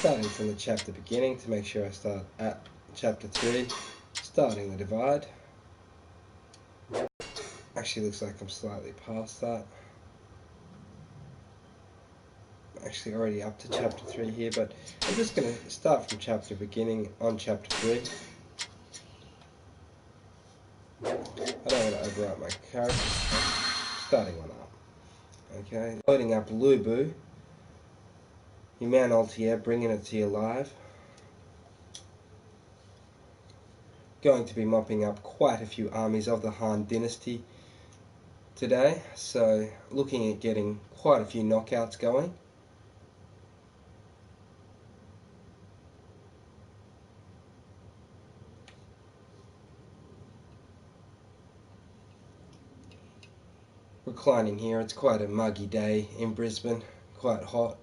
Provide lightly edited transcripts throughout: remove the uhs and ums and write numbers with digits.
Starting from the chapter beginning to make sure I start at chapter 3, starting the divide. Actually looks like I'm slightly past that. Actually already up to chapter 3 here, but I'm just going to start from chapter beginning on chapter 3. I don't want to overwrite my character. Starting one up. Okay, loading up Lubu. Your man ULTIAIR, bringing it to you live. Going to be mopping up quite a few armies of the Han Dynasty today, so looking at getting quite a few knockouts going. Reclining here, it's quite a muggy day in Brisbane, quite hot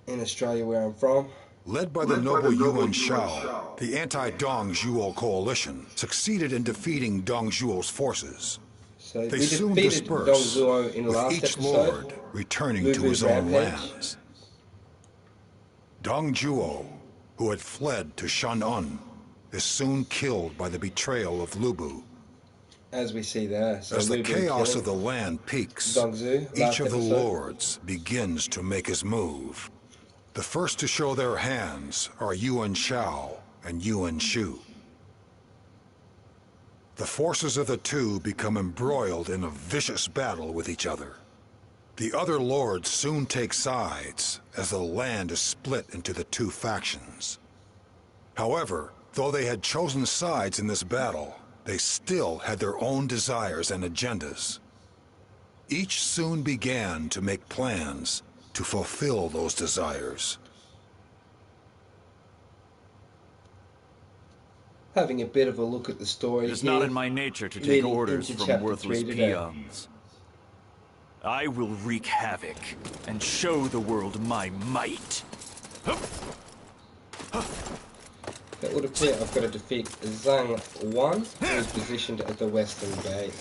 in Australia where I'm from. Led by the noble Yuan Shao, the anti-Dong Zhuo coalition succeeded in defeating Dong Zhuo's forces. So They we soon defeated Dong dispersed, Zhuo in the with last each episode. lord returning to Lubu's his own rampage. lands. Dong Zhuo, who had fled to Shan'an, is soon killed by the betrayal of Lubu. As we see there, so As the Lubu chaos killing of the land peaks, Dong Zhuo, each last of the episode. lords begins to make his move. The first to show their hands are Yuan Shao and Yuan Shu. The forces of the two become embroiled in a vicious battle with each other. The other lords soon take sides as the land is split into the two factions. However, though they had chosen sides in this battle, they still had their own desires and agendas. Each soon began to make plans to fulfill those desires. Having a bit of a look at the story. It is here, not in my nature to take leading orders into from chapter worthless 3 today. peons. I will wreak havoc and show the world my might. It would appear I've got to defeat Zhang 1, who is positioned at the western gate.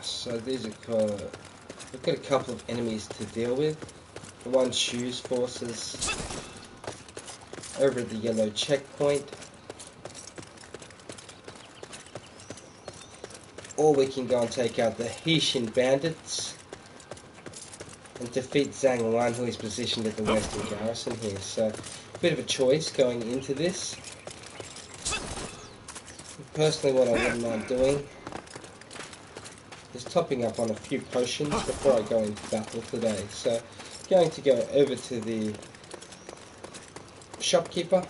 So these are we've got a couple of enemies to deal with. The one Shu's forces over at the yellow checkpoint. Or we can go and take out the Hixin bandits and defeat Zhang 1, who is positioned at the western garrison here. So, a bit of a choice going into this. Personally, what I wouldn't mind doing is topping up on a few potions before I go into battle today. So, going to go over to the shopkeeper.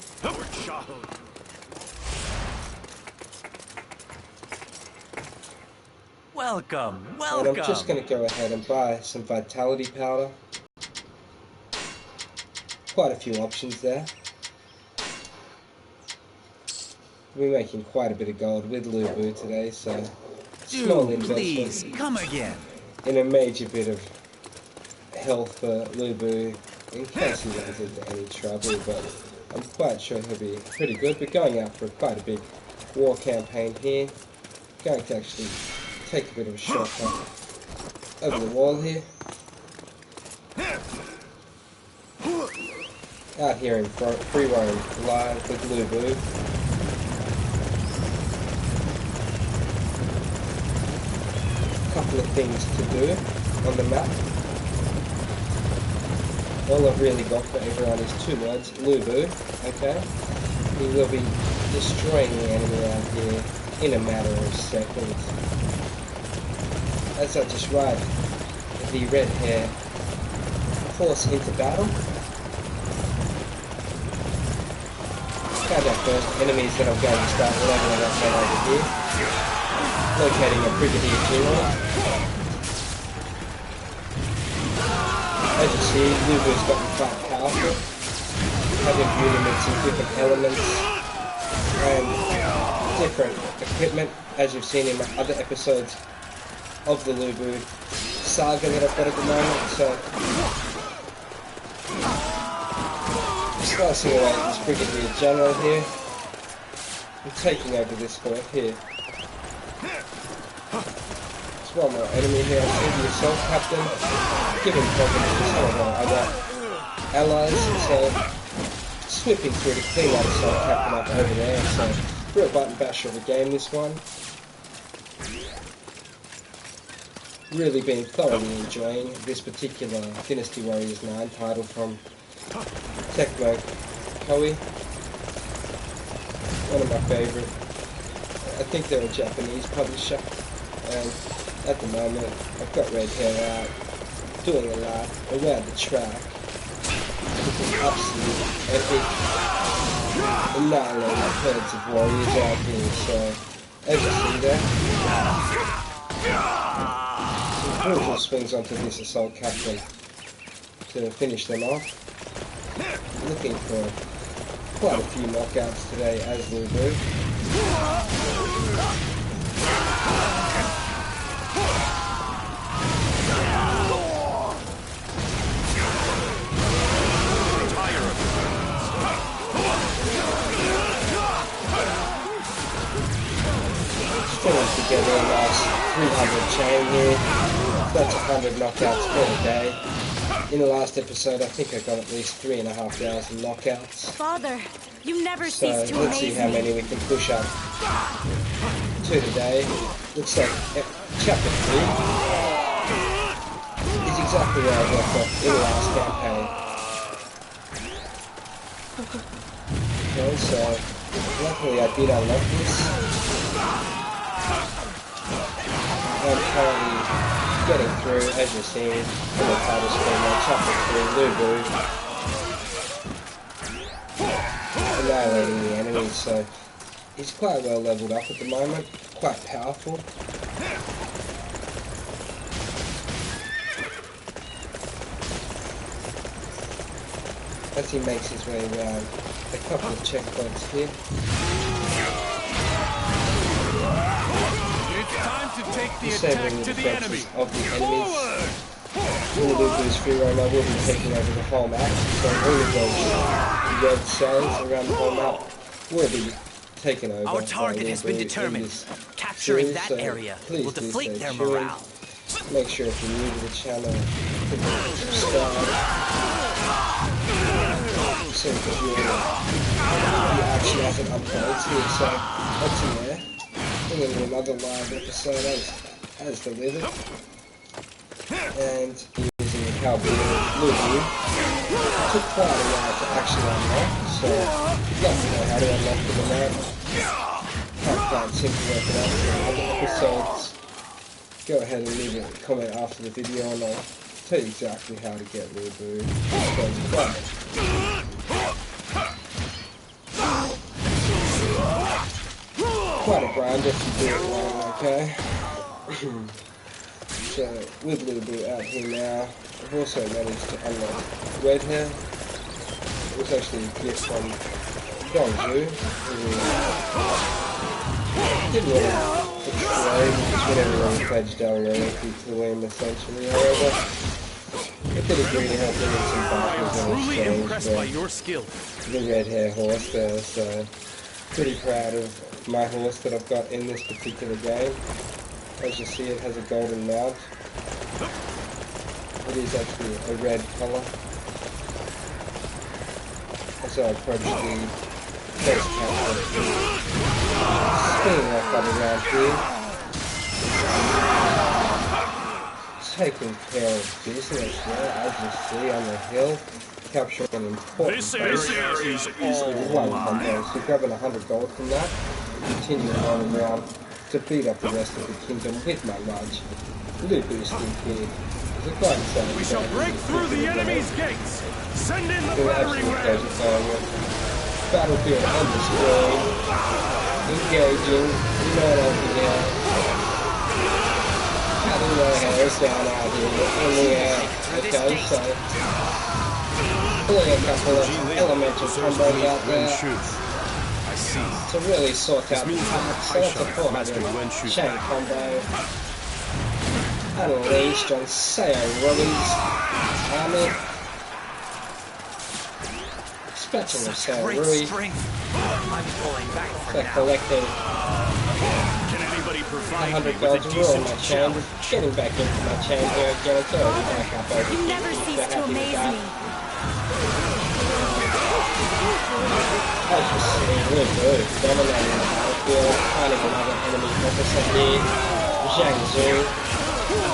Welcome, And welcome. I'm just going to go ahead and buy some vitality powder. Quite a few options there. We're making quite a bit of gold with Lubu today, so small Please, investment come again. in a major bit of health for Lubu in case he runs into any trouble, but I'm quite sure he'll be pretty good. We're going out for quite a big war campaign here. Going to actually take a bit of a shortcut over the wall here. Out here in Freeroam live with Lubu. Couple of things to do on the map. All I've really got for everyone is 2 words, Lubu, okay? He will be destroying the enemy out here in a matter of seconds. As I just ride the Red Hare horse into battle. Found our first enemies that I'm going to start leveling up on over here. Locating a Brigadier General. As you see, Lubu's gotten quite powerful. I've imbued him with some different elements and different equipment, as you've seen in my other episodes of the Lubu saga that I've got at the moment. So, slicing away at this Brigadier General here and taking over this fort here. one more enemy here. Maybe the Assault Captain. Giving problems to some of our other allies. So sweeping through to clean that Assault Captain up over there. So real button bash of the game, this one. Really been thoroughly enjoying this particular Dynasty Warriors 9 title from Tecmo Koei. One of my favourite. I think they're a Japanese publisher, and at the moment I've got Red Hare out, doing a lot around the track. It's an absolute epic, annihilating herds of warriors out here, so as you see there, some brutal swings onto this Assault Captain to finish them off. Looking for quite a few knockouts today as they do. Pulling together a nice 300 chain here. That's 100 knockouts per day. In the last episode, I think I got at least 3,500 knockouts. Father, you never So cease to let's see amaze how me. many we can push up to today. Looks like chapter 3 is exactly where I left off in the last campaign. Okay, so luckily I did unlock this. I'm currently getting through, as you've seen, in the title screen, chapter 3, Lubu. Annihilating the enemies, so he's quite well leveled up at the moment, quite powerful. As he makes his way around a couple of checkpoints here. It's time to take the Disabling attack the to the enemy. defenses of the enemies. Lubu's Freeroam will be taking over the whole map, so all of those red cells around the whole map will be taken over. Our target has been determined. Capturing that area will deflate their morale. Make sure if you're new to the channel, click on subscribe. So that you actually have an upload here, so that's in there. Bringing in another live episode as delivered. And using the cowboy Lubu. Took quite a while to actually unlock, so you've got to know how to unlock the map. Can't seem to work it out for other episodes. Go ahead and leave a comment after the video and I'll tell you exactly how to get Lubu. Quite a grind if you do it wrong, okay? So, with Lubu out here now, I've also managed to unlock Red Hare. It was actually a gift from Dongju, who didn't really trade, because whenever we pledged our loyalty to him, essentially. However, I did agree to help him with some battles in Truly exchange impressed by your skill. for the Red Hare horse there, so pretty proud of my horse that I've got in this particular game. As you see, it has a golden mount. It is actually a red colour. As I approach the first chapter, spinning off right around here, taking care of business there, as you see on the hill, capturing an important This area is all mine. so grabbing 100 gold from that, continuing on around to beat up the rest of the kingdom with my large Lubu Stampede. We shall break through the enemy's gates. Send in the battering ram. Battlefield on the screen. Engaging. Not over here. Having my hairs down out here in the air. Okay, so pulling a couple of elemental combos out there. To really sort out the attack. So that's a 400 chain combo. Unleashed on Sayori's army. Dispatching of Sayori. I'm pulling back from They're now. collecting Can anybody provide me with a decent challenge? Getting back into my chain here again. It's already back up over. You never cease to amaze me. As you see, really good. Dominating the battlefield, finding another enemy opposite here. Zhang Zhu.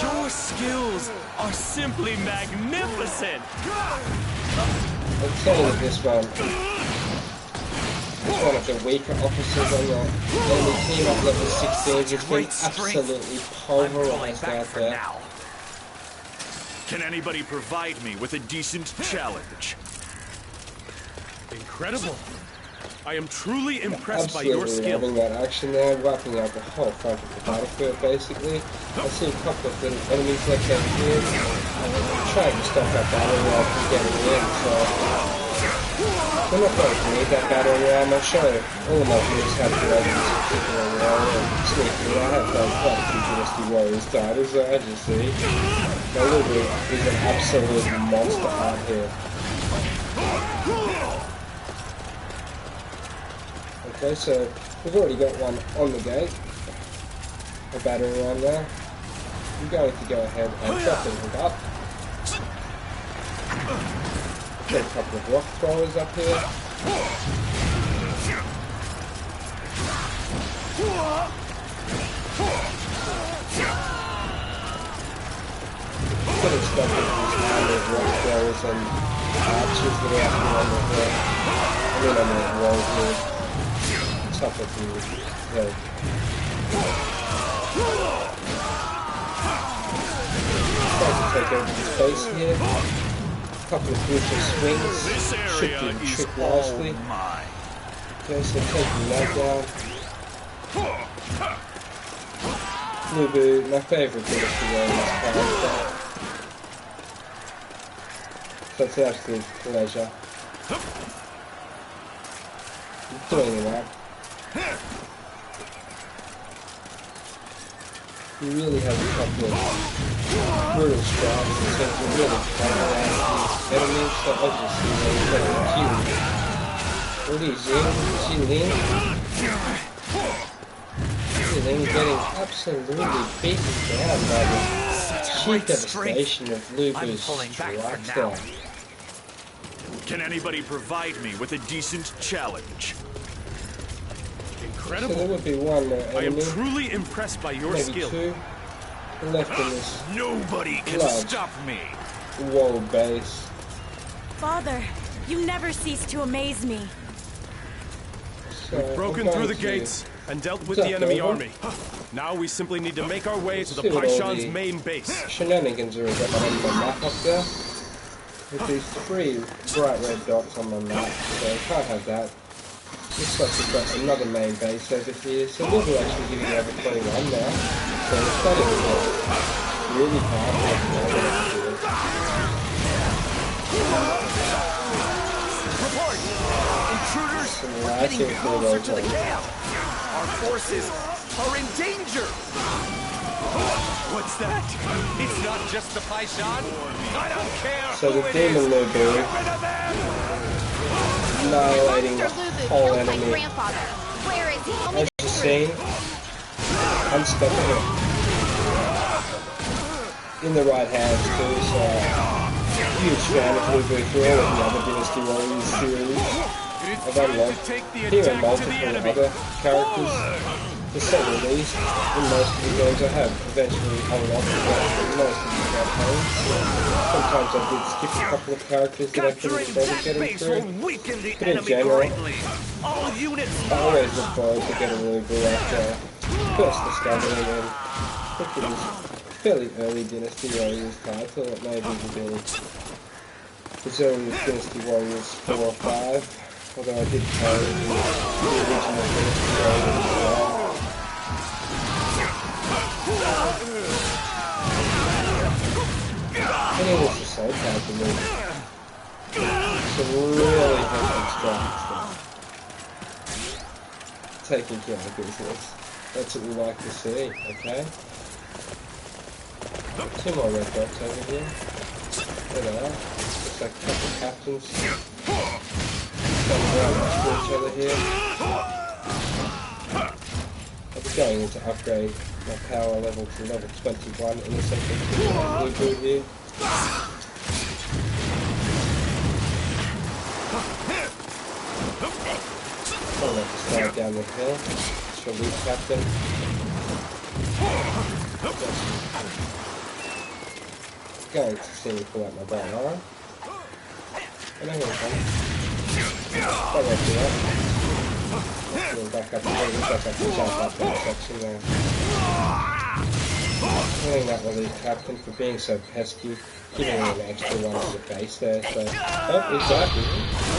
Your skills are simply magnificent! I'm telling you this one. It's one of the weaker officers on the enemy team at level 16. He's been absolutely pulverized out there. Now. Can anybody provide me with a decent challenge? Incredible! I am truly impressed by your Absolutely skill. loving that action there, wiping out the whole front of the battlefield basically. I see a couple of little enemies left over here. Trying to stop that battle ram from getting in, so we're not going to need that battle ram. I'll show all of my viewers how to do that in this particular role and sneaky. I have done quite a few Dynasty Warriors titles, as you see. Now Lubu is an absolute monster out here. Okay, so we've already got one on the gate, a battering ram there. I'm going to go ahead and drop it up. Get a couple of rock throwers up here. Getting stuck with these standard rock throwers and archers that are up on the hill. I mean on the walls here. Tough with you. Yeah. Trying to take over the space here. A couple of brutal swings. Should do the trick nicely. Okay, so taking that down. Lubu, my favourite Dynasty Warriors character. So it's an absolute pleasure. Doing that. He really has a couple of brutal strikes in terms of really fighting around these enemies, so obviously they're getting Jilin getting absolutely beaten down by the sheer devastation of Lubu's strikes there. Can anybody provide me with a decent challenge? Incredible! So there would be one I am enemy, truly impressed by your maybe skill. two, left in this Nobody can large stop me! wall base. Father, you never cease to amaze me. So We've broken I'm through going the to gates and dealt with duck the enemy over. army. Now we simply need to make our way to the See what all Paishan's the main base. Shenanigans are about on the map up there. With these three bright red dots on my map, so I can't have that. Looks like we've got another main base over here, so we'll be actually getting over 21 now. So it's starting to get really hard right now. Report! Intruders Some are getting lasting closer to the through camp! Our forces are in danger! What's that? It's not just the Paishan. I don't care So who the it demon is. Lubu Get rid of them! annihilating the Mr. Lubu whole killed my enemy. grandfather. Where is he? Tell me As the you've truth. seen, unstoppable. In the right hands too, so huge fan of Lubu through all of the other Dynasty Warriors series. I've unlocked here and multiple other characters, to say the least. In most of the games I have eventually unlocked in most of the campaigns. Sometimes I did skip a couple of characters that I couldn't bother getting through. weaken the But in general, All units I always look forward to getting Lubu after first discovering him. I think it was fairly early Dynasty Warriors title, it may even be as early as Dynasty Warriors 4 or 5, although I did play the original Dynasty Warriors as well. And it was the same character move. Some really heavy strikes there. Taking care of business. That's what we like to see, okay? Two more red dots over here. There they are. Looks like a couple of captains. Standing around next to each other here. At the going in to upgrade my power level to level 21 in a second to blue boot here. I'll let the slide down the hill. It's your lead captain. Going to see me pull out my bow and arrow. And I'm going to come. I'll let you up. Back up and back up and jump up that section there. Killing that relief captain for being so pesky, giving me an extra one on the base there. So, oh, exactly.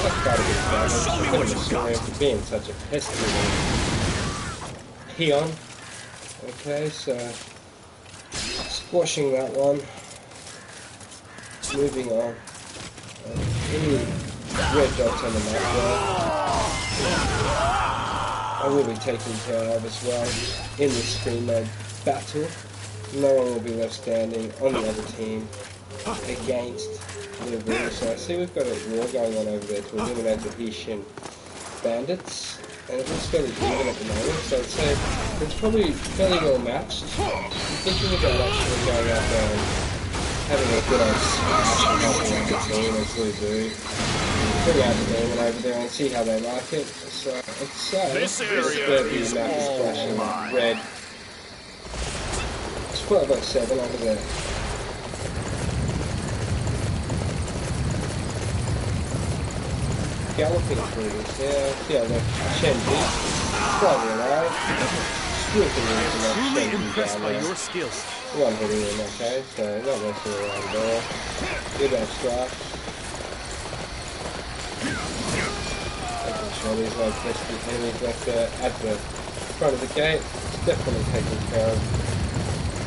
That's quite a good damage. I'm going to assume him for being such a pesky peon. Okay, so squashing that one. Moving on. Any red dots on the map there, I will be taken care of as well in this screen mode battle. No one will be left standing on the other team against the blue. So I see we've got a war going on over there to eliminate the Haitian bandits, and it looks fairly even at the moment, so I'd say it's probably fairly well matched. I'm thinking about actually going out there and having a good old smash and helping out the team as we do. Bring out the demon over there and see how they like it. So it's this where the map is flashing red. It's 12:07 over there. Galloping through this, yeah, the Shenji, probably alive. Truly impressed by your skills. One hitting him, okay, so not messing around at all. Good old strike. Making sure there's no pesky enemies left there at the front of the gate. It's definitely taken care of.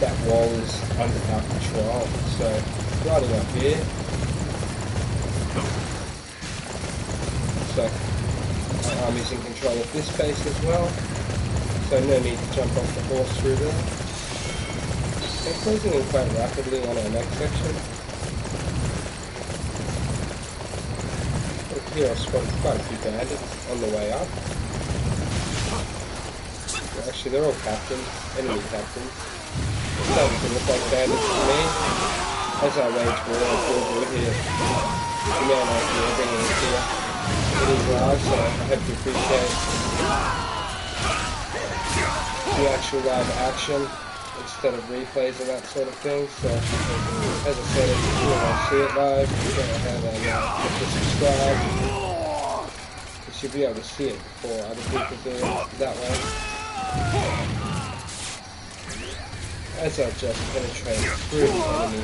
That wall is under our control. So, riding up here. So, our army's in control of this base as well. So no need to jump off the horse through there. They're closing in quite rapidly on our next section. Up here I've spotted quite a few bandits on the way up. Actually they're all captains, enemy captains. Starting to look like bandits to me. As I wage war, I feel good here. The man out here bringing it here. It is live, so I hope you appreciate the actual live action instead of replays and that sort of thing. So, as I said, if you want to see it live, go ahead and hit subscribe. You should be able to see it before other people do it that way. As I just penetrate through the enemy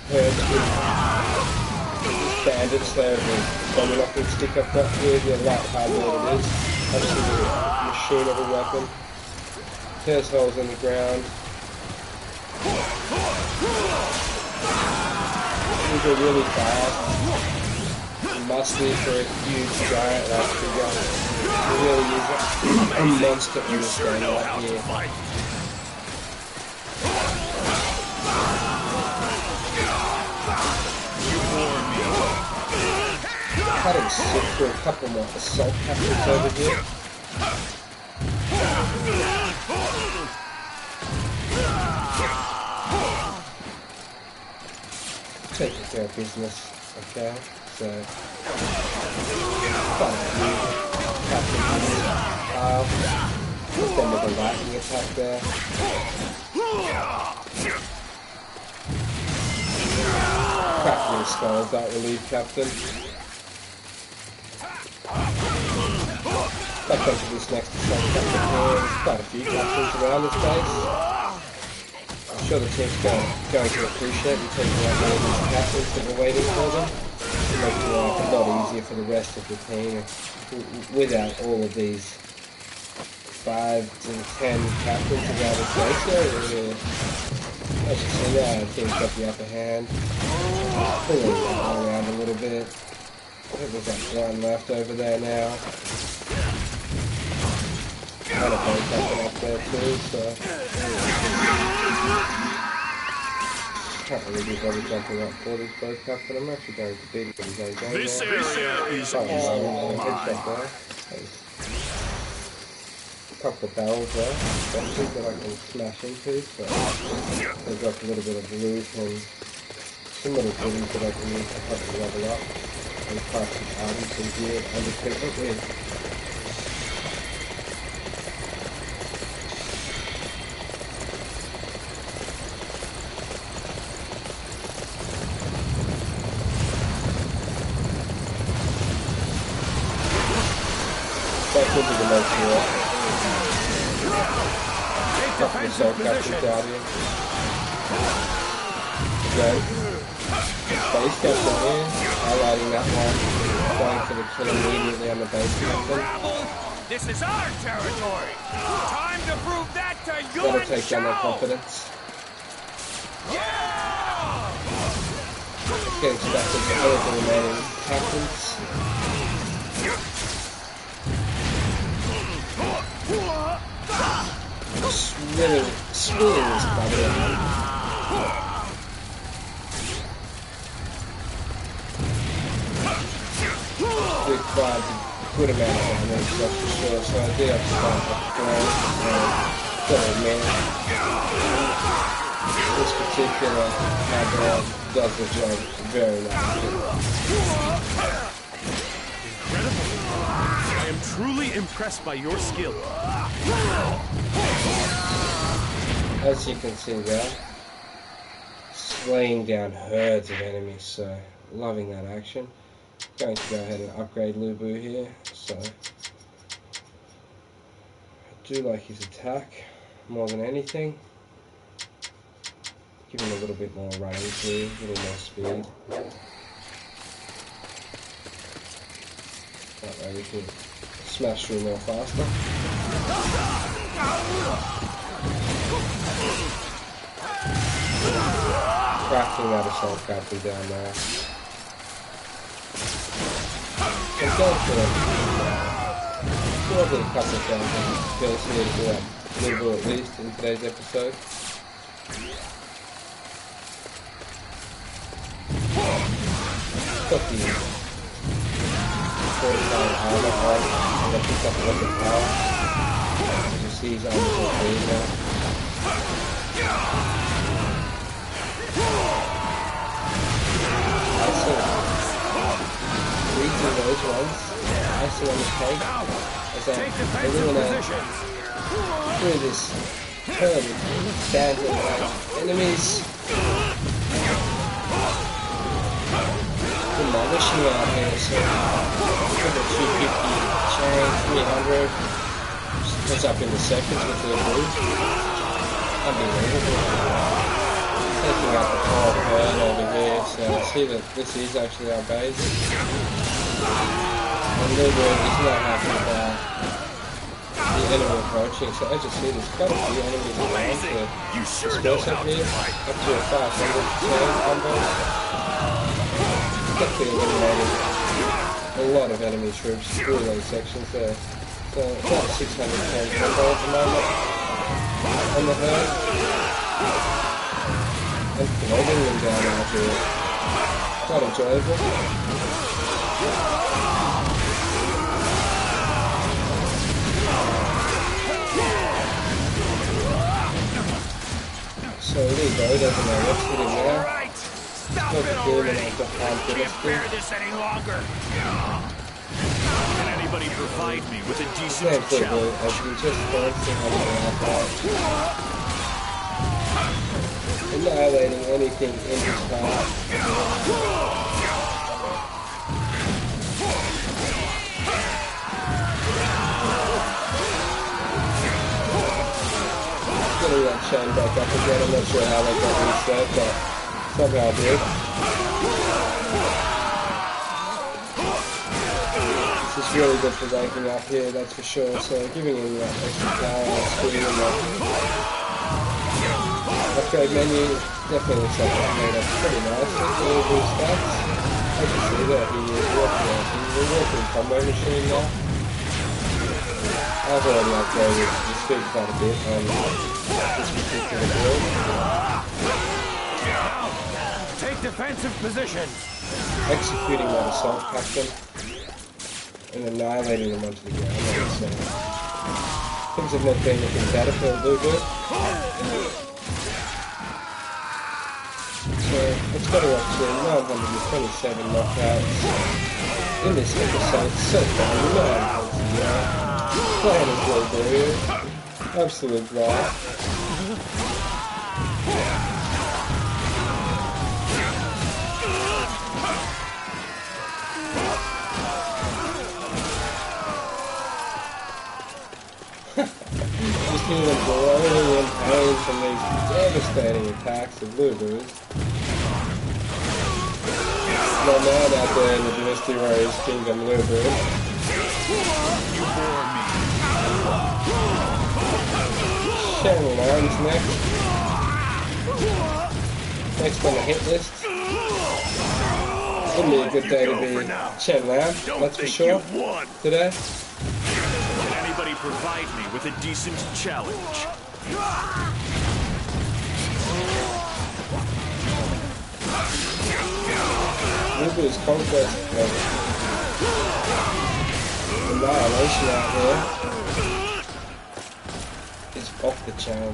herds with bandits there, the bomber knocking stick I've got here, the light hardware it is, absolutely a machine of a weapon. Tears holes in the ground. These are really fast. Musty for a huge giant like figure. He really is a monster in this game right here. Cutting sick for a couple more assault captains over here. Taking care of business, okay? So, quite a few captains in this pile. Put them with a lightning attack there. Cracking his skulls, that relief captain. Back onto this next assault captain here. There's quite a few captains around this base. I'm sure the team's going to appreciate me taking out all these captains that were waiting for them. To make it a lot easier for the rest of the team without all of these 5 to 10 captains around this base area. As you see now, the team's got the upper hand. Pulling that around a little bit. I think we've got one left over there now. Kind of boat captain up there too, so can't really be bothered jumping up for this boat captain. I'm actually going to beat it when he's going This area is all mine. headshot there. couple of barrels there, especially that I can smash into, so they've got a little bit of loot and some little goodies that I can use to help me level up and craft some items and gear and equipment with. That could be the most here. Couple of soul captains out here. Okay. Base captain here, highlighting that one. Going for the kill immediately on the base captain. This is our territory. Time to prove that to you. That'll take down their confidence. Yeah! Getting stuck into all of the remaining captains. Swinging this body around. Required a good amount of damage, that's for sure. So I do have to start upgrade and double man. This particular hardware does the job very nicely. I am truly impressed by your skill. As you can see there, slaying down herds of enemies, so loving that action. Going to go ahead and upgrade Lubu here, so I do like his attack more than anything. Give him a little bit more running too, a little more speed. That way we can smash through more faster. Crafting that assault captain down there. So I'm going for probably a couple of thousand kills here to do a little bit at least in today's episode. Got the 45 armor on, and I picked up a weapon power. As you see, he's armor is clean now. Reading those ones, icing on the cake, as I eliminate through this turn, stands in my enemies. Demolishing out here, so for the 250 chain, 300, that's up into seconds with the boost. Unbelievable. Taking out the whole herd over here, so I see that this is actually our base. And Lubu is not happy about the enemy approaching, so as you see there's quite a few enemies around to disperse up here, up to a 500 combo. Quickly eliminating a lot of enemy troops through those sections there. So about 610 combo at the moment on the herd. And loading them down out here. Quite enjoyable. So there you go, doesn't know what's hitting there. Stop it already! I can't bear this any longer. Can anybody provide me with a decent challenge? As you just dancing on the outside. Annihilating anything in his path. Getting that chain back up again, I'm not sure how they got reset, but somehow did. This is really good for ranking up here, that's for sure, so giving him that extra power and speed and that upgrade menu definitely looks like that made up pretty nicely for all these stats. As you see that he is he's a walking combo machine now. I've already upgraded the speed quite a bit on this particular build. Take defensive positions. Executing that assault captain and annihilating them onto the ground. Things have not been looking better for Lubu. So let's go to up to 927 knockouts in this episode. So far, playing as Lubu. Absolute blast. Just hear them groaning in pain from these devastating attacks of Lubus. No man out there in the Dynasty Warriors Kingdom Lubu. Shenlan's next. Next on the hit list. It's going to be a good day to be Shenlan, that's for sure, today. Provide me with a decent challenge. Lubu's conquest of annihilation out here is off the chain.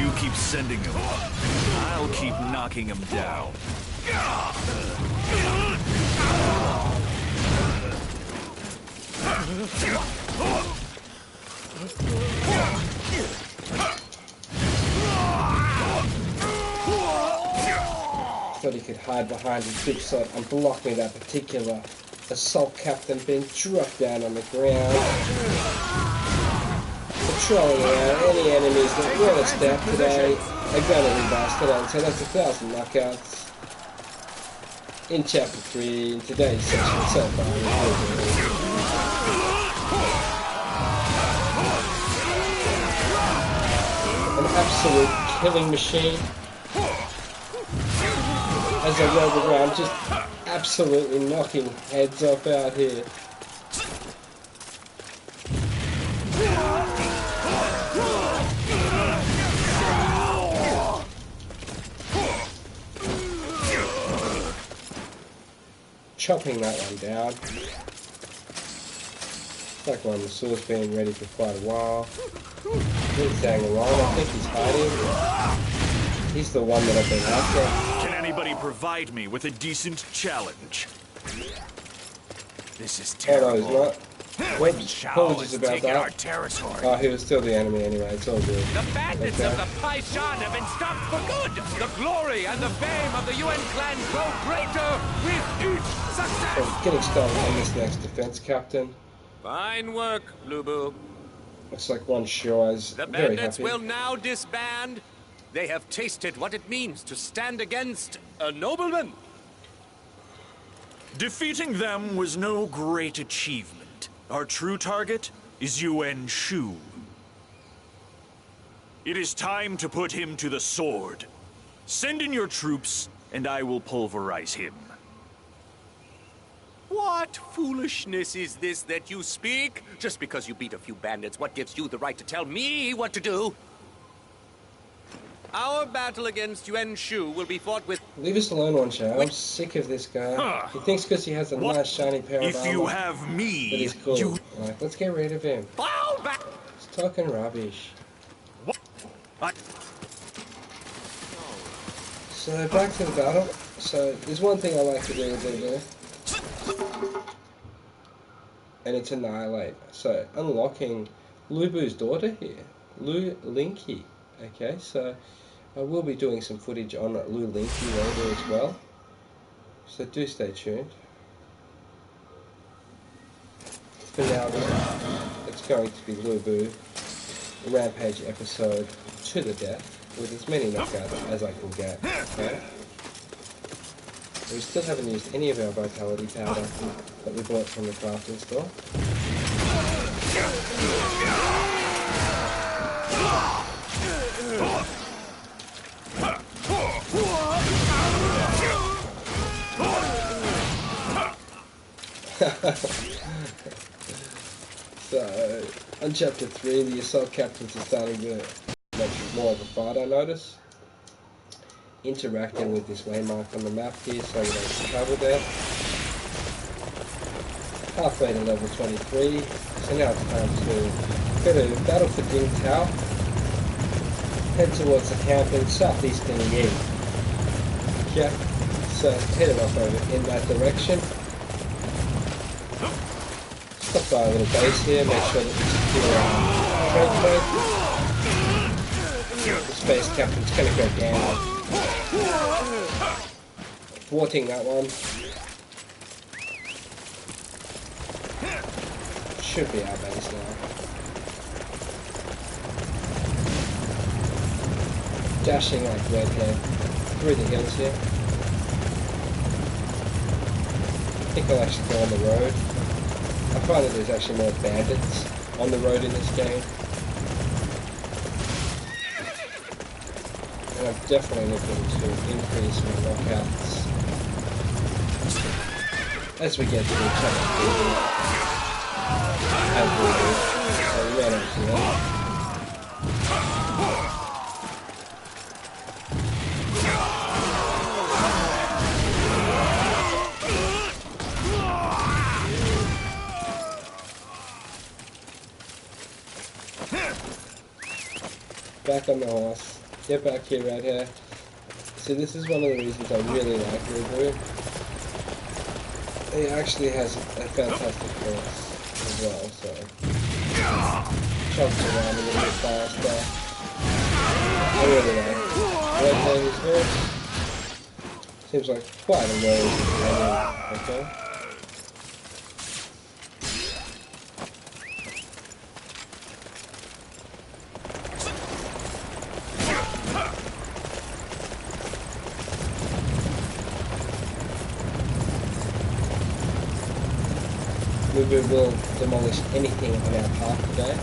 You keep sending him. I'll keep knocking him down. Thought he could hide behind his big sword and block me that particular assault captain being dropped down on the ground. Patrolling around any enemies that want to stab today are going to be blasted on. So that's 1,000 knockouts in chapter 3 in today's session so far. An absolute killing machine. As I roll around, just absolutely knocking heads off out here. Chopping that one down. Like one the sword's been ready for quite a while. He's staying along, I think he's hiding. He's the one that I've been after. Can anybody provide me with a decent challenge? This is terrible. Oh, no, he's not. Apologies about that. Our territory. Oh, he was still the enemy anyway, it's all good. The bandits of the Paishan have been stopped for good. The glory and the fame of the UN clan grow greater with each success. So getting started on this next defense captain. Fine work, Lubu. Looks like one sure is The very bandits happy. will now disband. They have tasted what it means to stand against a nobleman. Defeating them was no great achievement. Our true target is Yuan Shu. It is time to put him to the sword. Send in your troops, and I will pulverize him. What foolishness is this that you speak? Just because you beat a few bandits, what gives you the right to tell me what to do? Our battle against Yuan Shu will be fought with... Leave us alone, one shot. I'm sick of this guy. He thinks because he has a nice shiny pair of If armor you have that me, he's cool. you... Like, let's get rid of him. Fall back! He's talking rubbish. So back to the battle. So there's one thing I like to do with it, and it's annihilate. So unlocking Lubu's daughter here, Lu Linky. Okay, so I will be doing some footage on Lu Linky later as well. So do stay tuned. For now, it's going to be Lubu, a Rampage episode to the death, with as many knockouts as I can get. Okay? We still haven't used any of our vitality powder that we bought from the crafting store. So, on chapter 3, the assault captains are starting to make more of a fight, I notice. Interacting with this waymark on the map here so we don't travel there. Halfway to level 23, so now it's time to Go to battle for Ding Tao. Head towards the camp in southeastern Yi. Yeah, so headed off over in that direction. Stop by a little base here, make sure that we secure our trade point. The space captain's gonna go down. Thwarting that one. Should be our base now. Dashing like Red Hare through the hills here. I think I'll actually go on the road. I find that there's actually more bandits on the road in this game. And I'm definitely looking to increase my knockouts as we get to the chapter. As we do. So we ran over here. Back on the horse. Get back here, Red Hare. See, this is one of the reasons I really like Lubu. He actually has a fantastic horse as well, so jumps around a little bit faster. I really like Red Hare's horse. Seems like quite a low companion, okay? We will demolish anything on our path today.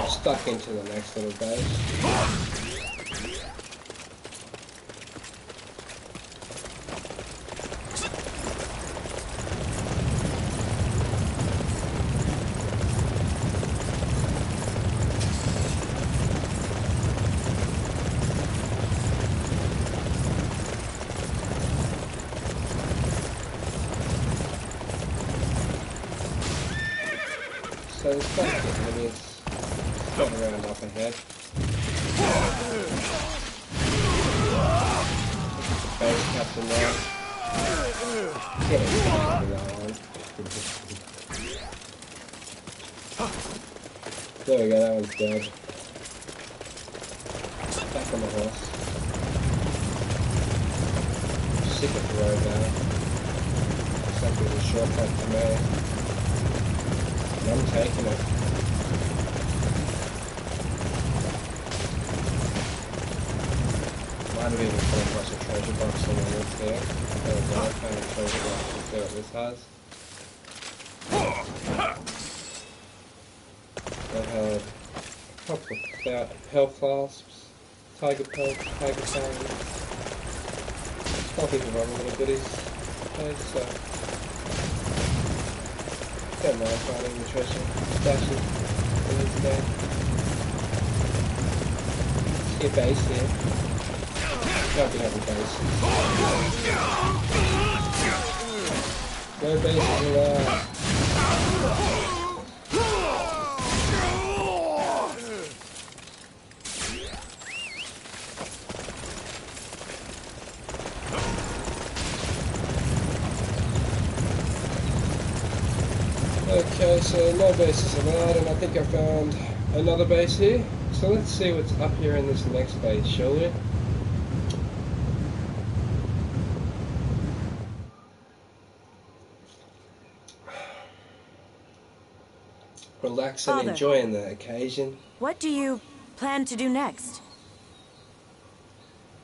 Stuck into the next little base. So it's quite good when it's going around up ahead. Base captain there. Get it, there we go, that one's dead. Back on the horse. Sick of the road now. Looks like there's a shortcut to me. I'm taking it. Might have even come across a treasure box on the roof there. There we go, kind of treasure box. Let's see what this has. They had a couple of pearl flasks, tiger pearl, tiger fangs, a couple of other little goodies. Okay, so don't mind finding the treasure stashes in this game. See a base here. Can't be having bases. No bases allowed. Okay, so no bases allowed, and I think I found another base here. So let's see what's up here in this next base, shall we? Relaxing, Father, enjoying the occasion. what do you plan to do next?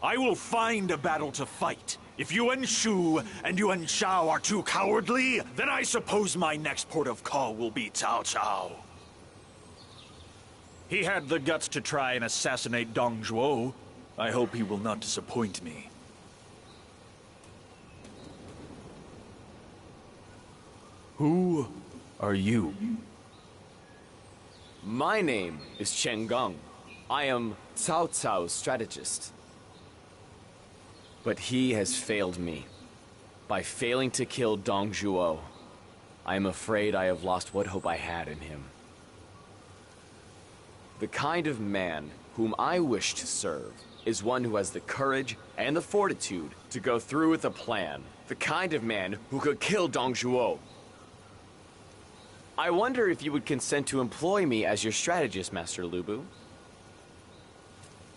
I will find a battle to fight. If Yuan Shu and Yuan Shao are too cowardly, then I suppose my next port of call will be Cao Cao. He had the guts to try and assassinate Dong Zhuo. I hope he will not disappoint me. Who are you? My name is Chen Gong. I am Cao Cao's strategist. But he has failed me. By failing to kill Dong Zhuo, I am afraid I have lost what hope I had in him. The kind of man whom I wish to serve is one who has the courage and the fortitude to go through with a plan. The kind of man who could kill Dong Zhuo. I wonder if you would consent to employ me as your strategist, Master Lu Bu.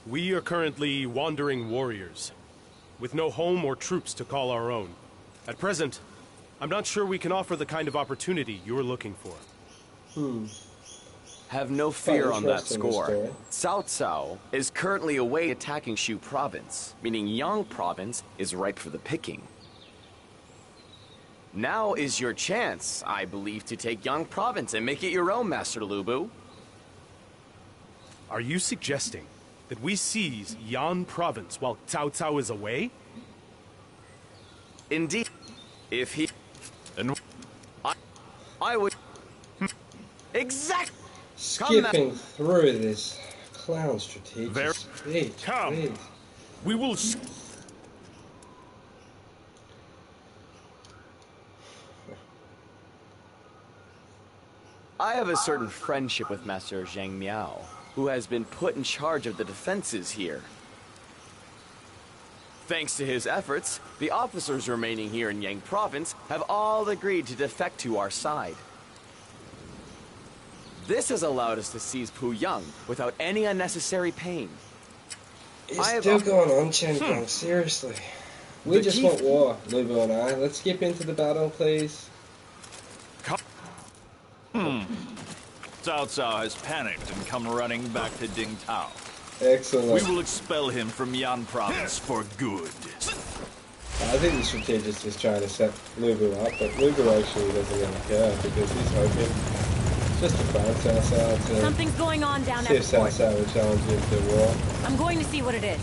We are currently wandering warriors, with no home or troops to call our own. At present, I'm not sure we can offer the kind of opportunity you're looking for. Have no fear on that score. Cao Cao is currently away attacking Shu Province, meaning Yang Province is ripe for the picking. Now is your chance, I believe, to take Yang Province and make it your own, Master Lu Bu. Are you suggesting that we seize Yan Province while Cao Cao is away? Indeed. If he... And I would... Exact... Skipping through this clown strategic speech. Come. We will... I have a certain friendship with Master Zhang Miao, who has been put in charge of the defenses here. Thanks to his efforts, the officers remaining here in Yang Province have all agreed to defect to our side. This has allowed us to seize Puyang without any unnecessary pain. It's still going on, Chen Gong, seriously. We just want war, Lu Bu and I. Let's skip into the battle, please. Cao Cao has panicked and come running back to Ding Tao. Excellent. We will expel him from Yan Province for good. I think the strategist is trying to set Lu Bu up, but Lu Bu actually doesn't really care because he's hoping just to find Cao Cao to... Something's going on down see at if the Cao port. Cao will challenge him to war. I'm going to see what it is.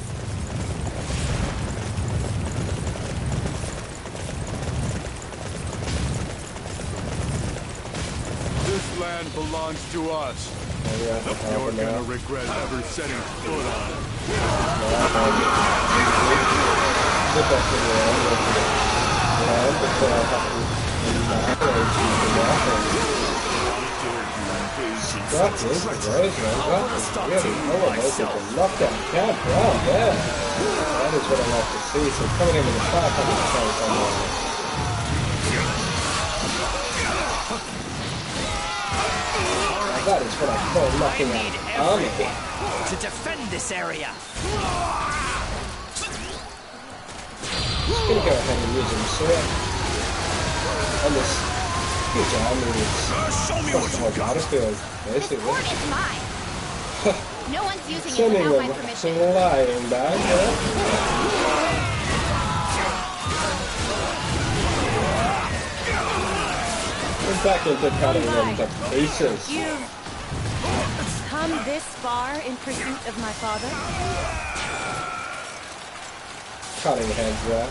This land belongs to us. You're gonna regret ever setting foot on it. That is what I like to see. So coming in with a 500 that is what I call knocking out army. To defend this area. Just gonna go ahead and use him sword on this huge army that's across the whole battlefield, basically. Fort is mine. No one's using it Sending without my them permission. flying back. We're back into cutting them to pieces. You've come this far in pursuit of my father? Cutting heads there.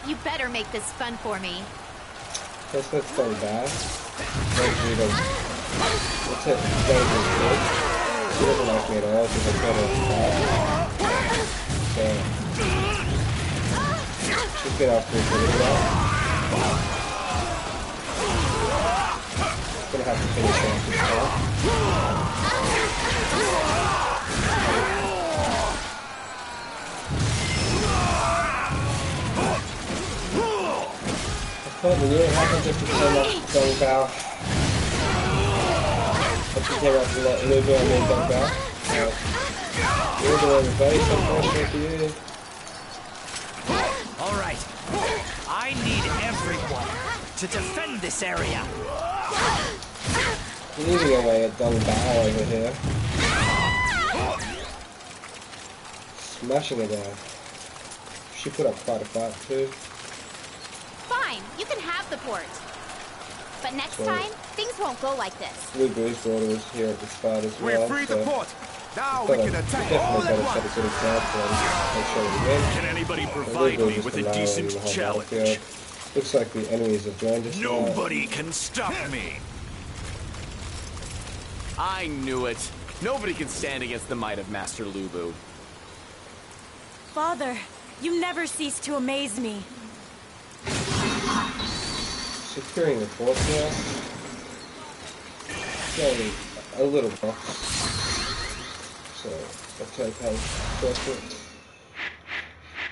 You better make this fun for me. Guess that's so bad. Don't read them. What's it? David's good. She doesn't like me at all because I've got her bad. So she's been off me for a little while. Gonna have to finish her off this time. What really happens if you turn off Dong Bao? If you came up to let Lu Bu and me Dong Bao? You're doing the base, unfortunately for you. Alright. I need everyone to defend this area. Leaving away at Dong Bao over here. Smashing it down. She put up quite a fight too. Fine, you can have the port. But next time, things won't go like this. Lu Bu's daughter was here at the start as well. We freed the port. Now we can attack all at once. Can anybody provide me with a decent challenge? Looks like the enemies have joined us. Nobody can stop me. I knew it. Nobody can stand against the might of Master Lubu. Father, you never cease to amaze me. Securing the fort now. Only a little box. So that's okay. Perfect.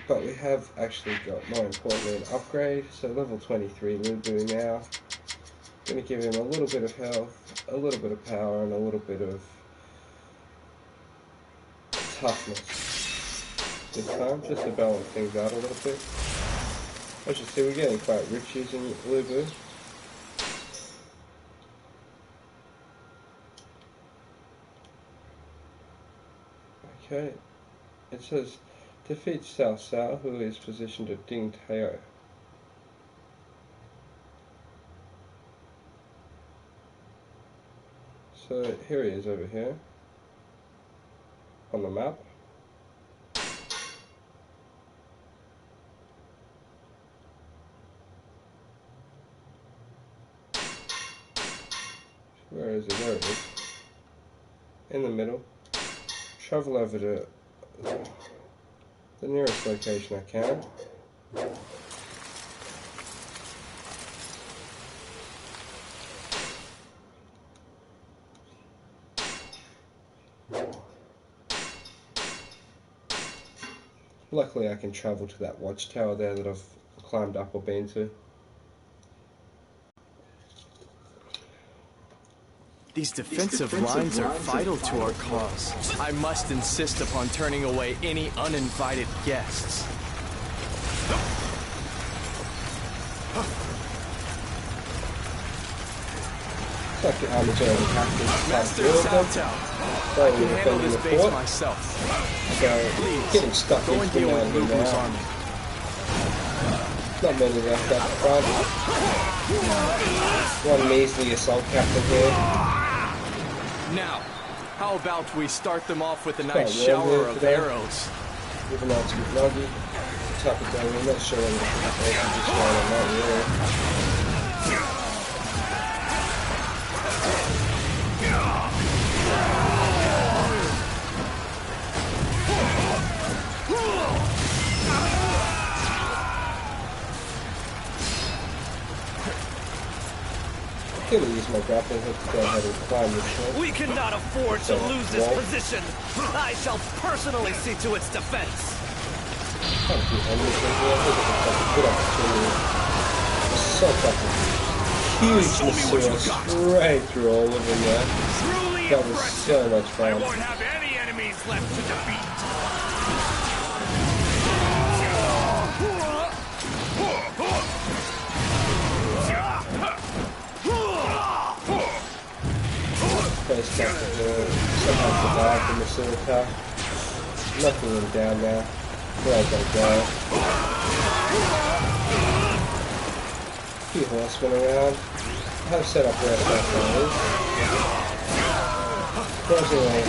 But we have actually got, more importantly, an upgrade. So level 23 Lubu now. Going to give him a little bit of health, a little bit of power, and a little bit of toughness this time, just to balance things out a little bit. As you see, we're getting quite rich using Lubu. Okay, it says defeat Cao Cao, who is positioned at ULTIAIR. So here he is over here on the map. Where is he? There it is. In the middle. Travel over to the nearest location I can. Luckily I can travel to that watchtower there that I've climbed up or been to. These defensive lines are vital to our cause. I must insist upon turning away any uninvited guests. It's like the armature Master Cao Cao, I can handle this base myself. So, getting stuck Go and deal with Lubu's army. Not many left up front. One measly assault captain here. Now, how about we start them off with a nice shower of arrows? Even though it's a bit loggy, type of thing, I'm not sure whether they can just run or not really. I'm gonna use my grappling hook to go ahead and climb this hill. We cannot afford to lose this position. I shall personally see to its defense. Quite a few enemies in here. I think it's a good opportunity. So fucking huge Masura straight through all of them there. That was so much fun. I won't have any enemies left to defeat. First chapter here, somehow survived the Masura attack. Knocking him down now. Where I gotta go. A few horsemen around. I have set up where that is. Surprisingly,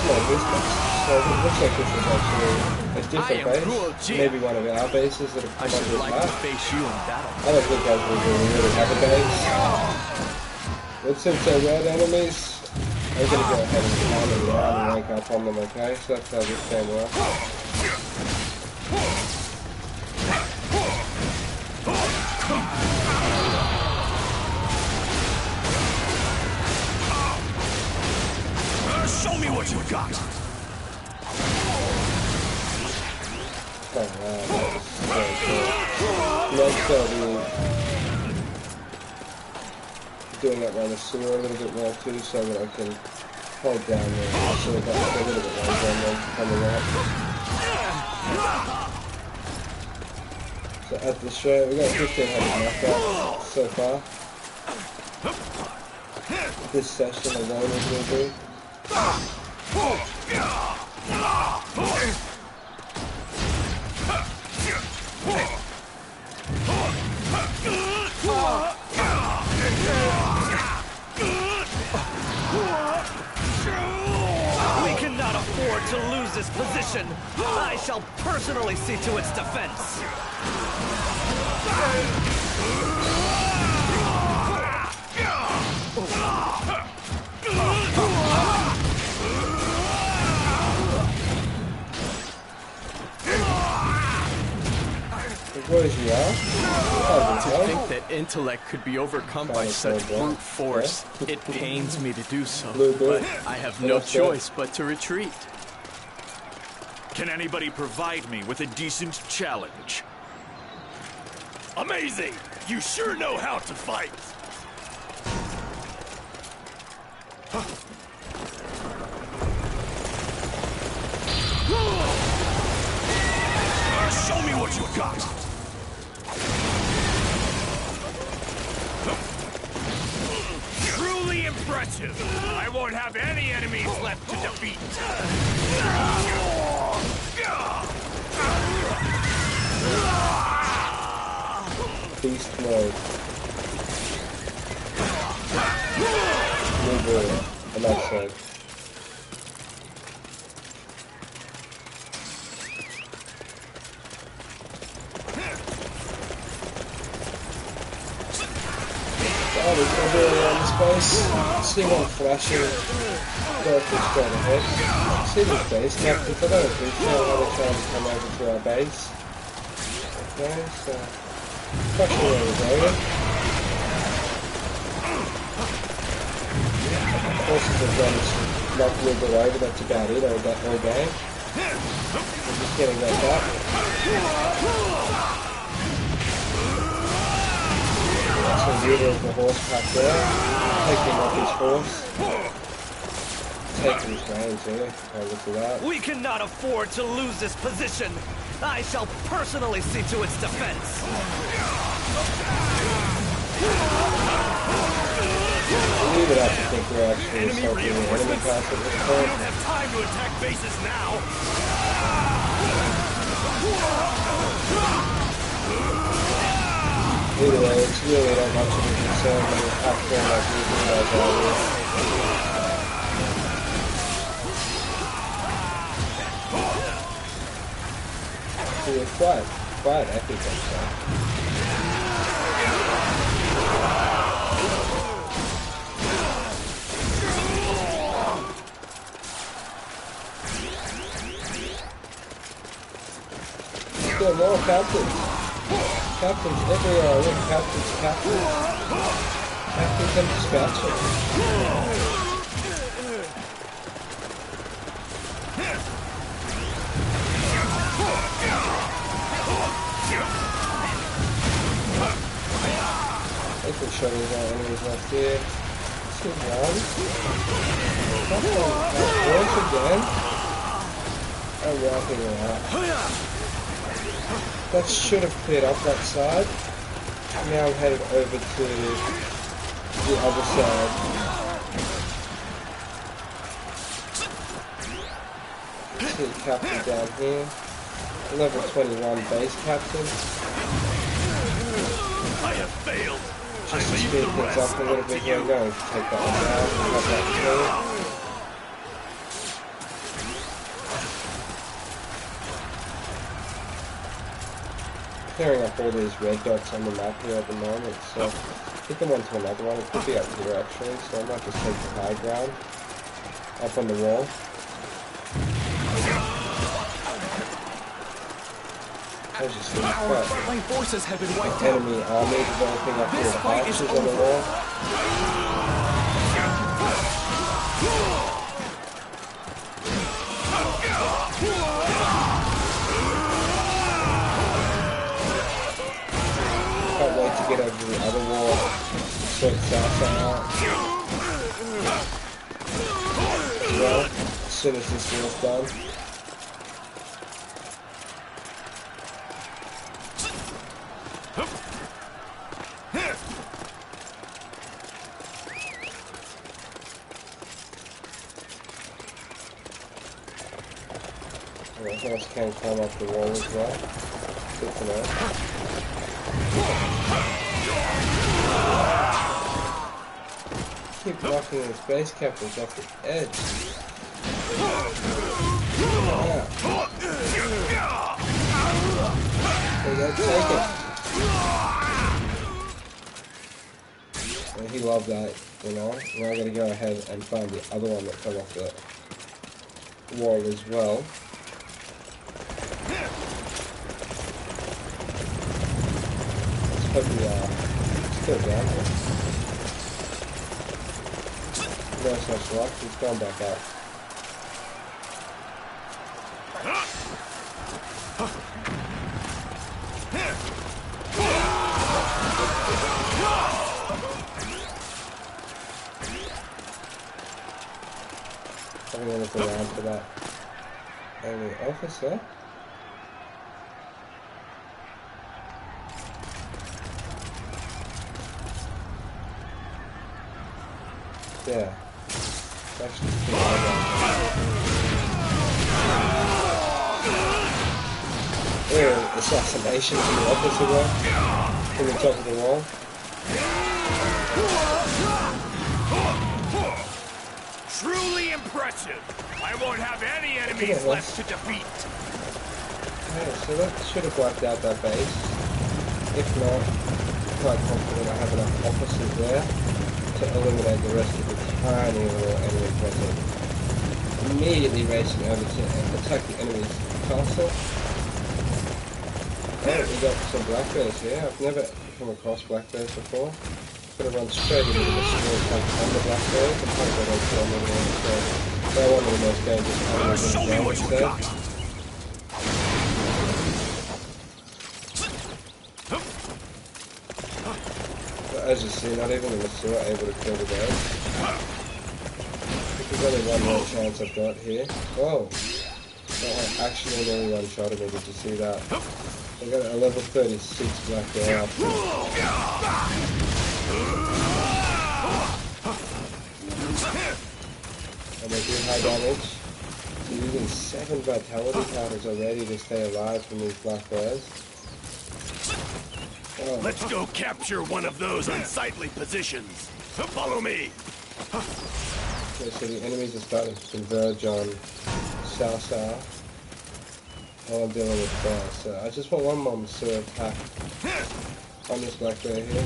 small distance. So it looks like this is actually a different base. Maybe one of our bases that have come under this map. I don't think guys will really have a base. But since they're red enemies, I'm going to go ahead and climb them around and rank up on them, okay? So that's how this game works. Show me what you've got. Oh wow, that was so cool. Let's doing that around the sewer a little bit more too, so that I can hold down there. So that a little bit longer and then coming up. So at the show, we got 1,500 knockouts so far. This session alone is going to be. to lose this position. I shall personally see to its defense. What is he out? To think that intellect could be overcome by such brute force, it pains me to do so, but I have no choice but to retreat. Can anybody provide me with a decent challenge? Amazing! You sure know how to fight! Show me what you got! Truly impressive! I won't have any enemies left to defeat! Beast mode. Move on that side. Oh, there's nobody around this place. See one flashing. Go straight ahead. See this base captains. I don't appreciate how they're trying to come over to our base. Okay, so flashing where we're going. Forces have done is knock Wilbur over, that's about it, all game. We're just getting that back. That's a leader of the horse pack there. Taking off his horse. Taking his reins there. Have a look at that. We cannot afford to lose this position. I shall personally see to its defense. Believe it, I think we're actually assaulting the enemy class at this We point. don't have time to attack bases now. Either way, it's really not much of a concern when you're actually like moving guys out here. So you're quite epic on that. Still more captains. Captains everywhere. Look, captains. Captains and dispatchers. They can show these our enemies left here. See one. That's one. Once again. I'm wrapping it up. That should have cleared up that side. Now I'm headed over to the other side. See the captain down here. Level 21 base captain. I have failed. Just to speed things up a little bit here, I'm going to take that one down and have that killed. Clearing up all these red dots on the map here at the moment, so picking one to another one. It could be up here actually, so I might just take the high ground up on the wall. As you see, My forces have been wiped out. enemy army developing up here, the archers on the wall. Can't wait to get over the other wall, sort South out. Well, as soon as this wall's done. Everything else can climb up the wall as well. Good to know. Keep knocking his base captains off the edge. There you go, take it. And he loved that, you know. Now I'm gonna go ahead and find the other one that fell off the wall as well. Let's hope we are still down here. No such luck, he's gone back up. I'm gonna look around for that enemy officer. Yeah. It's actually pretty hard. Assassination from the officer there. From the top of the wall. Truly impressive. I won't have any enemies left to defeat. Okay, so that should have wiped out that base. If not, I'm quite confident I have enough officers there to eliminate the rest of the tiny little enemy presence. Immediately racing over to attack the enemy's castle. Oh, we got some black bears here. I've never come across black bears before. Gonna run straight into the small attack on the black bears and hope they don't kill me instead. They're one of the most dangerous animals in the game instead. But as you see, not even the Masu are able to kill the bears. There's only one more chance I've got here. Whoa! That actually nearly one-shotted me, did you see that? I got a level 36 black bear out. And they do high damage. So using 7 vitality powders already to stay alive from these black bears. Oh. Let's go capture one of those unsightly positions. Follow me. Okay, so the enemies are starting to converge on South. While I'm dealing with bears. So I just want one more Masu attack on this black bear here.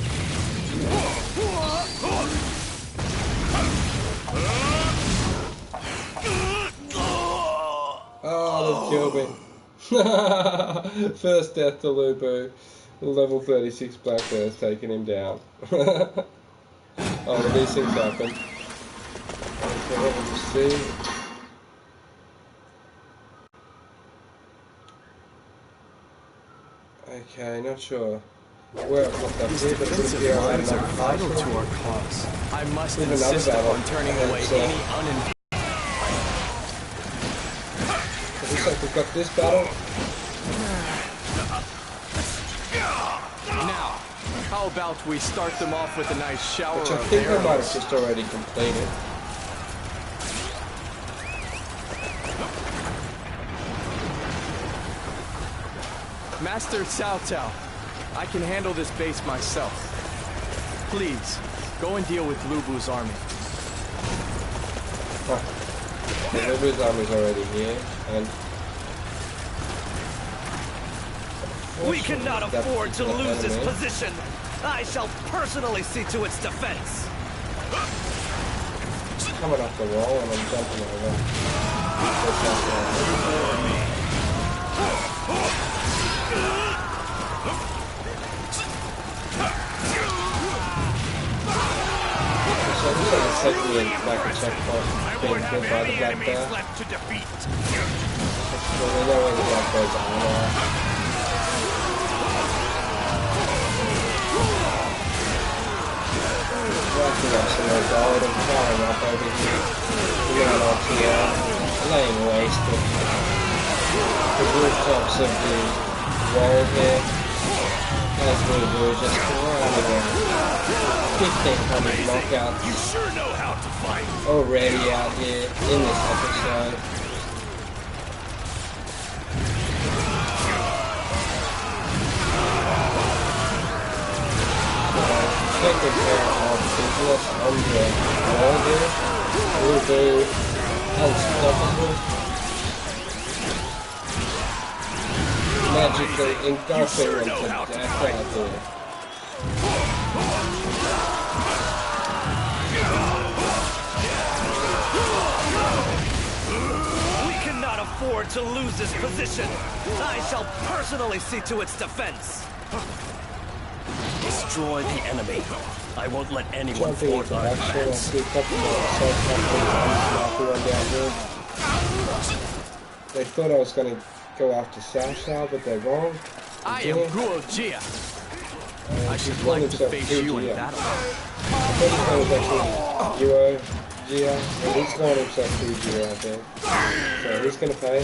Oh, they killed me. First death to Lubu. Level 36 black bear's taking him down. Oh, these things happen. Okay, let me just see. Okay, not sure where I've looked up here, but it looks like I have enough vital to our cause. I must insist upon turning away any uninvited. It looks like we've got this battle. Now, how about we start them off with a nice shower Which I of think I might arrows? have just already completed. Master Cao Cao, I can handle this base myself. Please, go and deal with Lubu's army. Huh. The Lubu's army's already here, and... We cannot afford to lose this position. I shall personally see to its defense. Coming off the wall, and I'm jumping over. So I just want to take me back a checkpoint being killed by the black bear. Left to defeat. So we know where the black bears are now. Racking up some more gold and powering up over here. We're going off here, laying waste the rooftops of the wall here. As we were just running around. 1,500 knockouts. You sure know how to fight. Already out here in this episode. Taking care of business on the wall here will be unstoppable. magically engulfing them to death out here. We cannot afford to lose this position. I shall personally see to its defense. Destroy the enemy. I won't let anyone thwart our plans. They thought I was going to go after Sao, but they're wrong. I am ULTIAIR. I should like to face you in battle. I thought his name was actually ULTIAIR, and he's calling himself Freeroam, I think. So he's going to pay.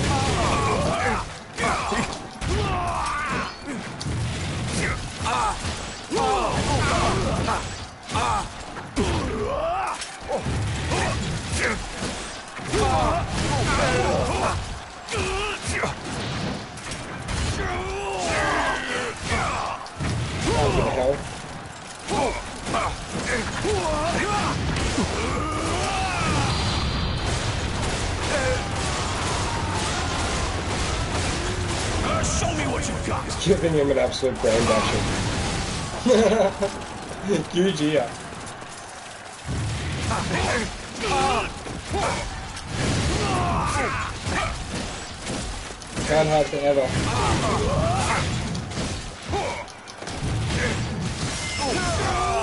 Show me what you've got. Giving him an absolute brain bashing. ULTIAIR. Can't hide forever.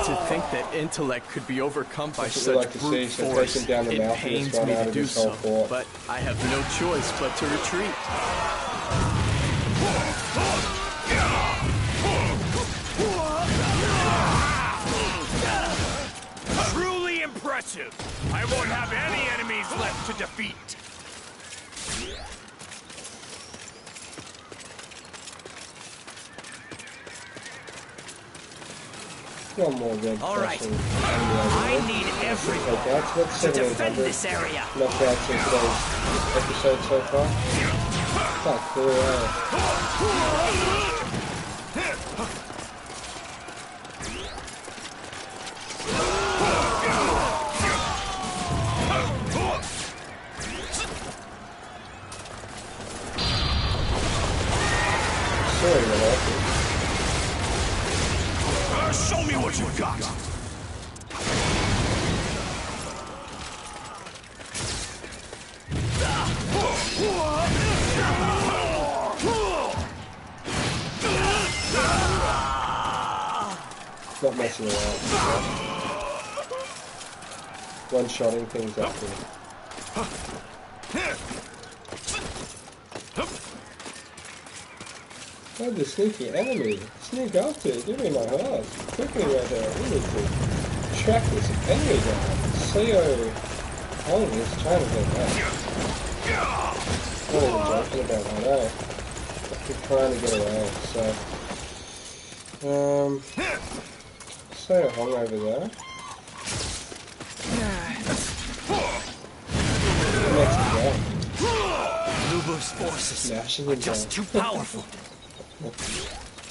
To think that intellect could be overcome by That's what we such like to brute see, so force, take him down the it mouth and pains just run me out to of do this whole so, fort. but I have no choice but to retreat. Truly impressive. I won't have any enemies left to defeat. One more red. All right. flashing. I need everyone That's to defend this area. knockouts in today's episode so far. Quite cool, Sorry, Show me what you've got. not messing around. One-shotting things up here. Oh, the sneaky enemy. Sneak up to it. Give me my heart. Quickly, Red Hare. We need to track this enemy down. Sao Hong is trying to get that. Not even joking about that, eh? We're trying to get away, so... Sao Hong over there. Next to go. Lubu's forces Smashing are him just down. too powerful.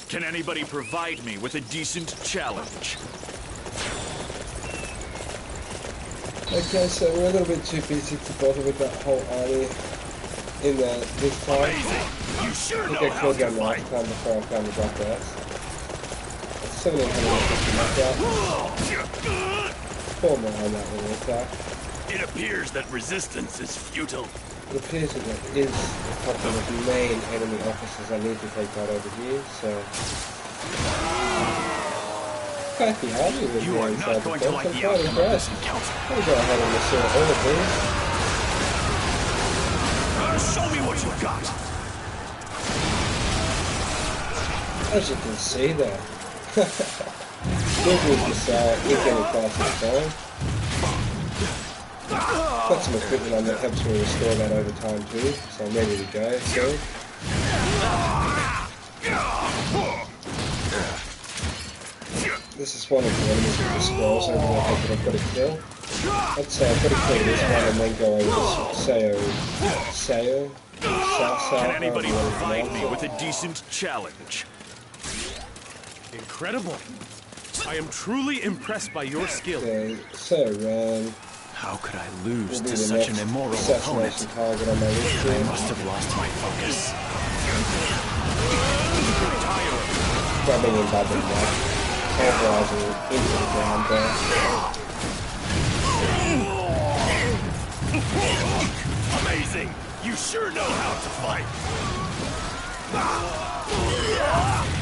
Can anybody provide me with a decent challenge? Okay, so we're a little bit too busy to bother with that whole army in this time. Amazing! You sure I think know I how killed to them last fight. time before I found the black bats. 1750 knockout. 4 more on that little attack. It appears that resistance is futile. It appears that there is a couple of main enemy officers I need to take out over here, so... Quite the army with You are not going to like the outcome of this encounter. Let me go ahead and assert order, please. Show me what you've got. As you can see there. Good with the side, if any passes going. Got some equipment on that helps me restore that over time too, so I'm ready to go soon. This is one of the enemies with the scrolls over there that I've got to kill. I'd say I've got to kill this one and then go over to Sao. Can anybody provide me with a decent challenge? Incredible. I am truly impressed by your skill. So, How could I lose will be to the such next an immoral assassination opponent? target on my list I here. must have lost my focus. grabbing him by the neck, pulverizing into the ground there. Amazing! You sure know how to fight!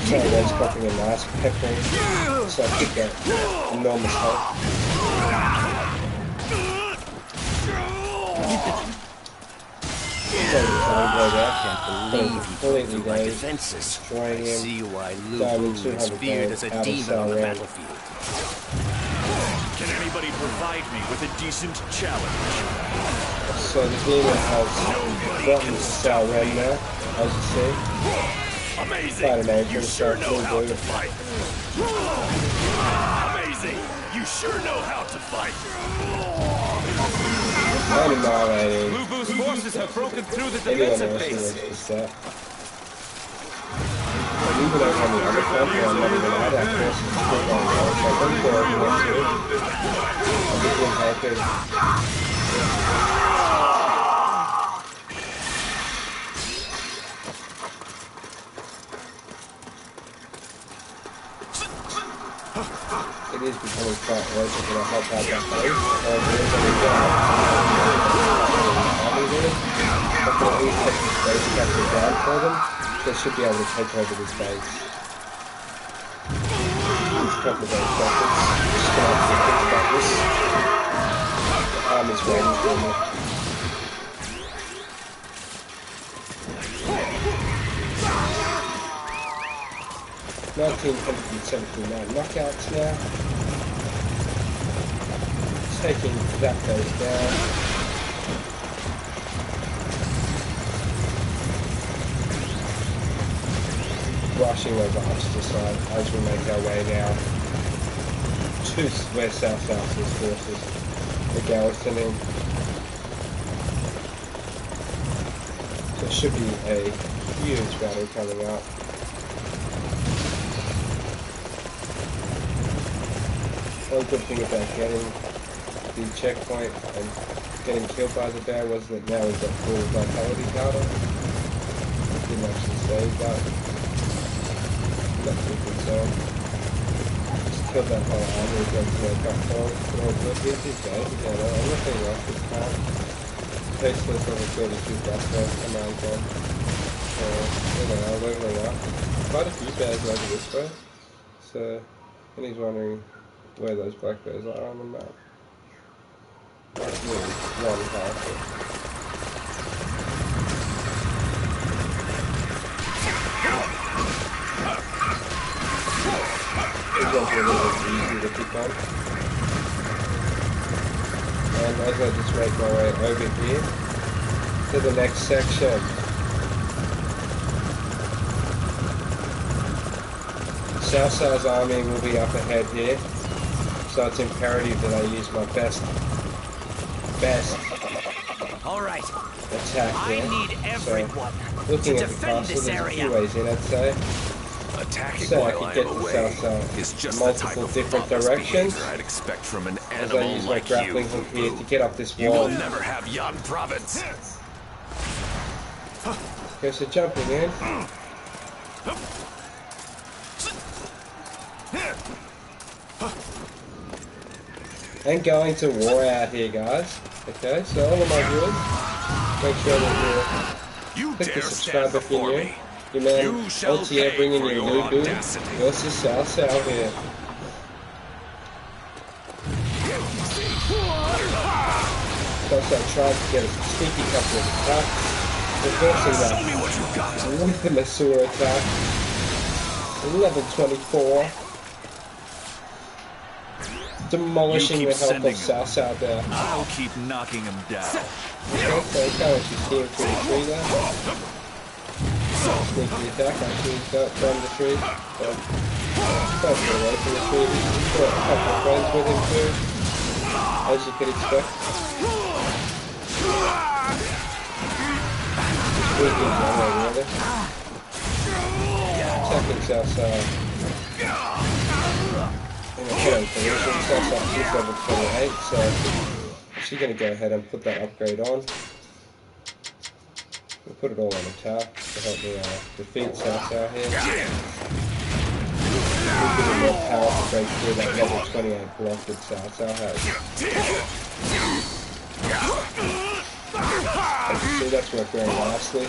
So Red's popping a nice peppering, so I could get enormous help. Completely my defenses. Destroying him. See why Lu Bu is feared as a demon on the battlefield. Can anybody provide me with a decent challenge? So the demon has gotten Sao Ren now, as you see. Amazing! You sure know how to fight! Amazing! You sure know how to fight! Annihilating. Lu Bu's forces have broken through the Anyone defensive else who base. wants to set. And even over on the other front, where I'm not even at, our forces are still going well, so I think they're over there too. I'm just being happy. It is becoming quite urgent that I help out that base. There is only army there. But can at least take this base capture down for them. They should be able to take over this base. Just a couple of those rockets. Just gonna have to think about this. The army's waiting for me. 1979 knockouts now. Taking that base down. Rushing over opposite side as we make our way now to where South's forces are garrisoning. There should be a huge battle coming up. One good thing about getting the checkpoint and getting killed by the bear was that now we've got full vitality powder. Didn't actually save that. Not too concerned. Just killed that whole army against the cut forward. All good. Here's these guys again. I'm not going to rush this time. Tasteless level 32 buster. Come on, John. You know, I'm leveling up. Quite a few bears over this way. So, and he's wondering where those black bears are on the map. That's really one past it. This one's a little bit easy to pick on. And as I just make my way over here to the next section. South's army will be up ahead here. So it's imperative that I use my best Alright. attack here. I need everyone Looking to at the defend castle, this there's a area. few ways in, I'd say. Attacking So I while could I get am to away South is just the type multiple of different thoughtless directions. behavior I'd expect from an As animal I use my like grappling you. hook here to get up this You wall. will never have Yan province. Okay, so jumping in. And going to war out here, guys. Okay, so all of my viewers, make sure that you click the subscribe if you're new. Your man ULTIAIR bringing you Lu Bu versus South here. So I tried to get a sneaky couple of attacks. Reversing that with the Masura attack. Level 24. Demolishing the health of South out there. I'll keep knocking him down. Okay, so he can't actually see him through the tree there. Sneaky attack, actually he's got from the tree. But quite far away from the tree. He's got a couple of friends with him too, as you could expect. Attacking Southside. She's level 28, so she's going to go ahead and put that upgrade on. We'll put it all on attack to help me defeat Southside here. little bit more power to break through that level 28 block that Cao Cao has. As you see, that's worked very nicely.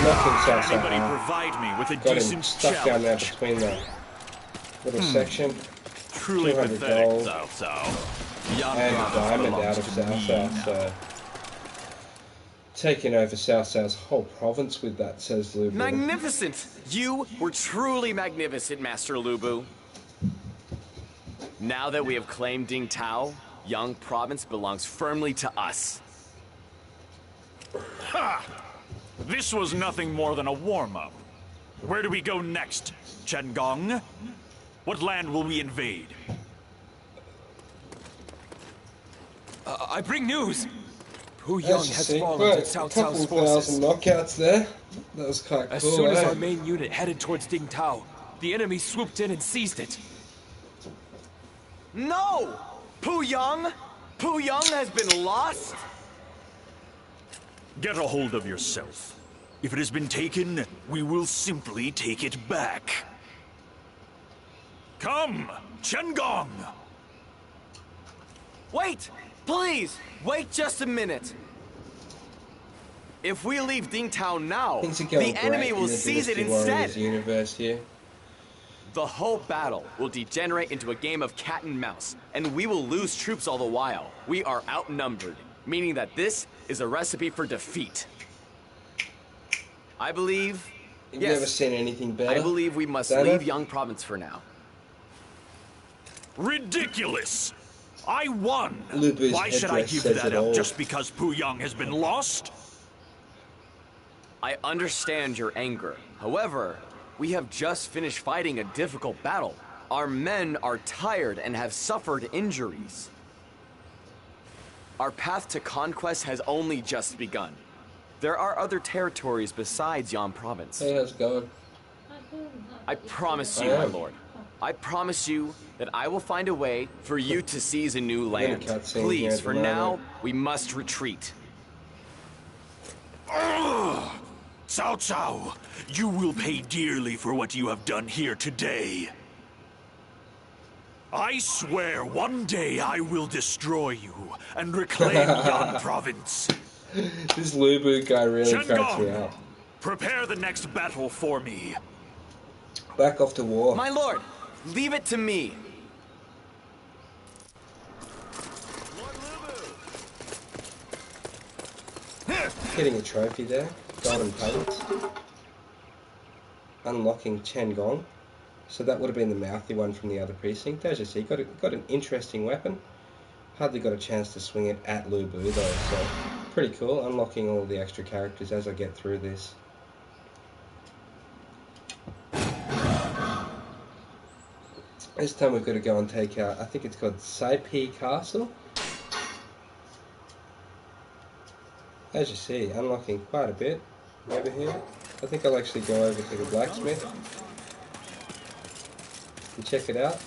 Knocking Cao Cao Anybody out. provide me with a Got him decent stuck down there challenge. between the little section. Truly 200 pathetic, gold. Cao Cao. And a diamond out of Cao Cao, so taking over Cao Cao's whole province with that, says Lu Bu. Magnificent! You were truly magnificent, Master Lu Bu. Now that we have claimed Ding Tao, Yang Province belongs firmly to us. Ha! This was nothing more than a warm-up. Where do we go next, Chen Gong? What land will we invade? I bring news. Pu As Yang you has see, fallen to quite a Cao couple Cao's thousand forces. knockouts there. That was quite cool. As soon as eh? our main unit headed towards Ding Tao, the enemy swooped in and seized it. No! Pu Yang? Pu Yang has been lost? Get a hold of yourself. If it has been taken, we will simply take it back. Come, Chen Gong! Wait! Please! Wait just a minute! If we leave Ding Tao now, Things are going the enemy great will in the seize it Dynasty Warriors instead! universe here. The whole battle will degenerate into a game of cat and mouse, and we will lose troops all the while. We are outnumbered, meaning that this is a recipe for defeat. I believe... You've never seen anything better. I believe we must Better? leave Yang Province for now. Ridiculous! I won! Lu Bu's Why should I headdress give says that it up all. just because Pu Yang has been lost? I understand your anger. However, we have just finished fighting a difficult battle. Our men are tired and have suffered injuries. Our path to conquest has only just begun. There are other territories besides Yan Province. Hey, how's it going? I promise you, my lord. I promise you that I will find a way for you to seize a new land. cutscene here Please, at the for moment. now, we must retreat. Cao Cao, you will pay dearly for what you have done here today. I swear one day I will destroy you and reclaim Yan Province. This Lu Bu guy really Chen cracks me Gong, up. prepare the next battle for me. Back off to war. My lord, leave it to me. Getting a trophy there. Golden plates. Unlocking Chen Gong. So that would have been the mouthy one from the other precinct. As you see, got an interesting weapon. Hardly got a chance to swing it at Lu Bu though, so pretty cool. Unlocking all the extra characters as I get through this. This time we've got to go and take out, I think it's called Saipi Castle. As you see, unlocking quite a bit over here. I think I'll actually go over to the blacksmith and check it out.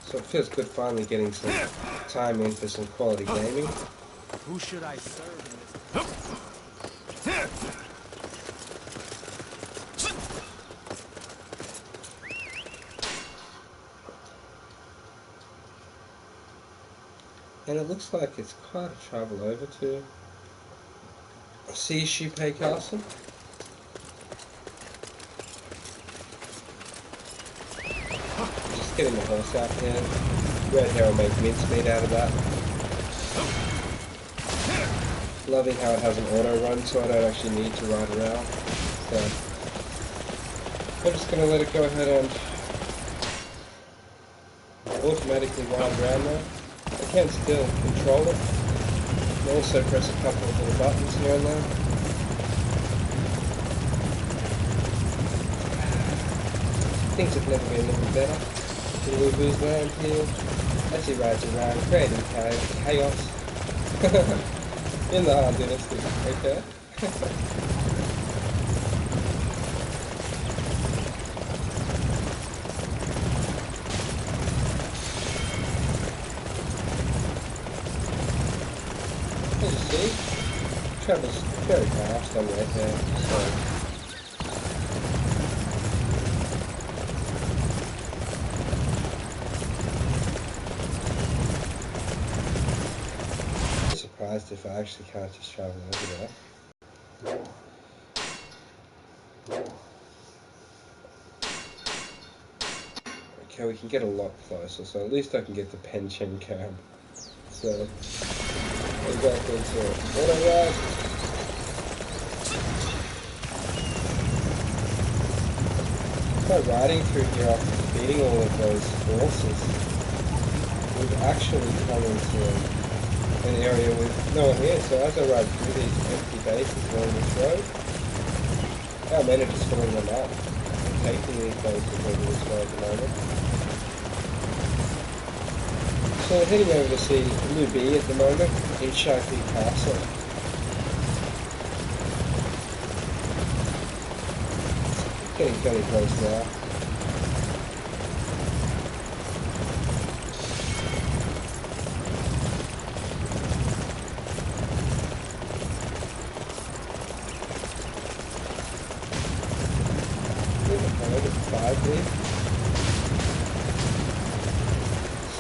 So it feels good finally getting some time in for some quality gaming. Who should I serve in this? And it looks like it's quite a travel over to Saipi Castle. Just getting the horse out here. Red Hare will make mincemeat out of that. Loving how it has an auto run, so I don't actually need to ride around. So I'm just going to let it go ahead and automatically ride around now. I can still control it. And also press a couple of little buttons here and there. Things have never been looking better. Liu Bu's land here as he rides around creating chaos in the Han Dynasty, okay? As you see, travels very fast on Red Hare, so if I actually can't just travel over there. Okay, we can get a lot closer, so at least I can get the pension cam. So, we're back into auto ride. By riding through here after defeating all of those forces, we've actually come into an area with no one here, so as I ride through these empty bases along this road, our men are just filling them up and taking these bases over this way at the moment. So we're heading over to see Liu B at the moment in Shaki Castle. Getting fairly close now.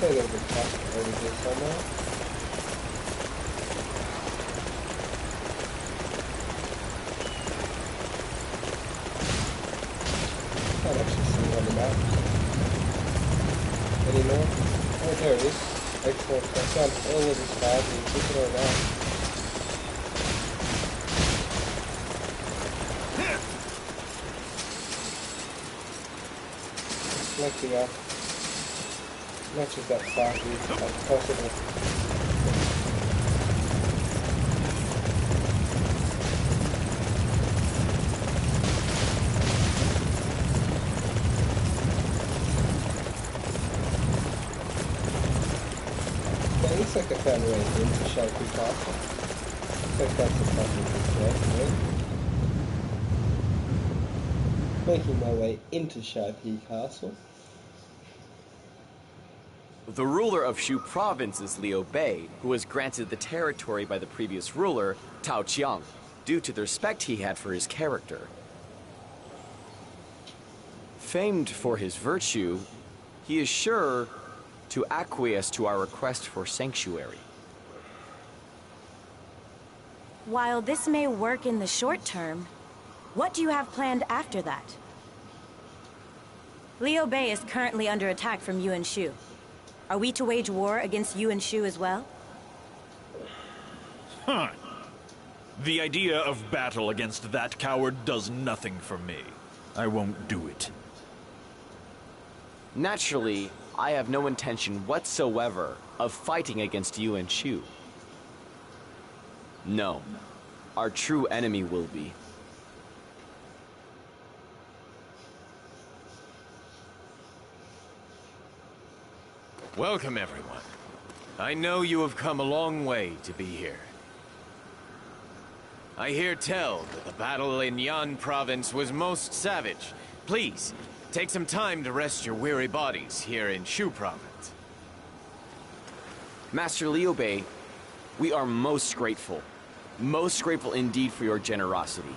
Say there's a truck over here somewhere. Can't actually see it on the map anymore. Oh, there it is. Excellent. I found all of this bad and look at all that. Collecting up as much of that spark as possible. It looks like I found a way into Shaku Castle. Looks like that's a fucking good way. Making my way into Shaku Castle. The ruler of Shu province is Liu Bei, who was granted the territory by the previous ruler, Tao Qiang, due to the respect he had for his character. Famed for his virtue, he is sure to acquiesce to our request for sanctuary. While this may work in the short term, what do you have planned after that? Liu Bei is currently under attack from Yuan Shu. Are we to wage war against Yuan Shu as well? Huh. The idea of battle against that coward does nothing for me. I won't do it. Naturally, I have no intention whatsoever of fighting against Yuan Shu. No, our true enemy will be. Welcome, everyone. I know you have come a long way to be here. I hear tell that the battle in Yan province was most savage. Please, take some time to rest your weary bodies here in Shu province. Master Liu Bei, we are most grateful indeed for your generosity.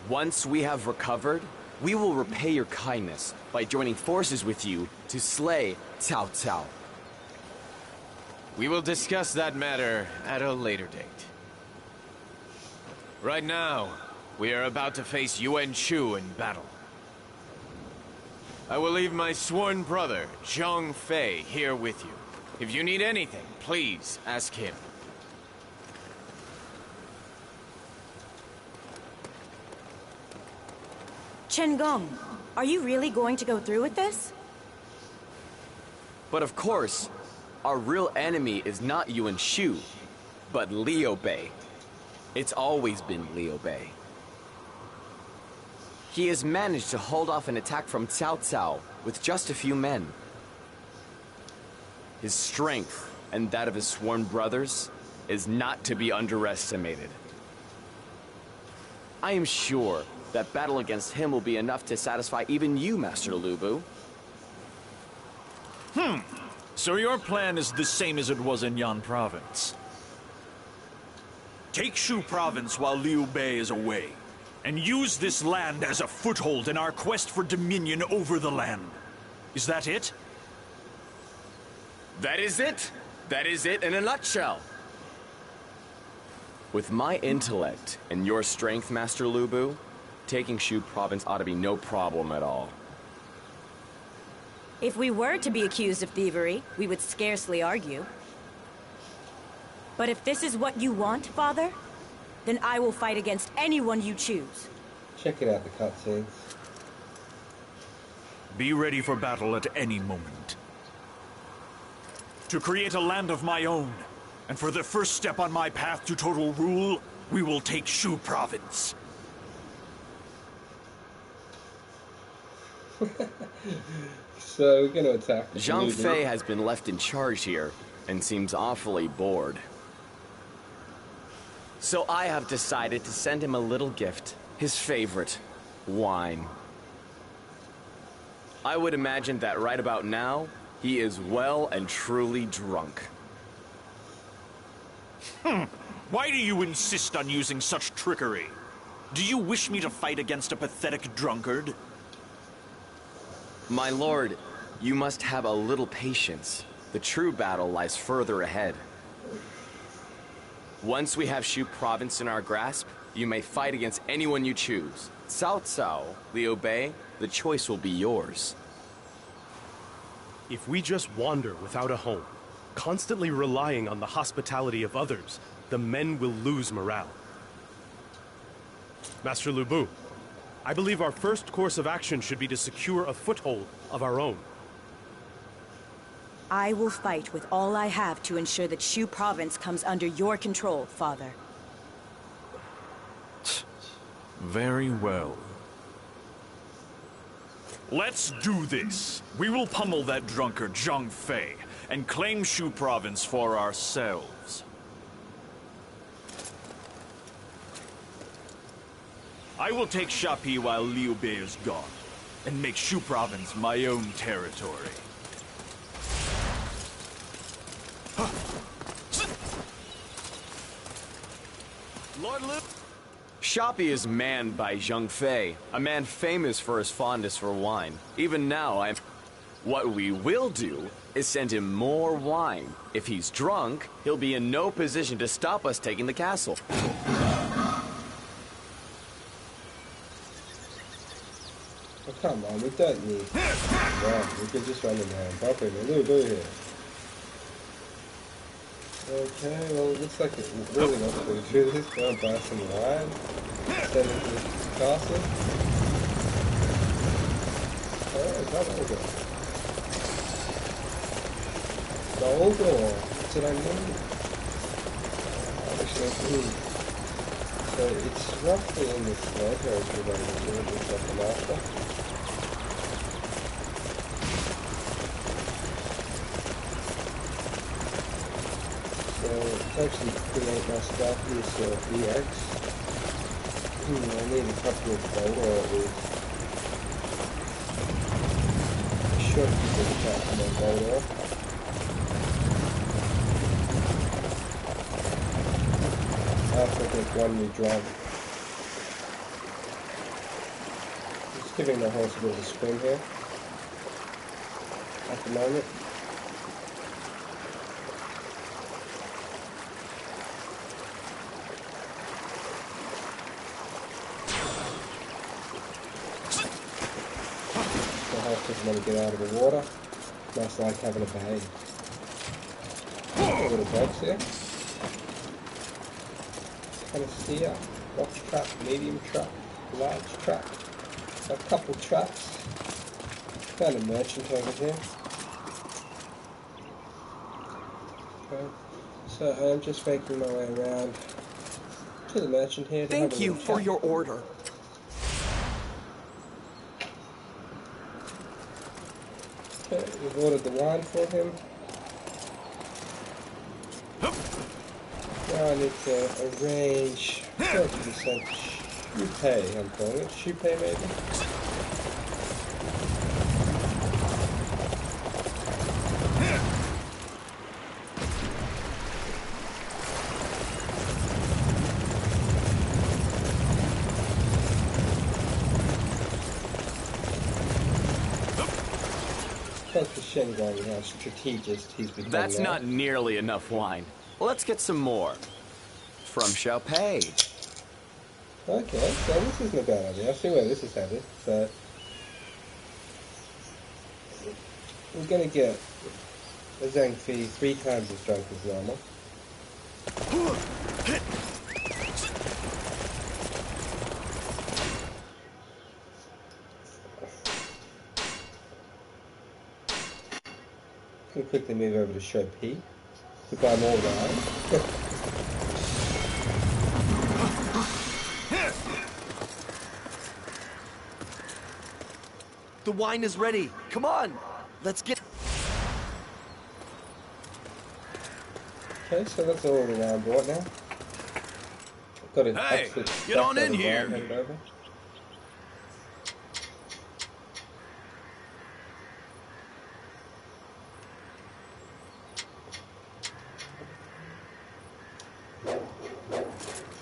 Once we have recovered, we will repay your kindness by joining forces with you to slay Cao Cao. We will discuss that matter at a later date. Right now, we are about to face Yuan Shu in battle. I will leave my sworn brother, Zhang Fei, here with you. If you need anything, please ask him. Chen Gong, are you really going to go through with this? But of course, our real enemy is not Yuan Shu, but Liu Bei. It's always been Liu Bei. He has managed to hold off an attack from Cao Cao with just a few men. His strength and that of his sworn brothers is not to be underestimated. I am sure that battle against him will be enough to satisfy even you, Master Lu Bu. So your plan is the same as it was in Yan Province. Take Shu Province while Liu Bei is away, and use this land as a foothold in our quest for dominion over the land. Is that it? That is it. That is it in a nutshell. With my intellect and your strength, Master Lu Bu, taking Shu Province ought to be no problem at all. If we were to be accused of thievery, we would scarcely argue. But if this is what you want, Father, then I will fight against anyone you choose. Check it out, the cutscenes. Be ready for battle at any moment. To create a land of my own, and for the first step on my path to total rule, we will take Shu Province. So we're gonna attack. Zhang Fei has been left in charge here, and seems awfully bored. So I have decided to send him a little gift, his favorite, wine. I would imagine that right about now, he is well and truly drunk. Why do you insist on using such trickery? Do you wish me to fight against a pathetic drunkard? My lord, you must have a little patience. The true battle lies further ahead. Once we have Shu Province in our grasp, you may fight against anyone you choose. Cao Cao, Liu Bei, the choice will be yours. If we just wander without a home, constantly relying on the hospitality of others, the men will lose morale. Master Lu Bu, I believe our first course of action should be to secure a foothold of our own. I will fight with all I have to ensure that Shu Province comes under your control, Father. Very well. Let's do this. We will pummel that drunkard Zhang Fei and claim Shu Province for ourselves. I will take Shapi while Liu Bei is gone, and make Shu Province my own territory. Lord Lu... Shapi is manned by Zhang Fei, a man famous for his fondness for wine. Even now, What we will do is send him more wine. If he's drunk, he'll be in no position to stop us taking the castle. Oh, come on, we don't need wine. We can just run in there and bump him a little bit here. Okay, well, it looks like it really wants to do this. Go and buy some wine. Send it to the castle. Oh, that's all good. Gold or did I mean? Actually, so it's roughly in this Red Hare if you're going to do it with something after. Actually create my stuff with EX. I need a couple of gold or at least. Should be able to cut my gold off. After I take one new drum. Just giving the horse a bit of a spin here. At the moment. Doesn't want to get out of the water. Nice like having a bag. A little box here. Kind of steer. Box trap, medium trap, large trap. A couple traps. Found a merchant over here. Okay. So I'm just making my way around to the merchant here. Thank you for your order. We've ordered the wine for him. Now I need to arrange 30% shoepay, I'm calling it. Shoepay, maybe? How strategist he's become. That's now. not nearly enough wine. Let's get some more. From Xiaopei. Okay, so this isn't a bad idea. I see where this is headed. So we're gonna get a Zhang Fi 3 times as drunk as normal. Gonna quickly move over to Show P to buy more wine. The wine is ready. Come on, let's get. Okay, so that's all the wine bought now. Got an Hey, absolute get on in here. Over.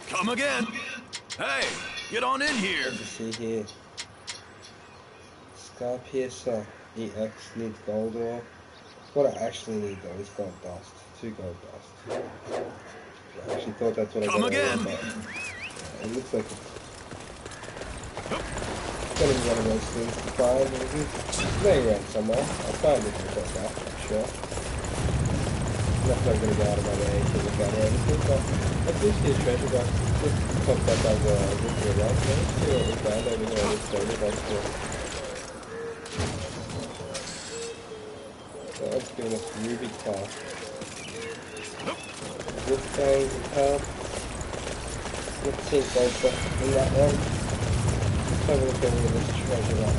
Come again. Hey, get on in here. Let's see here. Scar Piercer EX needs gold ore. What I actually need though is gold dust. 2 gold dust. I actually thought that's what I Come got. again. It looks like it's gonna be one of those things to find. It's laying around somewhere. I'll find it and check out, I'm sure. Not that I'm gonna go out of my way to look at it or anything, but I do see a treasure box. Just popped up as a video right there. See what we found over here on this treasure box here. So that's giving us ruby car. Wood fangs and pearl. Let's see gold stuff in that one. Let's have a look over this treasure box.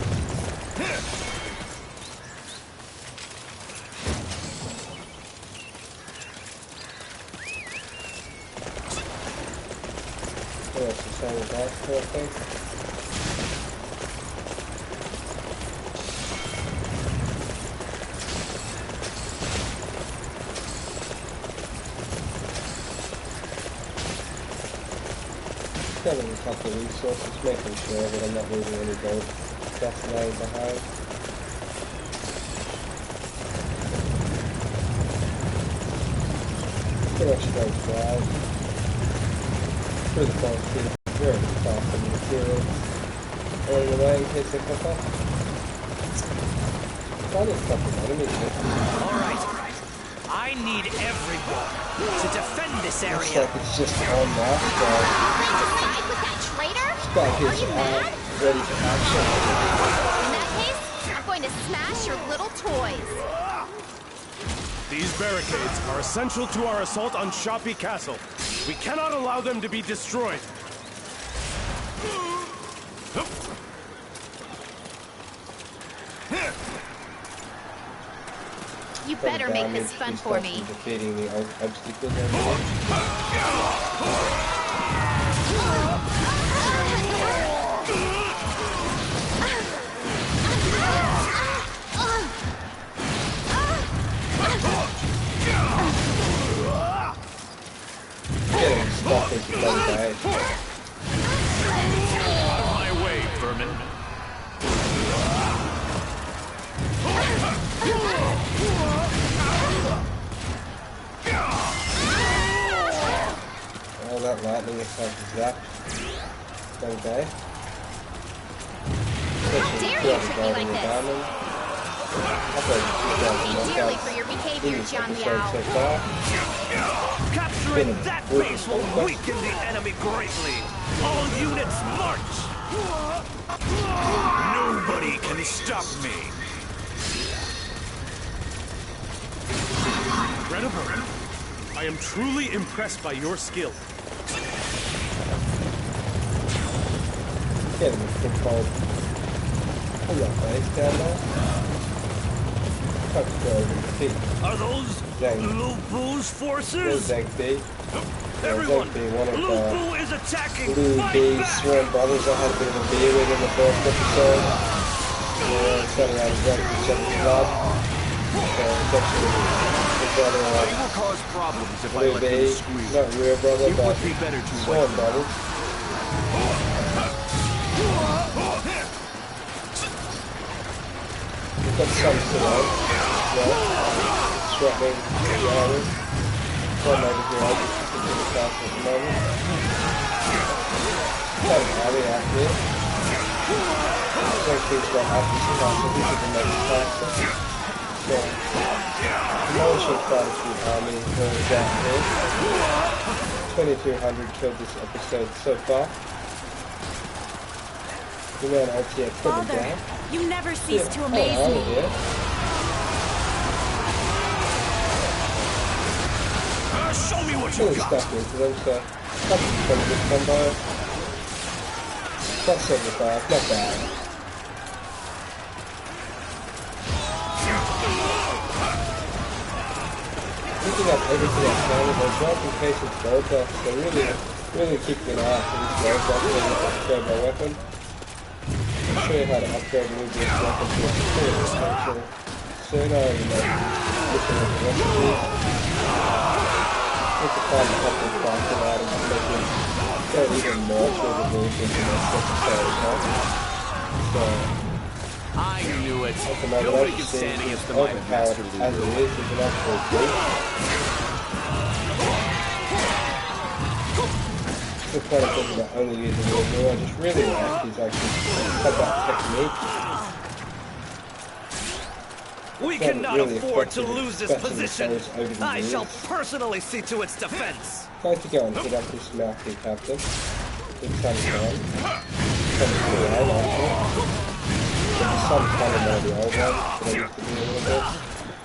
What else is saying with that sort of thing? Selling a couple of resources, making sure that I'm not leaving any gold stuff laying behind. Pretty much go drive through the forest here, very far from the materials along the way in case they pop up. Quite a couple of enemies here. Alright, I need everyone to defend this area. Looks like it's just on that, so With that traitor? got Are his you mad? ready for action. In that case, I'm going to smash your little toys. These barricades are essential to our assault on Shoppy Castle. We cannot allow them to be destroyed. You better make this fun for me. Defeating the obstacles over there. Getting stuck is bloody bad. Out of my way, vermin. All that lightning attack is that. Okay. Dare you treat me like this? You pay dearly for your behavior, John Liao. Capturing that base will weaken the enemy greatly. All units march! Nobody can stop me. Incredible. I am truly impressed by your skill. Getting controlled. Pull that base down there. Are those Lu Bu's forces? Everyone, Lu Bu is attacking! Fight back! Sworn brothers that had a bit of a beer with in the first episode. Yeah, it's around exactly each other's blood. So it's actually his brother It will cause problems if I Lu let B, them squeeze. not real brother, It but would be better to sworn wait. brothers. We've got some today. Yeah. Threatening the others. One over here, I just think in the castle at the moment. Got an alley out here. Don't think what happens to castle. This is the next castle. So, demolishing quite a few army was out here. 2,200 killed this episode so far. The man ULTIAIR put him Father, down. you never cease to amaze Oh, me. yeah. Show me what you Really got! stuck into them, so that's a pretty good combo. Plus 75, not bad. Picking up everything I can with those right in case it's gold box, so really keeping an eye out for this gold box when I upgrade my weapon. I'll show you how to upgrade Lu Bu's weapon to its full potential sooner, you know, looking at the recipes. Need to find a couple of crafting items to make it go even more through the roof into my second as well. So, I knew it. at the moment, Nobody I can just see stand it's against the might of overpowered Master as Lu Bu. it is. It's an absolute beast. To the point of thinking about only using Lu Bu, I just really like his actual combat technique. We Not cannot really afford to effective, lose this especially position. over the I shall years. personally see to its defense. Going to go and hit up this mouthy captain. Big sun's gone. Coming to the aim actually. The sun's kind of one of the old ones, but I used to be a little bit.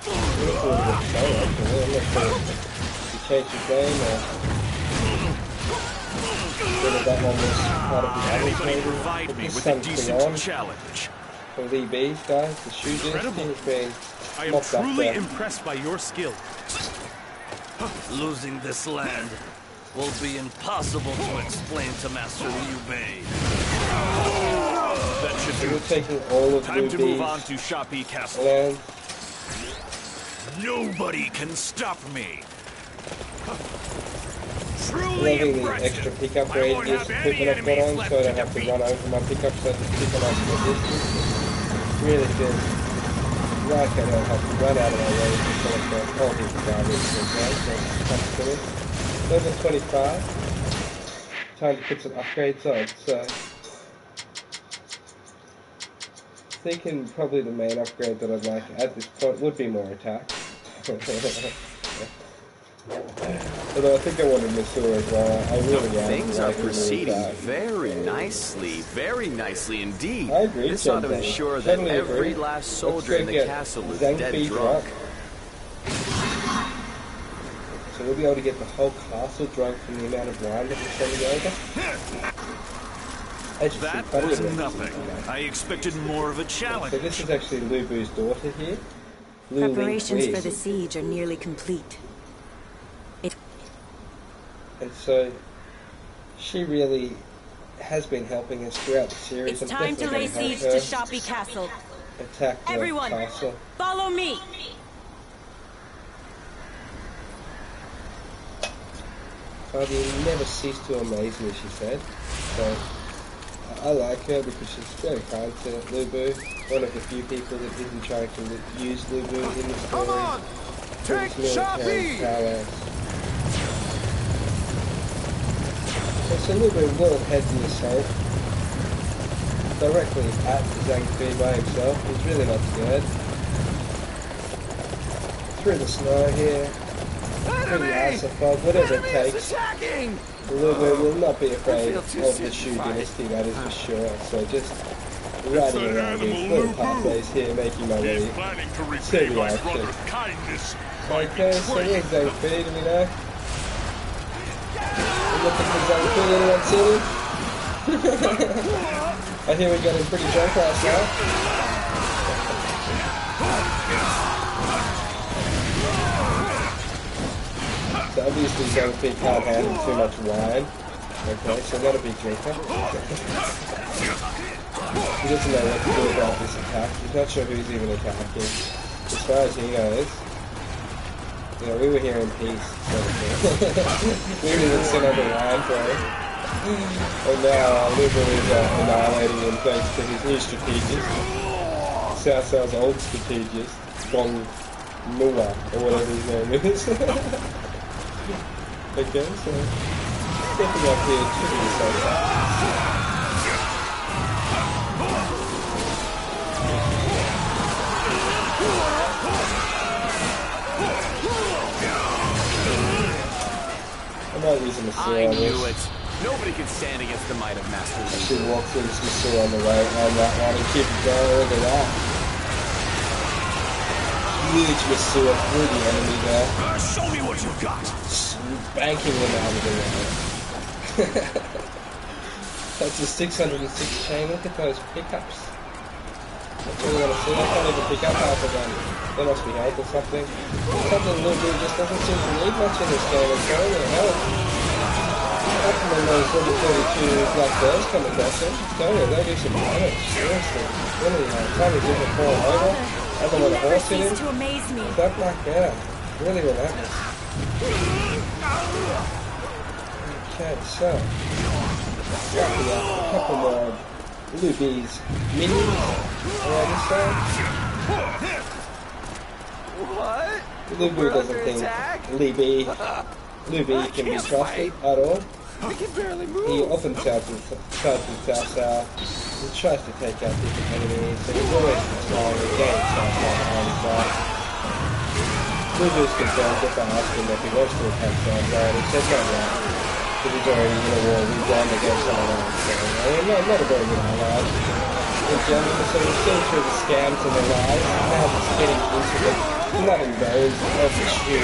It looks a little bit slow actually. I'm not sure if he changed his name or whether that one was part of the others Anybody maybe. provide But me this with a sun's decent beyond challenge? for Lee B's guys. The shoe dynasty has been I am mopped up truly there. impressed by your skill. Losing this land will be impossible to explain to Master Liu Bei. That should So do. we're taking all of Time Lu to move on B's to Shapi Castle. land. Nobody can stop me. Truly Loving the impressive. extra pickup I won't ranges have equipment any I've got enemies on, left so I to don't have to defeat. run over my pickups, so I just pick them up from a distance. Really feels like I don't have to run out of my way to collect the whole heap of garbage as well, so that's silly. Level 25. Time to put some upgrades on, so thinking probably the main upgrade that I'd like at this point would be more attack. Although I think I wanted Missouri as well. I really am. Things are liking the proceeding attack. very nicely indeed. I agree, This ought to Jen. ensure that Totally every agree. last Let's soldier go in the get castle is Zhang dead Fi drunk. So we'll be able to get the whole castle drunk from the amount of wine that we're sending over. That was nothing. I expected more of a challenge. So this is actually Lu Bu's daughter here. Lu Ling Preparations Kui. for the siege are nearly complete. And so she really has been helping us throughout the series. It's I'm time to lay definitely siege gonna to help her Shapi Castle. attack the Everyone, castle. follow me. Father, you never cease to amaze me, she said. So I like her because she's very kind to Lu Bu. One of the few people that isn't trying to use Lu Bu in the story. Come on! for Take his military Shapi! prowess. So Lu Bu will head the assault directly at Zhang Fi by himself. He's really not scared. Through the snow here, through the ice of fog, whatever it takes. Attacking! Lu Bu will not be afraid I of feel too the Shu satisfied. dynasty, that is for sure. So just riding around these little pathways here, making my way planning to to repay the my action. brother's kindness. Okay, so here's Zhang Fi, do we know? We're looking for Zhang Fi, anyone seen him? I hear we got him pretty drunk last night. So obviously Zhangfei can't handle too much wine. Okay, so not a big drinker. He doesn't know what to do about this attack. He's not sure who's even attacking. As far as he knows, you know, we were here in peace. So we didn't sit on the line for it. And now Liver is annihilating him thanks to his new strategist. Cao Cao's old strategist, Gong Mua, or whatever his name is. Okay, so stepping up here should be so fast. I might use a Masseur on this. I knew it. Nobody can stand against the might of Master Li. I should walk through this Masseur on the right on that one and keep it going. Look at that. Huge Masseur through the enemy there. Show me what you got. Banking them out of the way. That's a 606 chain. Look at those pickups. That's all I want to see. I can't even pick up half of them. They must be health or something. Something Little Boo just doesn't seem to need much in this game. It's only health. How come when those level 32 black bears come across him? I'm telling you, they do some damage. Seriously. Really, time he's even falling over. I don't want to horse hit him. That black bear. Really relentless. Okay, so. Got a couple more Liu B's minions around this side. What? Liu Boo doesn't think Liu B can be trusted at all. We can barely move. He often charges with Cao Cao. He tries to take out different enemies, so he's always trying to gain Cao Cao behind his back. Liu Boo's concerned if I ask him if he wants to attack Cao Cao, and he says no right. Because he's already in a war with them against someone else. So, not a very good ally. In general, so we're still through the scams and the lies. Now just getting into the blood and bones of the Shu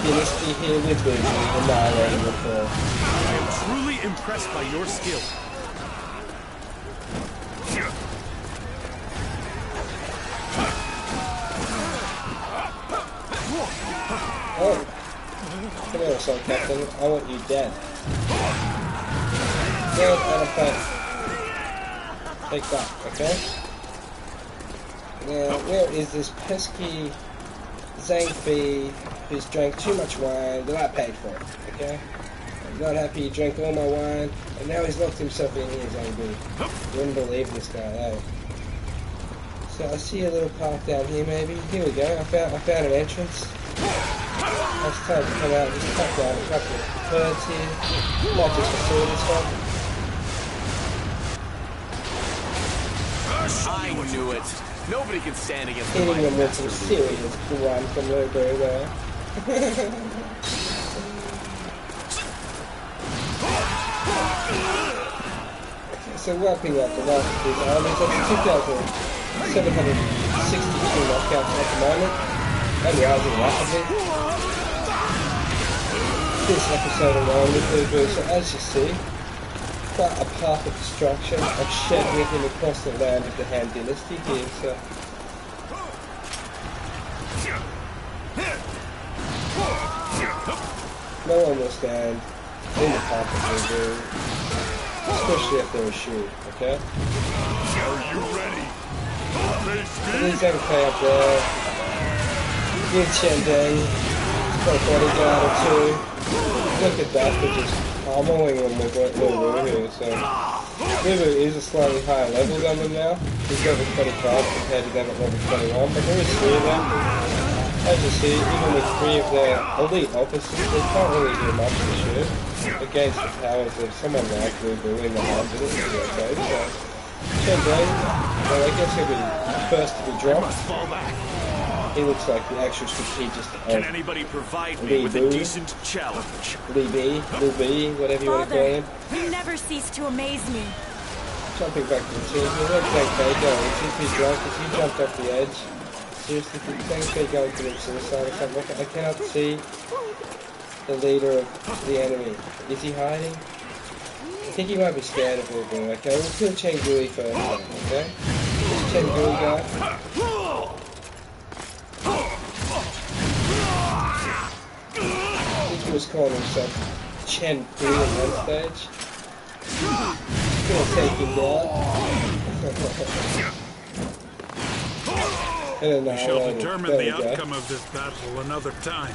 dynasty here with Liu Boo annihilating the four. I am truly impressed by your skill. Oh. Come here, Assault Captain. I want you dead. Dead and a fight. Take that, okay? Now, where is this pesky Zhangfei who's drank too much wine that I paid for it, okay? I'm not happy he drank all my wine, and now he's locked himself in here, Zhangfei. You wouldn't believe this guy, eh? So I see a little path down here, maybe. Here we go. I found an entrance. It's time to come out and just cut down a couple of birds here. Might just pursue this one. I knew it. Nobody can stand against the Hitting might them of with Master some Li. serious one from Liu Boo there. Okay, so wrapping up the last of these armies, that's 2,762 knockouts at the moment, and rising rapidly. This episode alone with Liu Boo, so as you see, quite a path of destruction. I've shed with him across the land of the Han Dynasty here, so no one will stand in the path of Liu Boo, especially if they're a Shu, okay? Are you ready? There's Zhangfei up there. Yin Qiandeng. He's got a bodyguard or two. Look at that, they're just pummeling them with Liu Boo here, so Liu Boo is a slightly higher level than them now. He's level 25 compared to them at level 21, but there is 3 of them. As you see, even with 3 of their elite officers, they can't really do much to shoot against the powers of someone like Liu Boo in the Han Dynasty, okay? So, Qiandeng, well, I guess he'll be first to be dropped. He looks like the actual strategist of Can anybody provide me with a decent challenge? Liu B, whatever you want to call him. You never cease to amaze me. Jumping back to the team, where'd Zhangfei go? Is he drunk? Has he jumped off the edge? Seriously, did Zhangfei go and commit suicide or something? I cannot see the leader of the enemy. Is he hiding? I think he might be scared of Liu Boo. Okay, we'll kill Chen Gui first then, okay? This Chen Gui guy. he was calling himself Chen Pu at one stage. Gonna take him down. We shall determine the outcome of this battle another time.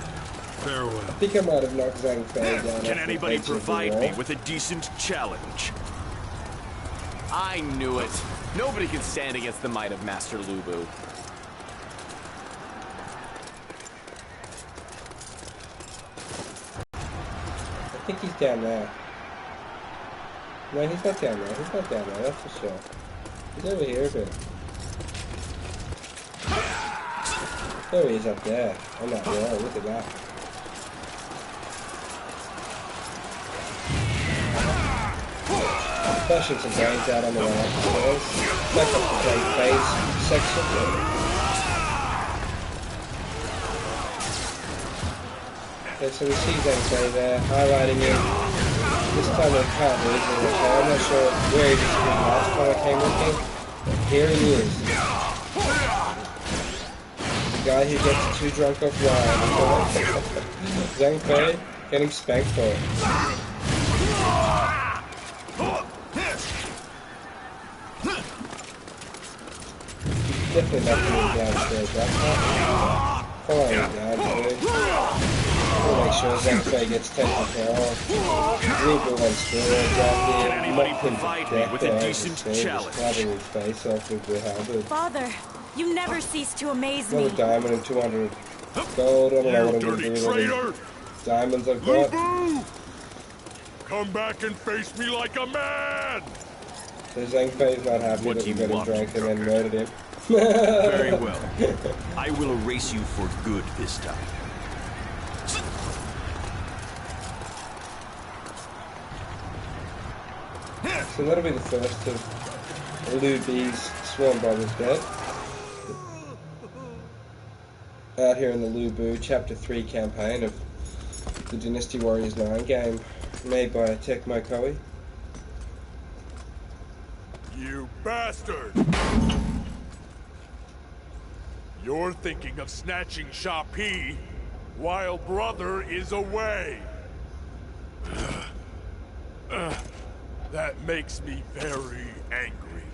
Farewell. I think I might have knocked Zhang Fei down. Can anybody provide me with a decent challenge? I knew it. Nobody can stand against the might of Master Lu Bu. I think he's down there. No, he's not down there. He's not down there, that's for sure. He's over here a bit. There he is up there. On that wall, look at that. Flashing some brains out on the way upstairs. Back up the Zhang Fei's section. Okay, so we see Zhang Fei there, highlighting him. This time I can't lose him, okay? I'm not sure where he disappeared last time I came with him, but here he is. The guy who gets too drunk off wine. Zhang Fei getting spanked for it. Definitely not coming downstairs right now. Following him down, dude. We'll make sure Zhang Fei gets taken care of. Lu Bu on steroids out here. Can anybody provide me with a decent challenge? Having his face off with the halberd. Father, you never cease to amaze me. Another diamond and 200 gold. I don't know what I'm going to do with these diamonds I've got. Come back and face me like a man! So Zhang Fei's not happy that we got him drunk and then murdered him. Very well. I will erase you for good this time. So that'll be the first of Lu Bu's sworn brothers dead. Out here in the Lu Bu Chapter 3 campaign of the Dynasty Warriors 9 game made by Tecmo Koei. You bastard! You're thinking of snatching Sha Pi while brother is away. That makes me very angry.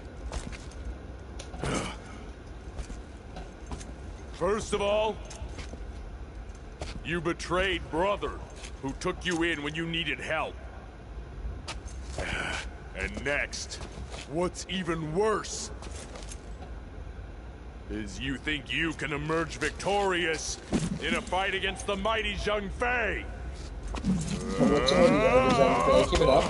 First of all, you betrayed brother, who took you in when you needed help. And next, what's even worse is you think you can emerge victorious in a fight against the mighty Zhang Fei. Give it up.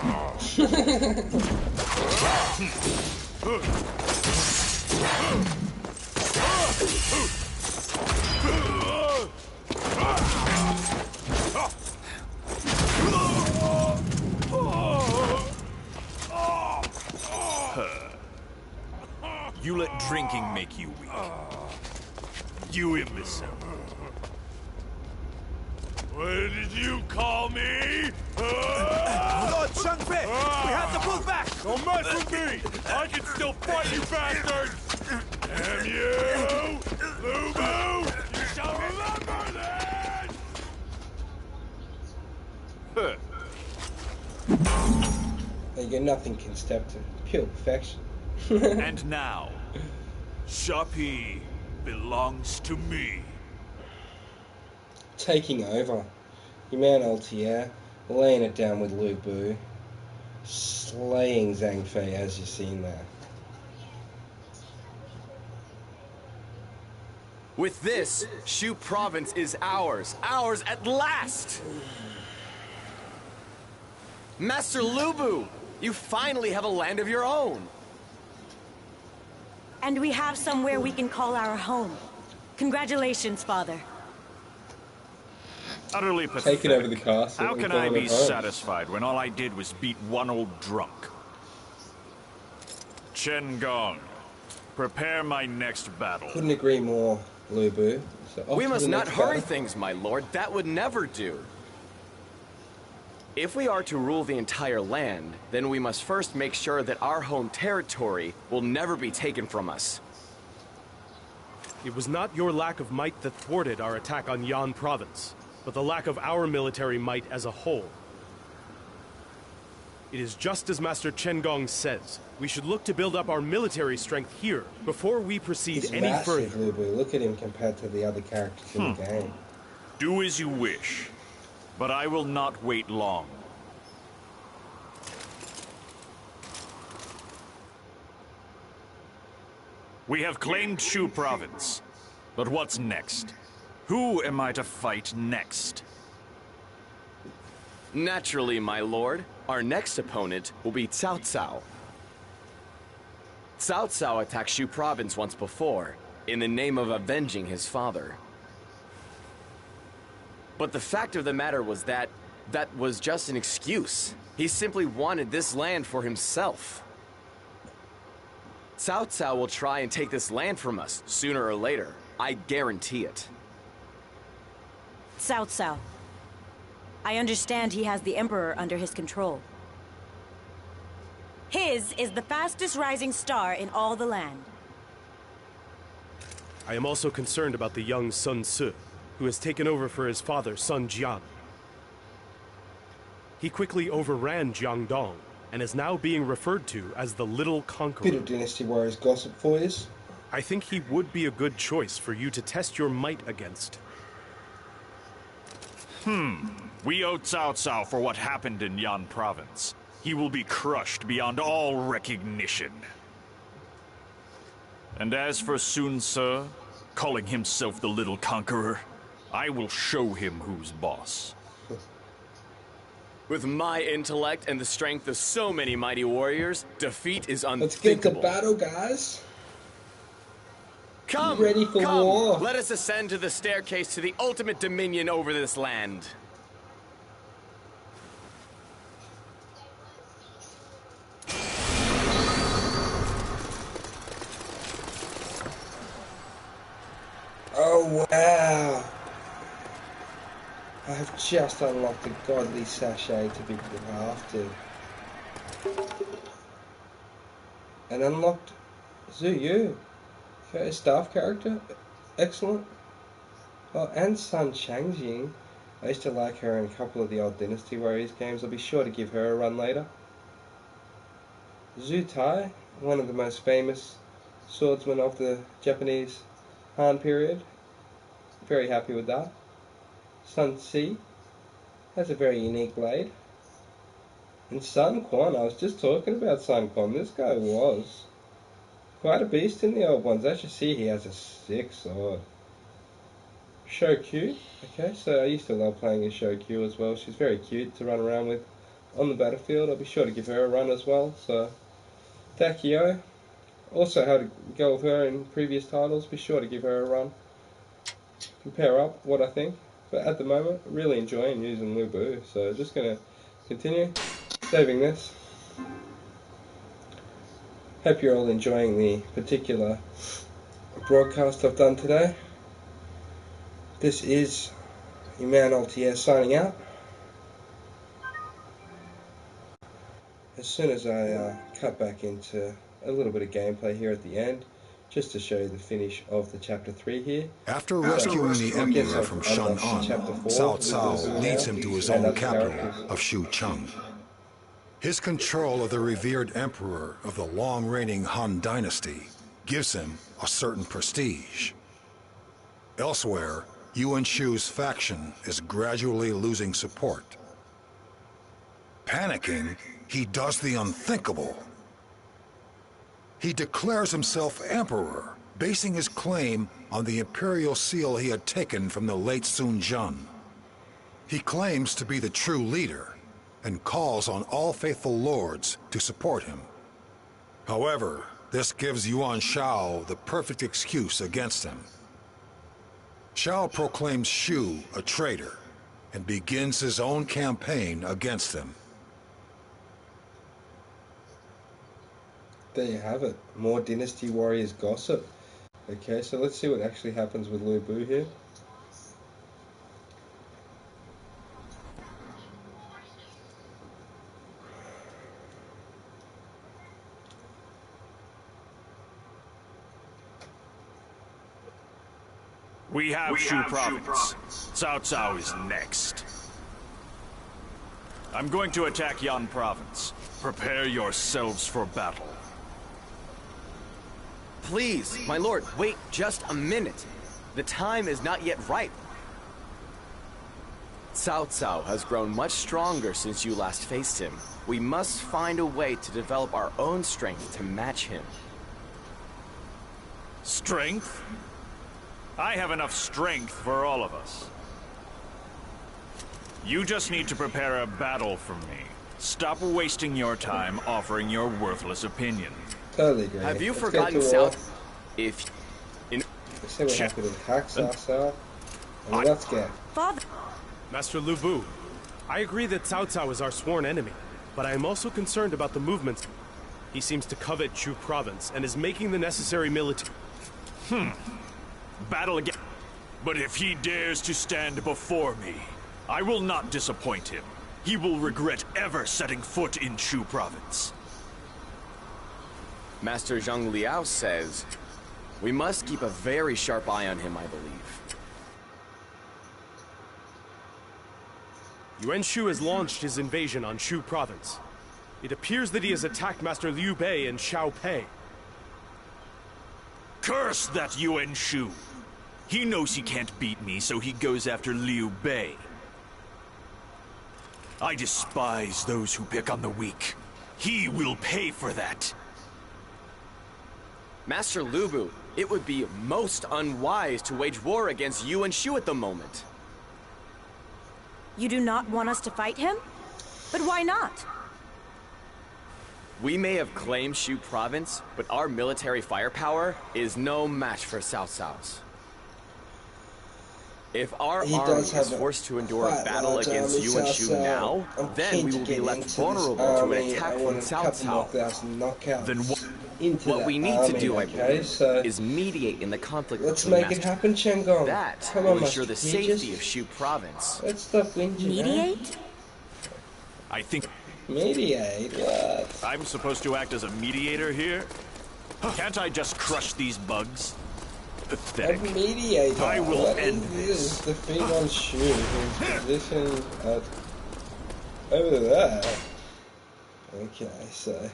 You let drinking make you weak. You imbecile. What did you call me? Lord Zhang Fei, we have to move back! Don't mess with me! I can still fight, you bastards! Damn you! Lu Bu! You shall remember this! There you go, nothing can step to pure perfection. And now, Sha Pi belongs to me. Taking over. Your man ULTIAIR laying it down with Lu Bu. Slaying Zhang Fei as you've seen there. With this, Shu province is ours. Ours at last! Master Lu Bu, you finally have a land of your own. And we have somewhere we can call our home. Congratulations, Father. Utterly pathetic. Taking over the castle. How can I be satisfied when all I did was beat one old drunk? Chen Gong, prepare my next battle. Couldn't agree more, Lu Bu. So We must not hurry things, my lord. That would never do. If we are to rule the entire land, then we must first make sure that our home territory will never be taken from us. It was not your lack of might that thwarted our attack on Yan province. but the lack of our military might as a whole. It is just as Master Chen Gong says. We should look to build up our military strength here before we proceed He's any massive, further. Lubu. Look at him compared to the other characters in the game. Do as you wish, but I will not wait long. We have claimed Shu province, but what's next? Who am I to fight next? Naturally, my lord, our next opponent will be Cao Cao. Cao Cao attacked Shu province once before, in the name of avenging his father. But the fact of the matter was that was just an excuse. He simply wanted this land for himself. Cao Cao will try and take this land from us, sooner or later. I guarantee it. Cao Cao. I understand he has the Emperor under his control. His is the fastest rising star in all the land. I am also concerned about the young Sun Ce, who has taken over for his father, Sun Jian. He quickly overran Jiangdong, and is now being referred to as the Little Conqueror. Bit of Dynasty Warriors gossip for you. I think he would be a good choice for you to test your might against. We owe Cao Cao for what happened in Yan province. He will be crushed beyond all recognition. And as for Sun Ce, calling himself the Little Conqueror, I will show him who's boss. With my intellect and the strength of so many mighty warriors, defeat is unthinkable. Let's get to battle, guys. Come, ready for war. Let us ascend to the staircase to the ultimate dominion over this land. Oh, wow. I have just unlocked a godly sachet to be crafted. And unlocked Zhu Yu. Okay, staff character. Excellent. Oh, and Sun Changjing. I used to like her in a couple of the old Dynasty Warriors games. I'll be sure to give her a run later. Zhu Tai, one of the most famous swordsmen of the Japanese Han period. Very happy with that. Sun Ce has a very unique blade. And Sun Quan, I was just talking about Sun Quan. This guy was quite a beast in the old ones. As you see, he has a sick sword. Shokyu. Okay, so I used to love playing as Shokyu as well. She's very cute to run around with on the battlefield. I'll be sure to give her a run as well. So Takio. Also had to go with her in previous titles. Be sure to give her a run. Compare up what I think. But at the moment, really enjoying using Lu Bu. So just going to continue saving this. Hope you're all enjoying the particular broadcast I've done today. This is your man ULTIAIR signing out. As soon as I cut back into a little bit of gameplay here at the end, just to show you the finish of the Chapter 3 here. After rescuing the Emperor from Shen An, Cao Cao leads him to his own capital of Xucheng. His control of the revered Emperor of the long-reigning Han Dynasty gives him a certain prestige. Elsewhere, Yuan Shu's faction is gradually losing support. Panicking, he does the unthinkable. He declares himself emperor, basing his claim on the imperial seal he had taken from the late Sun Jian. He claims to be the true leader, and calls on all faithful lords to support him. However, this gives Yuan Shao the perfect excuse against him. Shao proclaims Shu a traitor, and begins his own campaign against him. There you have it. More Dynasty Warriors gossip. Okay, so let's see what actually happens with Lu Bu here. We have Shu Province. Cao Cao is next. I'm going to attack Yan Province. Prepare yourselves for battle. Please, my lord, wait just a minute. The time is not yet ripe. Cao Cao has grown much stronger since you last faced him. We must find a way to develop our own strength to match him. Strength? I have enough strength for all of us. You just need to prepare a battle for me. Stop wasting your time offering your worthless opinion. Totally agree. Have you Let's forgotten South? If in let's see what happened in Cao and let's get. Father. Master Lu Bu, I agree that Cao Cao is our sworn enemy, but I am also concerned about the movements. He seems to covet Shu Province and is making the necessary military. Battle again. But if he dares to stand before me, I will not disappoint him. He will regret ever setting foot in Shu Province. Master Zhang Liao says, we must keep a very sharp eye on him, I believe. Yuan Shu has launched his invasion on Shu Province. It appears that he has attacked Master Liu Bei and Xiao Pei. Curse that Yuan Shu! He knows he can't beat me, so he goes after Liu Bei. I despise those who pick on the weak. He will pay for that. Master Lu Bu, it would be most unwise to wage war against Yuan Shu at the moment. You do not want us to fight him? But why not? We may have claimed Shu Province, but our military firepower is no match for Cao Cao's. If our army is forced to endure a battle against Yuan Shu now, then we will be left vulnerable to an attack from Cao Cao. Then what we need to do, I believe, is mediate in the conflict between make it happen, Chengong. That Come will on, ensure the safety of Shu Province. Let's stop whinging. Mediate? I think... Mediate? What? I'm supposed to act as a mediator here? Can't I just crush these bugs? Pathetic. A mediator. I will end this. The Freeroam Chapter is positioned at over there. Okay, so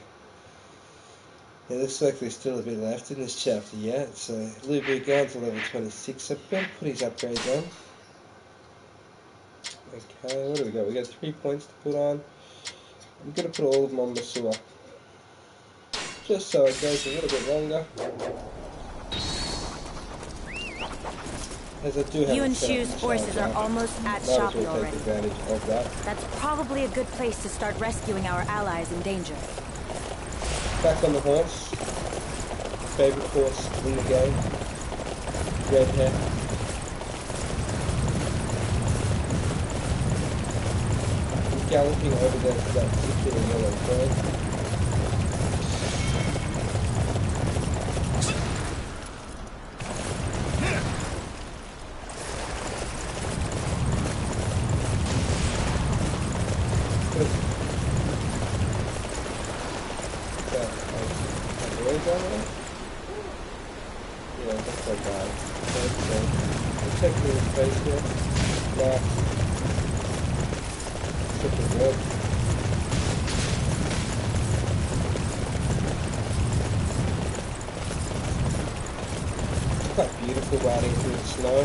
it looks like there's still a bit left in this chapter yet. So Lu Bu going to level 26. So Ben put his upgrades on. Okay, what do we got? We got 3 points to put on. I'm gonna put all of them on Masua, just so it goes a little bit longer. As I do have Yuan Shu's forces are almost at Shoppy already. Take advantage of that. That's probably a good place to start rescuing our allies in danger. Back on the horse. Favorite horse in the game. Red Hare. I'm galloping over there to that particular yellow bird. Quite beautiful riding through the snow.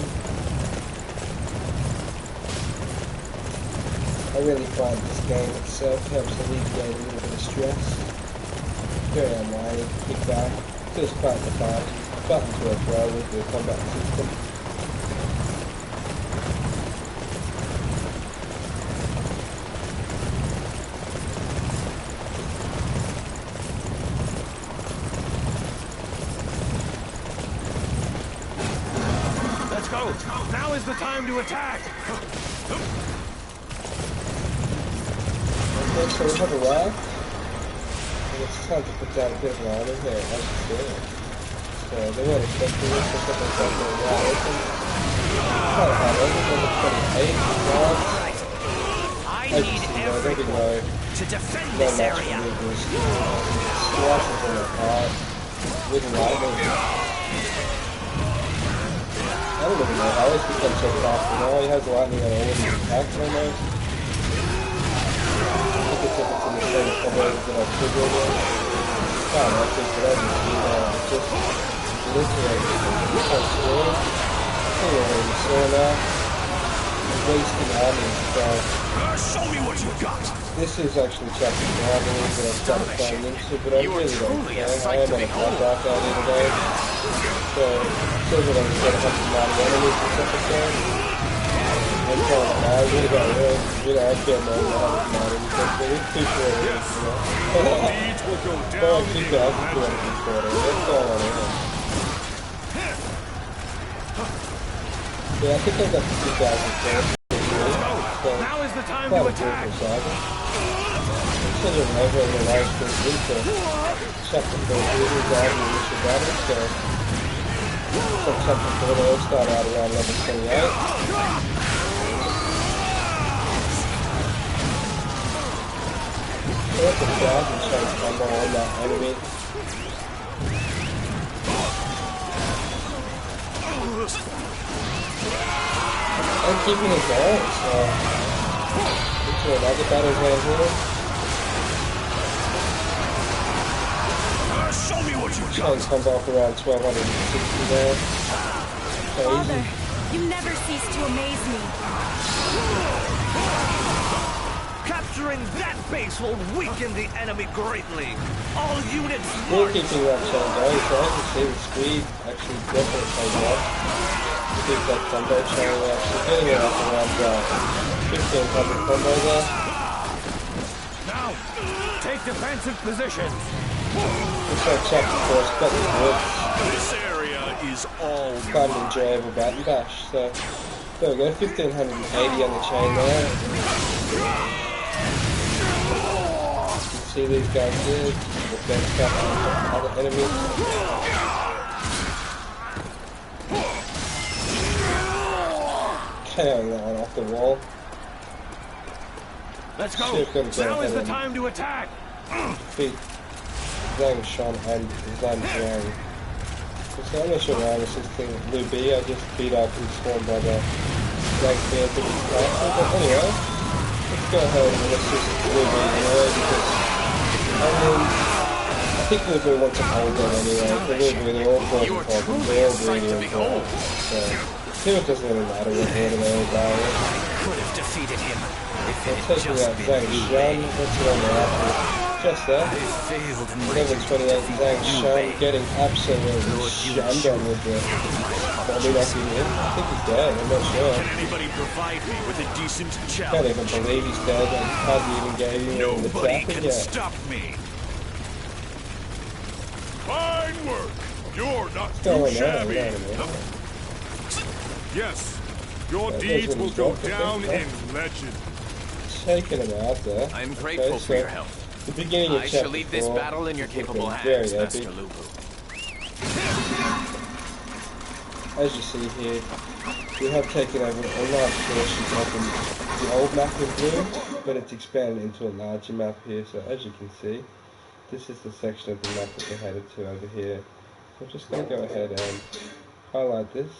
I really find this game itself helps alleviate a little bit of stress. Very unwinding, kick back, feels quite lethargic, button to a throw with the combat system. Now is the time to attack! Okay, so we have arrived. And it's time to put down a bit of line in here, as you see. So they weren't expecting this, they put themselves in a wide open. Quite hard over, number 28 yards. I need everyone to defend this area. Slashes in the heart with lightning. I don't even know how he's become so fast now. He has lightning on all of his attacks almost. I think it's if it's in the same combos that I've triggered in. Can't like this, but as you see now, it's just obliterating him. It's so slow. Anyway, you saw now. He's wasting armies, so... show me what you got! This is actually chapter 9, I believe, that I started playing into, but I really don't care. I am on a hard dark idea today. So, it says that I've got 190 enemies this episode. I'm kind of I really got real, you know, I feel more than 190 because there is too short of this, you know. Well, 2,240, what's going on here? Yeah, I think I got the 2,000 Now is the time to attack! Consider over in the life into chapter 4 here is our initial battle, so chapter 4 will start out around level 28. So that's a 1,000 chance combo on that enemy. I'm keeping it going, so into another battle hand here. Show me what you got. Comes off around 1,260 there. Father, you never cease to amaze me. Capturing that base will weaken the enemy greatly. All units We're keeping that chain going, so I can see the speed actually definitely pays off. Keep that combo chain, we're actually getting it up around 1,500 combo there. Now, take defensive positions. Looks like chapter 4's got the woods. This area is all quite an enjoyable battle dash, so there we go, 1,580 on the chain there. You can see these guys here, the best stuff on other enemies. KOing that one off the wall. Let's go. Now is the time to attack. Defeat Zhang Shan and Zhang Zhuang. So I'm not sure why I was just thinking Lu B. I just beat up and spawned by the Black Bear to his castle. But anyway, let's go ahead and let's just Lu B anyway because I think Lu B wants to hold them anyway. For Lu B, they're all causing problems. They're all really important. So it doesn't really matter what order they all die in. Could have defeated him if it had just been Zhang Shan, that's what I'm after. Just there. Level 28 Zhang Shan getting absolutely shunned on with the body knocking in. I think he's dead, I'm not sure. Can anybody provide me with a decent challenge? Can't even believe he's dead and hardly even gave him the Nobody tap can yet. stop me. Fine work. You're not What's too going on? shabby. You know what I mean? Yes, your Yeah, deeds that's what will he's go got, down I think, in legend. Taking him out there. I'm grateful for your help. The beginning of I chapter shall leave this 4 battle in your capable very hands, Master epic. Lubu. As you see here, we have taken over a large portion of the old map in blue, but it's expanded into a larger map here. So as you can see, this is the section of the map that we're headed to over here. So I'm just going to go ahead and highlight this.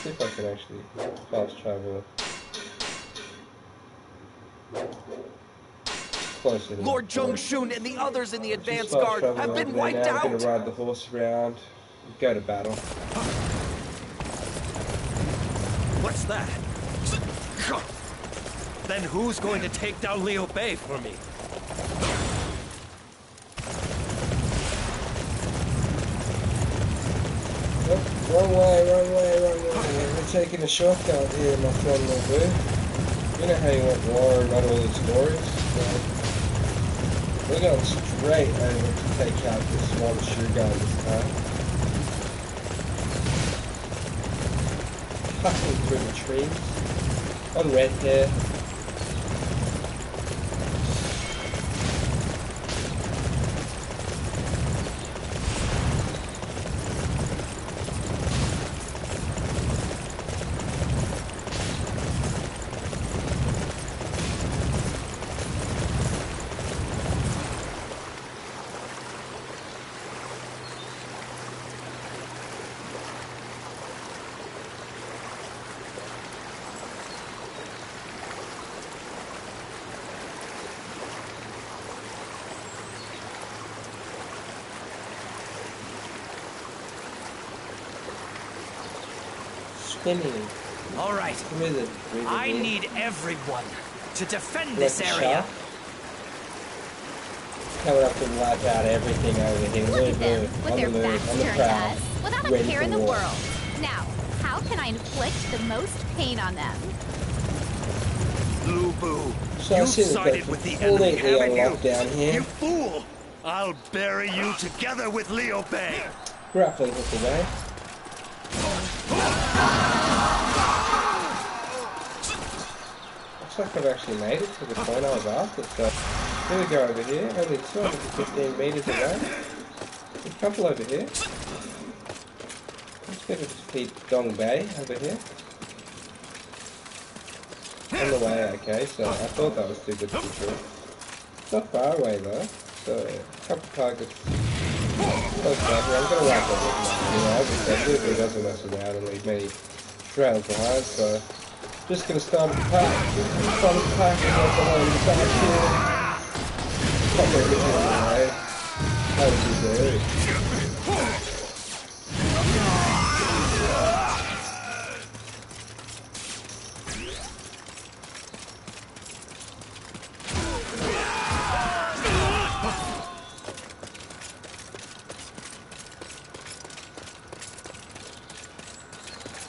See if I can actually fast travel closer. Lord Zhongxun and the others in the advance Just fast guard travel have over been there wiped now. I'm out. going to ride the horse around and go to battle. What's that? Then who's going to take down Liu Bei for me? Wrong way. We're taking a shortcut here, my friend Lubu. You know how you went war and read all these stories? So we're going straight over to take out this one shoe guy this time. Cutting through the trees on Red Hare. spinning. All right. I need everyone to defend this area. Coming up to wipe out everything over here. Look at them, with their backs turned to us, without a care in the world. Now, how can I inflict the most pain on them? Lu Bu, So you've sided with the enemy, haven't you? Down here. You fool! I'll bury you together with Liu Bei. Grappling hook away. Looks like I've actually made it to the point I was after, so here we go over here, only 215 meters away. A couple over here. Let's go to defeat Dong Bei over here. On the way, okay, so I thought that was too good to be true. It's not far away though, so a couple targets close by here. I'm gonna wipe that with my, as I said, Lubu doesn't mess around and leave many trails behind, so just gonna start a pack. Start a pack and go behind the back here. Pop everything away. How would you do?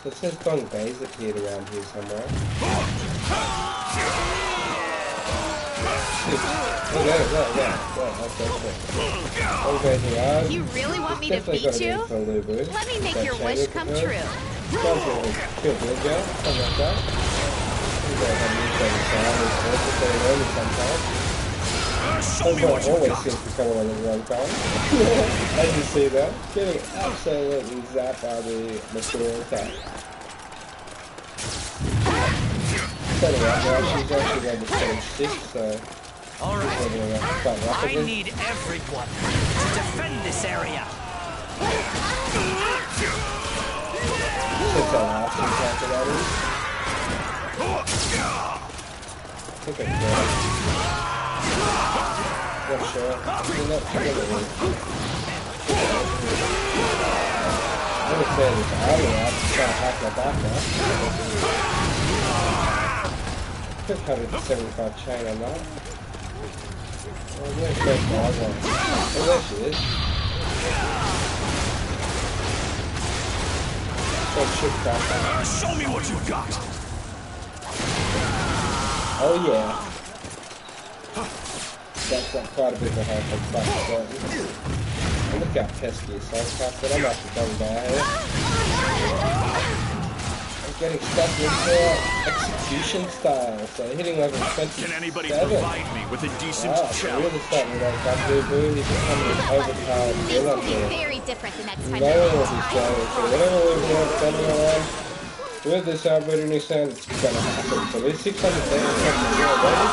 It says Dong Bei's appeared around here somewhere. You really want me to beat you? Let me make your wish come true. Show me what you got. Seems to come along at the wrong time. As you see that, getting absolutely zapped by the Masturian attack. Right now, she's actually going to stage 6, so Alright, I need everyone to defend this area. Could have it 75 chain on that. Oh, where's that dog one? Oh, there she is. Show me what you got. Oh yeah. That's quite a bit of a help from back. And look how pesky Assault Captain. I'm actually coming down here. Getting stuck into execution style, so hitting level 27. Can anybody provide me with a decent challenge? Really starting to wake up, Lubu. He's becoming an overpowered villain here. Very different the next time. No one will be showing, so whatever Lubu is standing around, with this outbreeding new sound, it's gonna happen. So there's 600 damage already.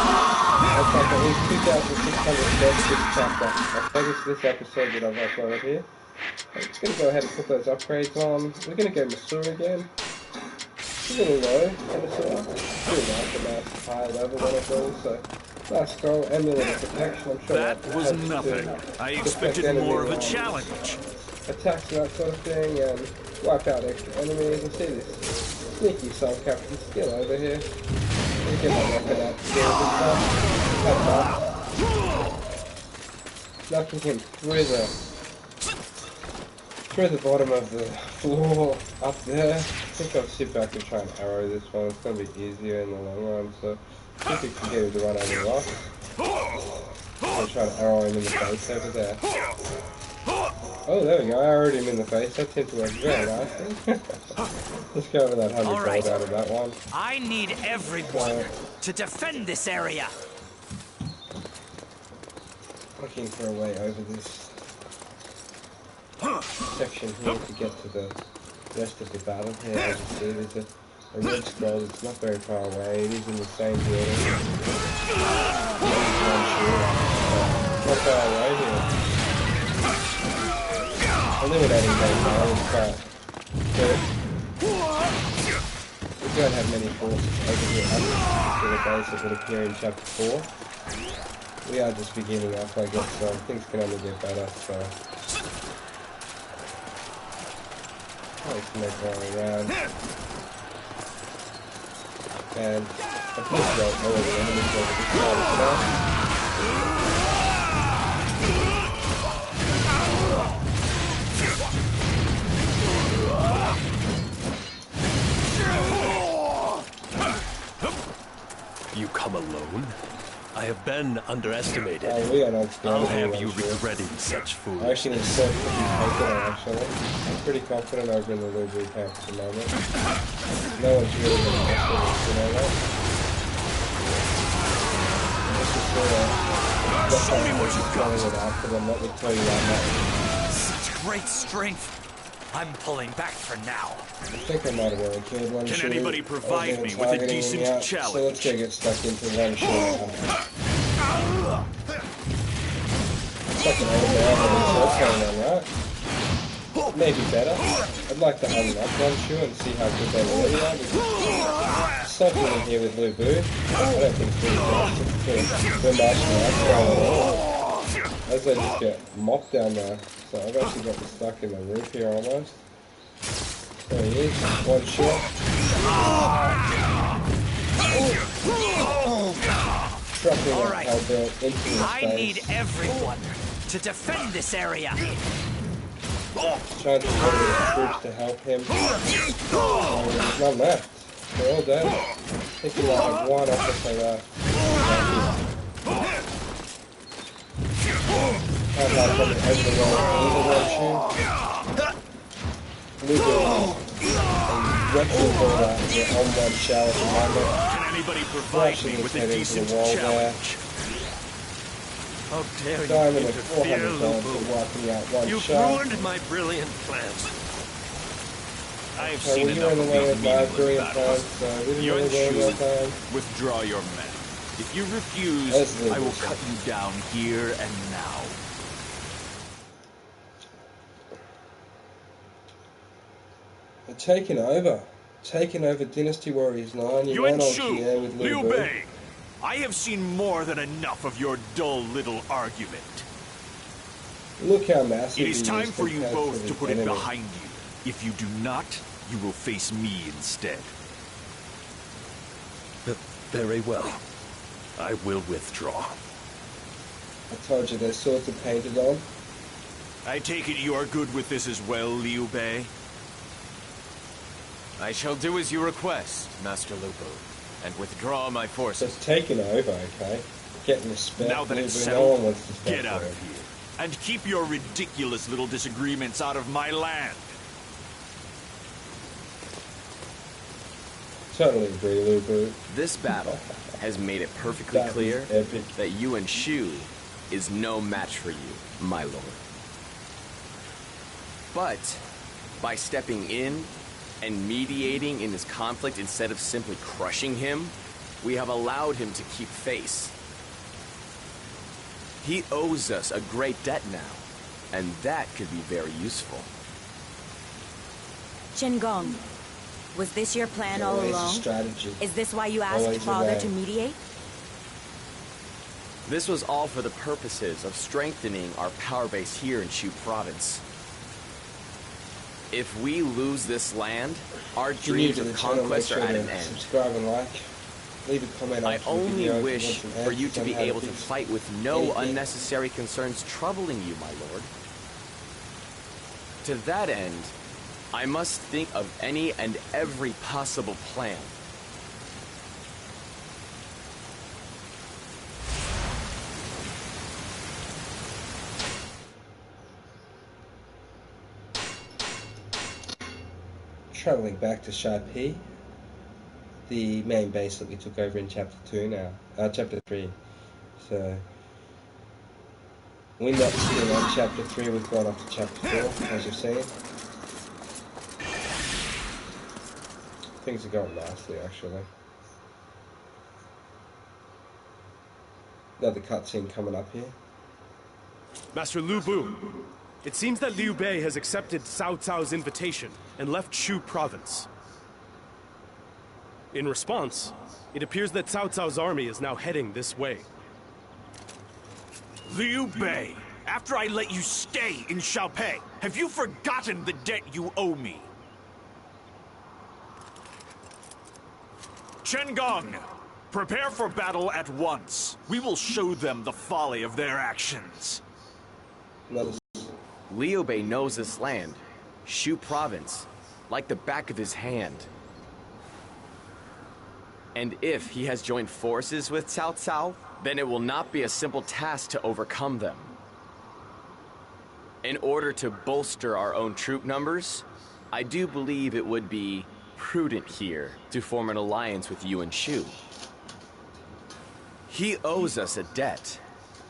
That's like at least 2,600 deaths this chapter. I'll focus this episode that I've uploaded here. I'm just gonna go ahead and put those upgrades on. We're gonna go Masur again. It's a little low, and it's pretty nice, a nice high level one of those, so nice scroll, amulet of protection, I'm sure that was nothing. I expected more of a challenge. Attacks and that sort of thing, and wipe out extra enemies. I see this sneaky Soul Captain skill over here. You get my weapon out skills and stuff. Knocking him through the bottom of the floor up there. I think I'll sit back and try and arrow this one. It's going to be easier in the long run, so I think we can get him to run over the rocks. I'll try to arrow him in the face over there. Oh, there we go. I arrowed him in the face. That seems to work very nicely. Let's go over that 100 gold out of that one. I need everyone to defend this area. Looking for a way over this section here to get to the rest of the battle here. As you see, there's a red scroll that's not very far away. It is in the same building. Not far away here. Eliminating those now, but we don't have many forces over here up to the base that would appear in chapter 4. We are just beginning up, I guess, so things can only get better, so let's make our way around. and obliterate all of the enemies over this side of the map. You come alone? I have been underestimated. We are not I'll have you regretting such fools. I actually said to be confident, actually. I'm pretty confident over in the Lubu camp at the moment. No one's really going to mess with us, you know that? Show me what you've got. It out for them, let me tell you right now. Such great strength. I'm pulling back for now. I think I might have already killed one. Can anybody provide me with a decent challenge? So let's go get stuck into one shot. Fucking old man, right? Maybe better. I'd like to unlock one shoe and see how good they really are. Because something in here with Lubu, I don't think it's really much as they just get mopped down there. So I've actually got stuck in the roof here almost. There he is, one shot. Trucking Alright, into his face. I need everyone to defend this area. Trying to get the troops to help him. There's none left. They're all dead. I think he might have one officer left. Can't like from everyone either one shoe. Lubu is wrecking for the on one shell at the moment. Can anybody provide me with a decent challenge? How dare Diamond you at interfere, 400 times Lubu? for wiping out one You've shell. ruined my brilliant plans. I have So seen you're enough in the of way these of my meaningless brilliant plans, battles. so we didn't You really and go Shu, time. withdraw your men. If you refuse, I will cut you down here and now. They're taking over Dynasty Warriors 9. You Yuan went Shu, on Liu Liu Bei, I have seen more than enough of your dull little argument. Look how massive It is time for you compared both the to put it enemy. behind you. If you do not, you will face me instead. Very well. I will withdraw. I told you their swords are painted on. I take it you are good with this as well, Liu Bei? I shall do as you request, Master Lubu, and withdraw my forces. Just taking over, okay? Getting respect. Now that it's No one settled, wants to get out of here. And keep your ridiculous little disagreements out of my land. Totally agree, Lubu. This battle has made it perfectly clear that Yuan Shu is no match for you, my lord. But by stepping in and mediating in this conflict instead of simply crushing him, we have allowed him to keep face. He owes us a great debt now, and that could be very useful. Qingong, was this your plan all Always a along? strategy. Is this why you asked Always a Father way. to mediate? This was all for the purposes of strengthening our power base here in Shu Province. If we lose this land, our If you're new dreams to of the channel, make conquest sure are at to an end. subscribe and like. Leave a comment I after the only video if you wish want some for you answers to on be how able to fix fight with no anything. unnecessary concerns troubling you, my lord. To that end, I must think of any and every possible plan. Traveling back to Sharpie, the main base that we took over in Chapter 2 now, Chapter 3. So, we're not still on Chapter 3, we've gone up to Chapter 4, as you've seen. Things are going nicely, actually. Another cutscene coming up here. Master Lu Bu, it seems that Liu Bei has accepted Cao Cao's invitation and left Shu Province. In response, it appears that Cao Cao's army is now heading this way. Liu Bei, after I let you stay in Xiaopei, have you forgotten the debt you owe me? Chengong, prepare for battle at once. We will show them the folly of their actions. Liu Bei knows this land, Shu Province, like the back of his hand. And if he has joined forces with Cao Cao, then it will not be a simple task to overcome them. In order to bolster our own troop numbers, I do believe it would be prudent here to form an alliance with Yuan Shu. He owes us a debt.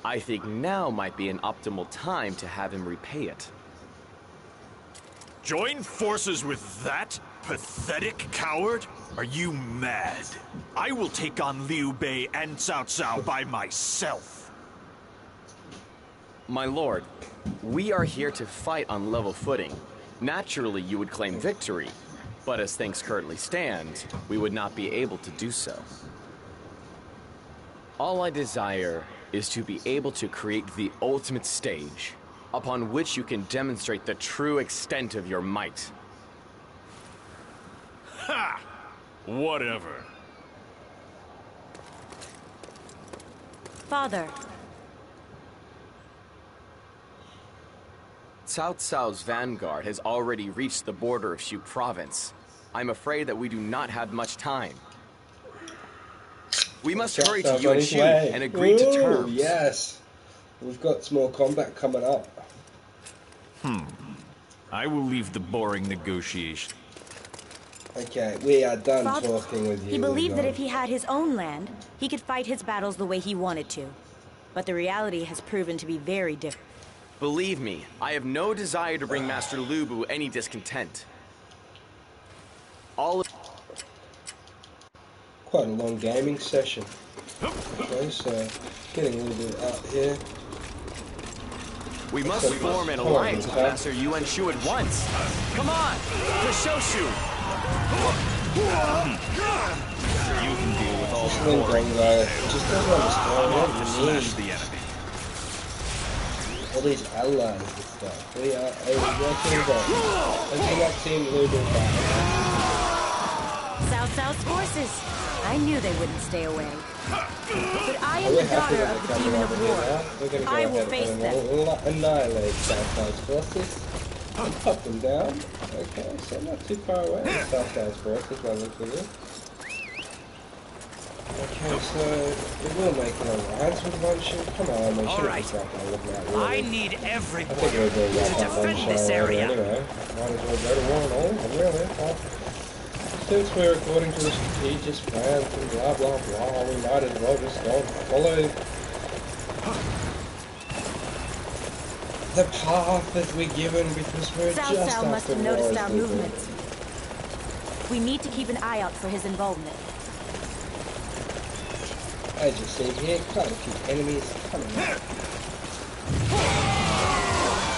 I think now might be an optimal time to have him repay it. Join forces with that pathetic coward? Are you mad? I will take on Liu Bei and Cao Cao by myself. My lord, we are here to fight on level footing. Naturally, you would claim victory, but as things currently stand, we would not be able to do so. All I desire is to be able to create the ultimate stage, upon which you can demonstrate the true extent of your might. Ha! Whatever. Father. Cao Cao's vanguard has already reached the border of Shu Province. I'm afraid that we do not have much time. We must hurry to Yuan Shu and agree to terms. Yes. We've got some more combat coming up. I will leave the boring negotiation. Okay, we are done Father, talking with you. He believed that if he had his own land, he could fight his battles the way he wanted to. But the reality has proven to be very different. Believe me, I have no desire to bring Master Lu Bu any discontent. Quite a long gaming session. Okay, so getting a little bit out here. We must form an alliance with Master Yuan Shu at once. Come on, to Shoshu. You can deal with all the boring guy. Just doesn't understand what you smash the enemy. All these allies and stuff. We are working together. I think I've seen a little bit back. Cao Cao's forces. I knew they wouldn't stay away. But I am the daughter of the demon of war. I will face them. We'll annihilate Cao Cao's forces and put them down. Okay, so not too far away. Cao Cao's forces, by the looks of it. Okay, so we will make an alliance with Yuan Shu. Come on, we should have got that looking at really. I need everybody to defend this area. Anyway, might as well go to war and all, really. Well, since we're according to the strategist plan and blah blah blah, we might as well just go and follow the path that we're given because we're Cao just Cao must after have noticed war, our movements. We need to keep an eye out for his involvement. As you see here, quite a few enemies coming up.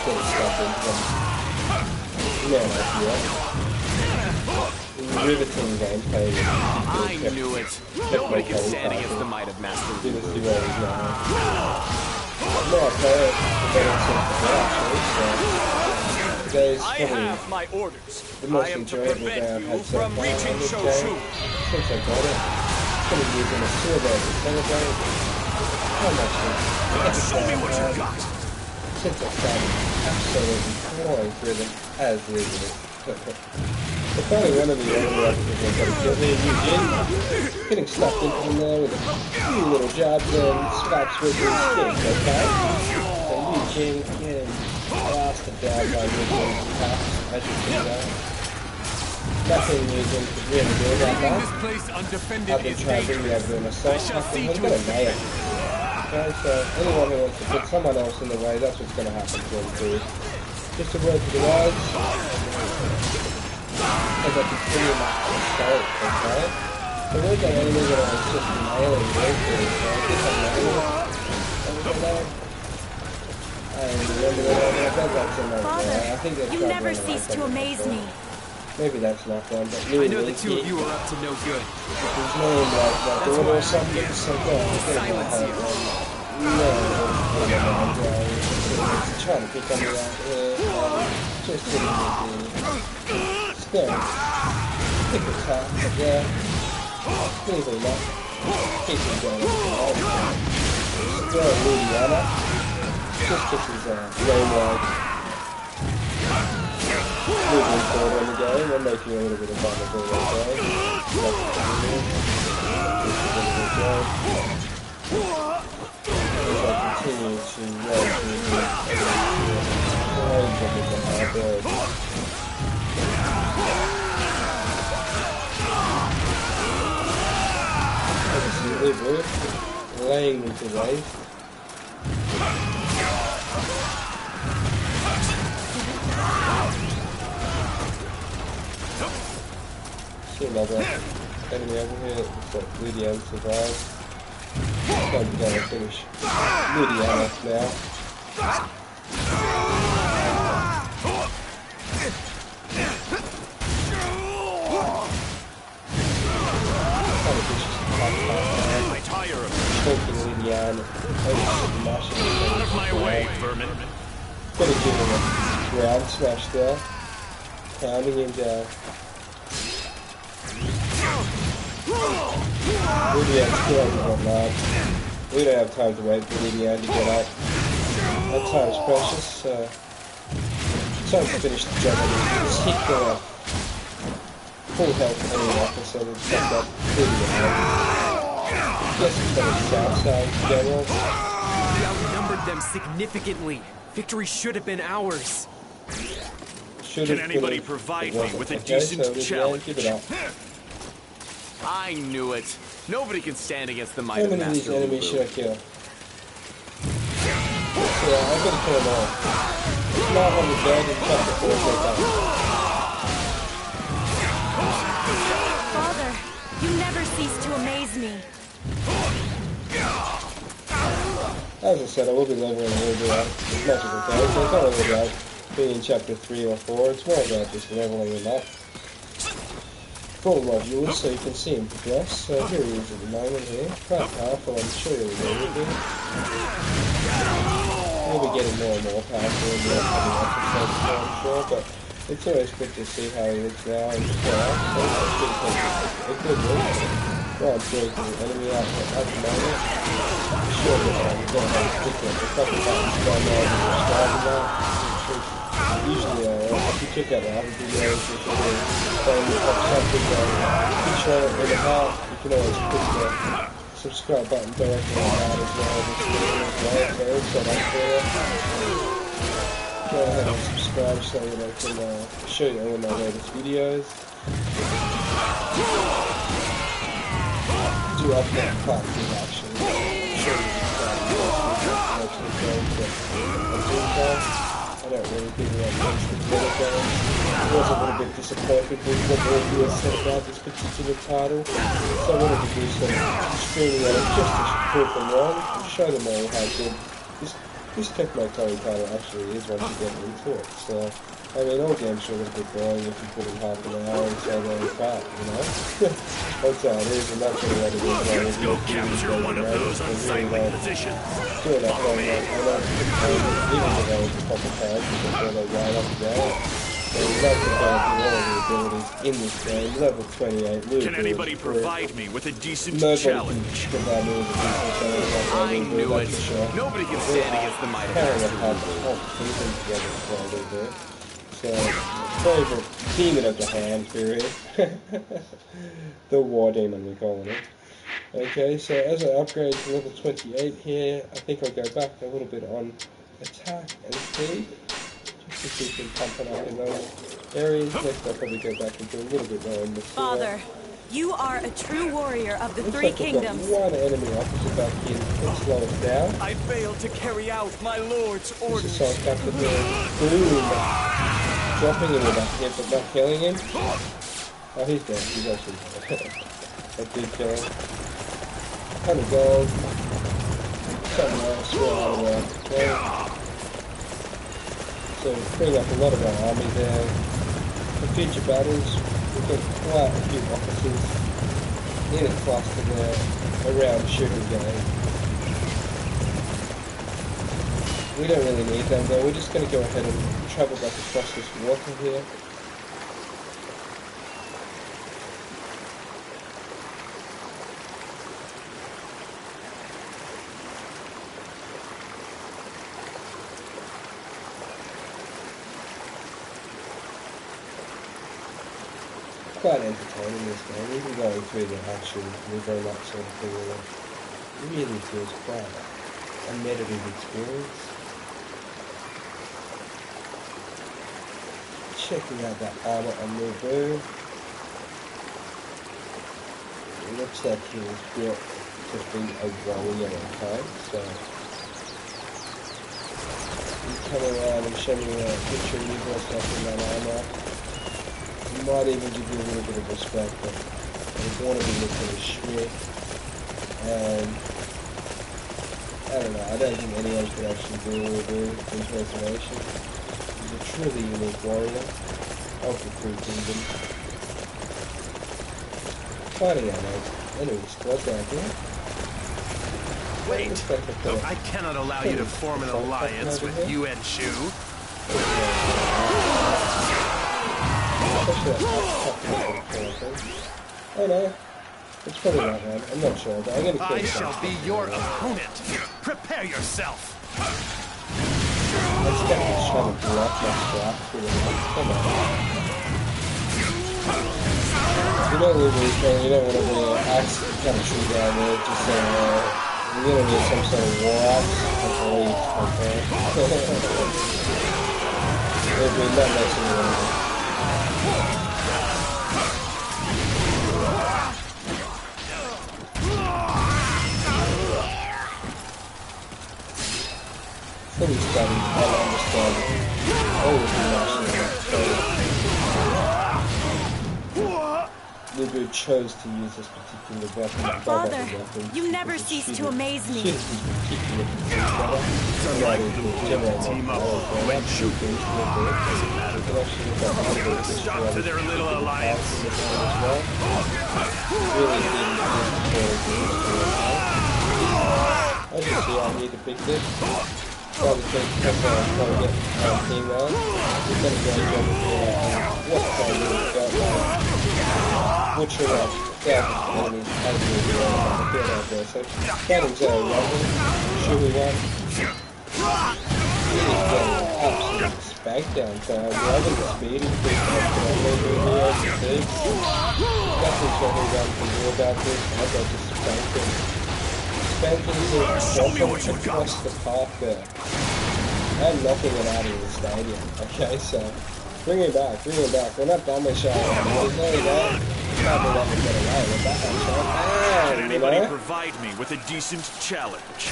Getting stuck into them. No idea. Riveting gameplay. I knew it. Nobody can stand against the might of Master Lu. Dynasty Warriors now. No, I have my orders. The most I am to enjoyable prevent game you from reaching Shoshu. Since I got it, I'm going to use a survey to celebrate how much Show me what you got. Since I started absolutely pouring through them as usual. It's only one of the early episodes that got me and Eugene getting stuck into them there with a few little jabs and spats with his sticks, okay? So Eugene getting blasted down by Eugene's attacks, as you see there. Nothing Eugene could really do about that. I've been trying to bring the over myself. I'm going to nail it. Okay, so anyone who wants to put someone else in the way, that's what's going to happen to them too. Just a word to the wise. As I continue my assault, okay? The word that enemy that I was just nailing right through, so I guess I'm nailing it. I remember that that's another one. I think that's you never cease to amaze me. Maybe that's not one, but I know the two of you are up to no good. His name like or something, silence you. No, it's trying to pick on me out here. Just sitting here. Still, pick a top, yeah. Easily enough. Keep him going. Just throw a Ludiana. Just puts his lane wide. Moving forward on the game and making a little bit of vulnerable right as I continue to roll through the range of the hard build. We're laying into waste. See another enemy over here. Looks like Ludian survived. Time to go and finish Ludian now. I tire of out of my way, vermin. Gotta give him a ground smash there. Pounding him down. Ludian's killing him lad. We don't have time to wait for Ludian to get up. That time is precious, so time to finish the job on this particular full health enemy officer that's got that Ludian. Yes, it's got a south side general. We outnumbered them significantly. Victory should have been ours. Can anybody provide me with a decent challenge? Give it up. I knew it. Nobody can stand against the might How of many of these Master enemies Lu should I kill? Yeah, I've got to kill them all. It's not on the dead and chapter 4 Father, you never cease to amaze me. As I said, I will be leveling a little bit up as much as I can, so it's not really about being in chapter 3 or 4, it's more about just leveling him up. Full modules so you can see him progress. So here he is at the moment here. Quite powerful, I'm sure he'll be. He'll be getting more and more powerful in the upcoming episodes, I'm sure, but it's always good to see how he looks now and just go out. So it's a good look. Well, I'm sure he's an enemy out at the moment. I'm sure that we're going to have a quick look. A couple of times going on and describing that. Usually, if you check out the other videos, if you're playing the pops up with the intro in the heart, you can always put the subscribe button directly on that as well. So it's set up for you. Go ahead and subscribe so that I can show you all my latest videos. Do upload part 2 actually. Show you I don't really think that much to get it going. I was a little bit disappointed with what the reviewer said about this particular title, so I wanted to do some streaming on it just to prove them wrong and show them all how good this Tecmo Curry title actually is once you get into it. So, I mean, all games are a little bit boring if you put in half an hour and say they're crap, you know? That's how it is, and that's what I want to do. Go capture one of those unsightly positions. Doing that whole lot. I don't even develop a couple times before they ride up and down. So you love the abilities in this game. Level 28. Can anybody provide me with a decent challenge? I knew it. Nobody can stand against the might of Master Lu. So, favorite demon of the hand period. The war demon, we're calling it. Okay, so as I upgrade to level 28 here, I think I'll go back a little bit on attack and speed. Just to keep them pumping up in those areas. Next I'll probably go back and do a little bit more in the Father, you are a true warrior of the Three Kingdoms. One enemy officer back here can slow us down. I failed to carry out my lord's orders. This is Captain Boom. Dropping him with that hit but not killing him. Oh, he's dead. He's actually dead. That did kill him. 100 gold. Something else. We're out of there. So freeing up a lot of our army there. For future battles, we've got quite a few officers in a cluster there around shooting game. We don't really need them though, we're just going to go ahead and travel back across this water here. quite entertaining, this game. Even going through the actual very much sort of thing, it really feels quite a meditative experience. Checking out that armor on Lubu. It looks like he was built to be a warrior, okay? So you come around and show me a picture of you yourself in that armor. Might even give you a little bit of respect, but I want to be looking as shit, and I don't know, I don't think anyone could actually do a impersonation. He's a truly unique warrior of the Free Kingdom. Fighting our enemy squad down here. Wait, I cannot allow you to form an alliance with Yuan Shu. Oh no, it's probably not one. I'm not sure, but I'm gonna kill I shall be your opponent. Prepare yourself. Let's get this trying to block my strap through the mouth. Come on. You don't want to be an axe kind of tree down there, just saying, you're gonna need some sort of war axe, I believe, okay? There'll be not messing with it. Fully studied, I understand all of the Lubu chose to use this particular weapon. Father, you never cease to amaze me. Team up when shooting. Stop to their little alliance. I just see I need to pick this. Probably take a couple of team round. We're going to go what kind of got butcher up enemies as we do on the field out there. So Cannon's Robin, Sugar One. He's getting absolute spank down. So Robin the speed is pretty nothing's what we're going to do about this. I've got to spank him. Show me what you got. The park there. I'm knocking it out of the stadium. Okay, so bring him back, We're not done with showing. There's no way. Can't be letting him get away with that one shot. Can anybody provide me with a decent challenge?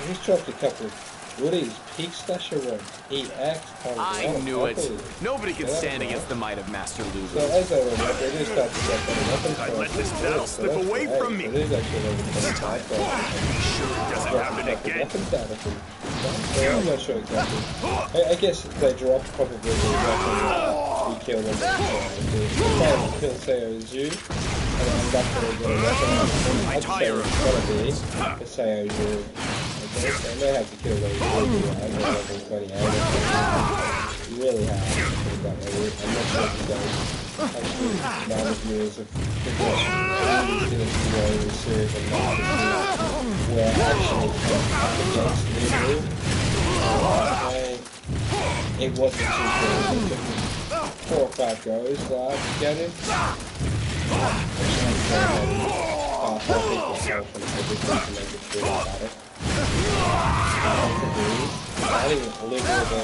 He's dropped a couple of goodies. Peak stasher room. EX. I knew it. Nobody can stand against the might of Master Lubu. So as I remember, they do start to get better weapons. I let this battle slip away from me. This actually this time. Sure it doesn't happen again. I'm not sure exactly. I guess they drop probably the weapon we kill them. They kill Seoju, and I'm back to the weapon. I'd say it's gotta be the Seoju. Okay, so I may have to kill those level 28. You really have to put that way. I'm not sure if you guys actually know the views of progression. Dynasty Warriors series and not where actually up against Lubu. It wasn't too good. 4 or 5 goes live to get him. Starting a little bit of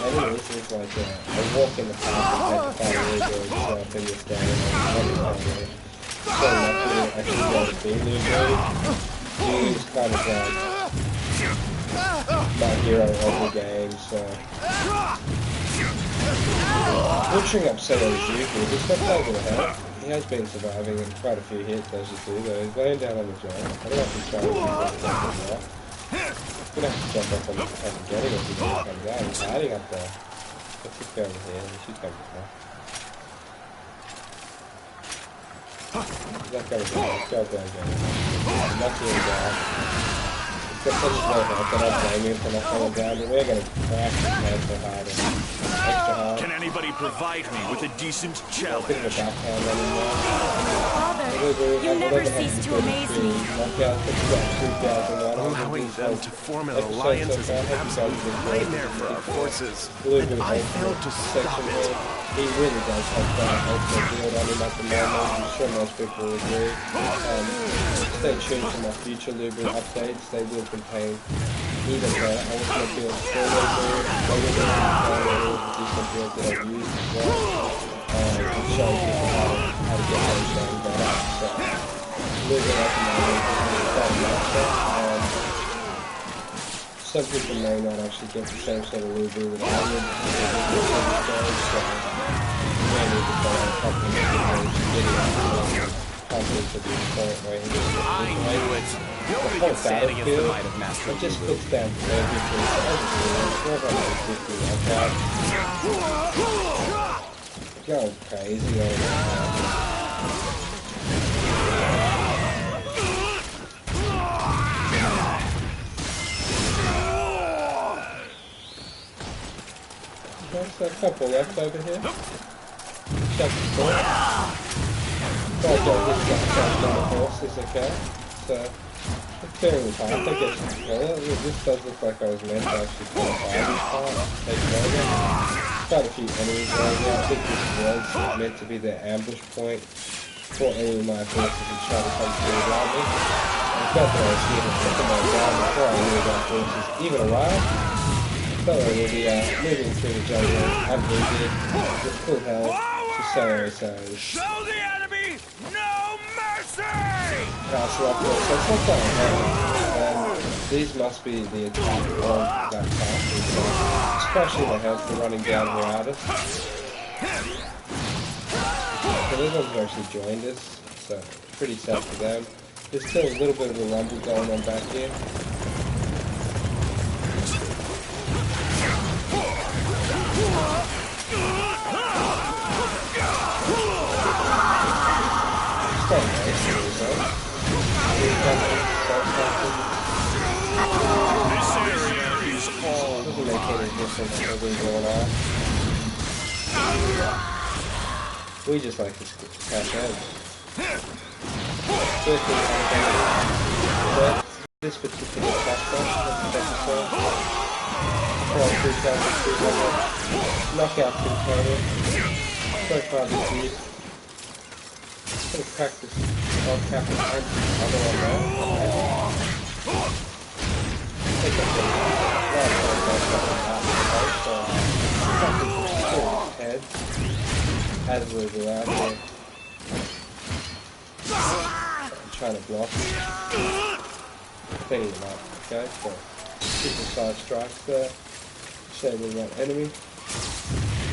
enemies is like a walk in the park and find a little itself in this game. So lucky to actually go to be Lubu. He's kind of like my hero of the game, so butchering up Seoju, he's not over the head. He has been surviving in quite a few hits, as you see, though. He's laying down on the joint. I don't know if he's trying to keep that. He's gonna have to jump up and get him if he doesn't come down. He's hiding up there. Let's just go over here. She's coming now. He's not coming down. Let's go there again. I'm not doing that. He's got such a slow health that I blame him for not coming down, but we're gonna crash his head so hard. Extra hard. Can anybody provide me with a decent challenge? A bit of a backhand on him now. Father, you never cease to amaze me. Allowing them to form an alliance is an absolute nightmare for our forces, and I failed to stop it. he really does have that ultimate build on him at the moment. I'm sure most people will agree. Stay tuned for my future Lubu updates. They will contain even better ultimate builds for Lubu. They will contain all the decent builds that I've used as well. And showing people how to get those going better. So Lubu at the moment is quite master. Some people may not actually get the same sort of Lubu that I would so you may need to follow a couple of videos to get it confidence at this point where he just gets the whole battlefield, it just puts down 33, 450 like that. Going crazy over there. There's a couple left over here. Check the door. Don't go this guy on the horses, okay? So, it's fairly fast, I guess you can call it. This does look like I was meant to actually put a this part, take over. Quite a few enemies over here. I think this was meant to be the ambush point for any of my forces to try to come through around me. I felt that I was here to put them all down before any of my forces even arrived. So we'll be moving through the jungle, unwounded, with full health, to Show the enemy no mercy! Castle up there, so it's not that hard. These must be the attack of that castle, so especially the health for running down here at us. So those ones have actually joined us, so pretty sad for them. There's still a little bit of a rumble going on back here. This area is all doesn't make any difference what we're going on. We just like to cash out. This particular episode, knockout component, so far this year. I'm going to practice on Captain and other one there. Take up the head as we go out here. I'm trying to block it. Cleaning him up, okay? So, super side strikes there. Shaving that enemy.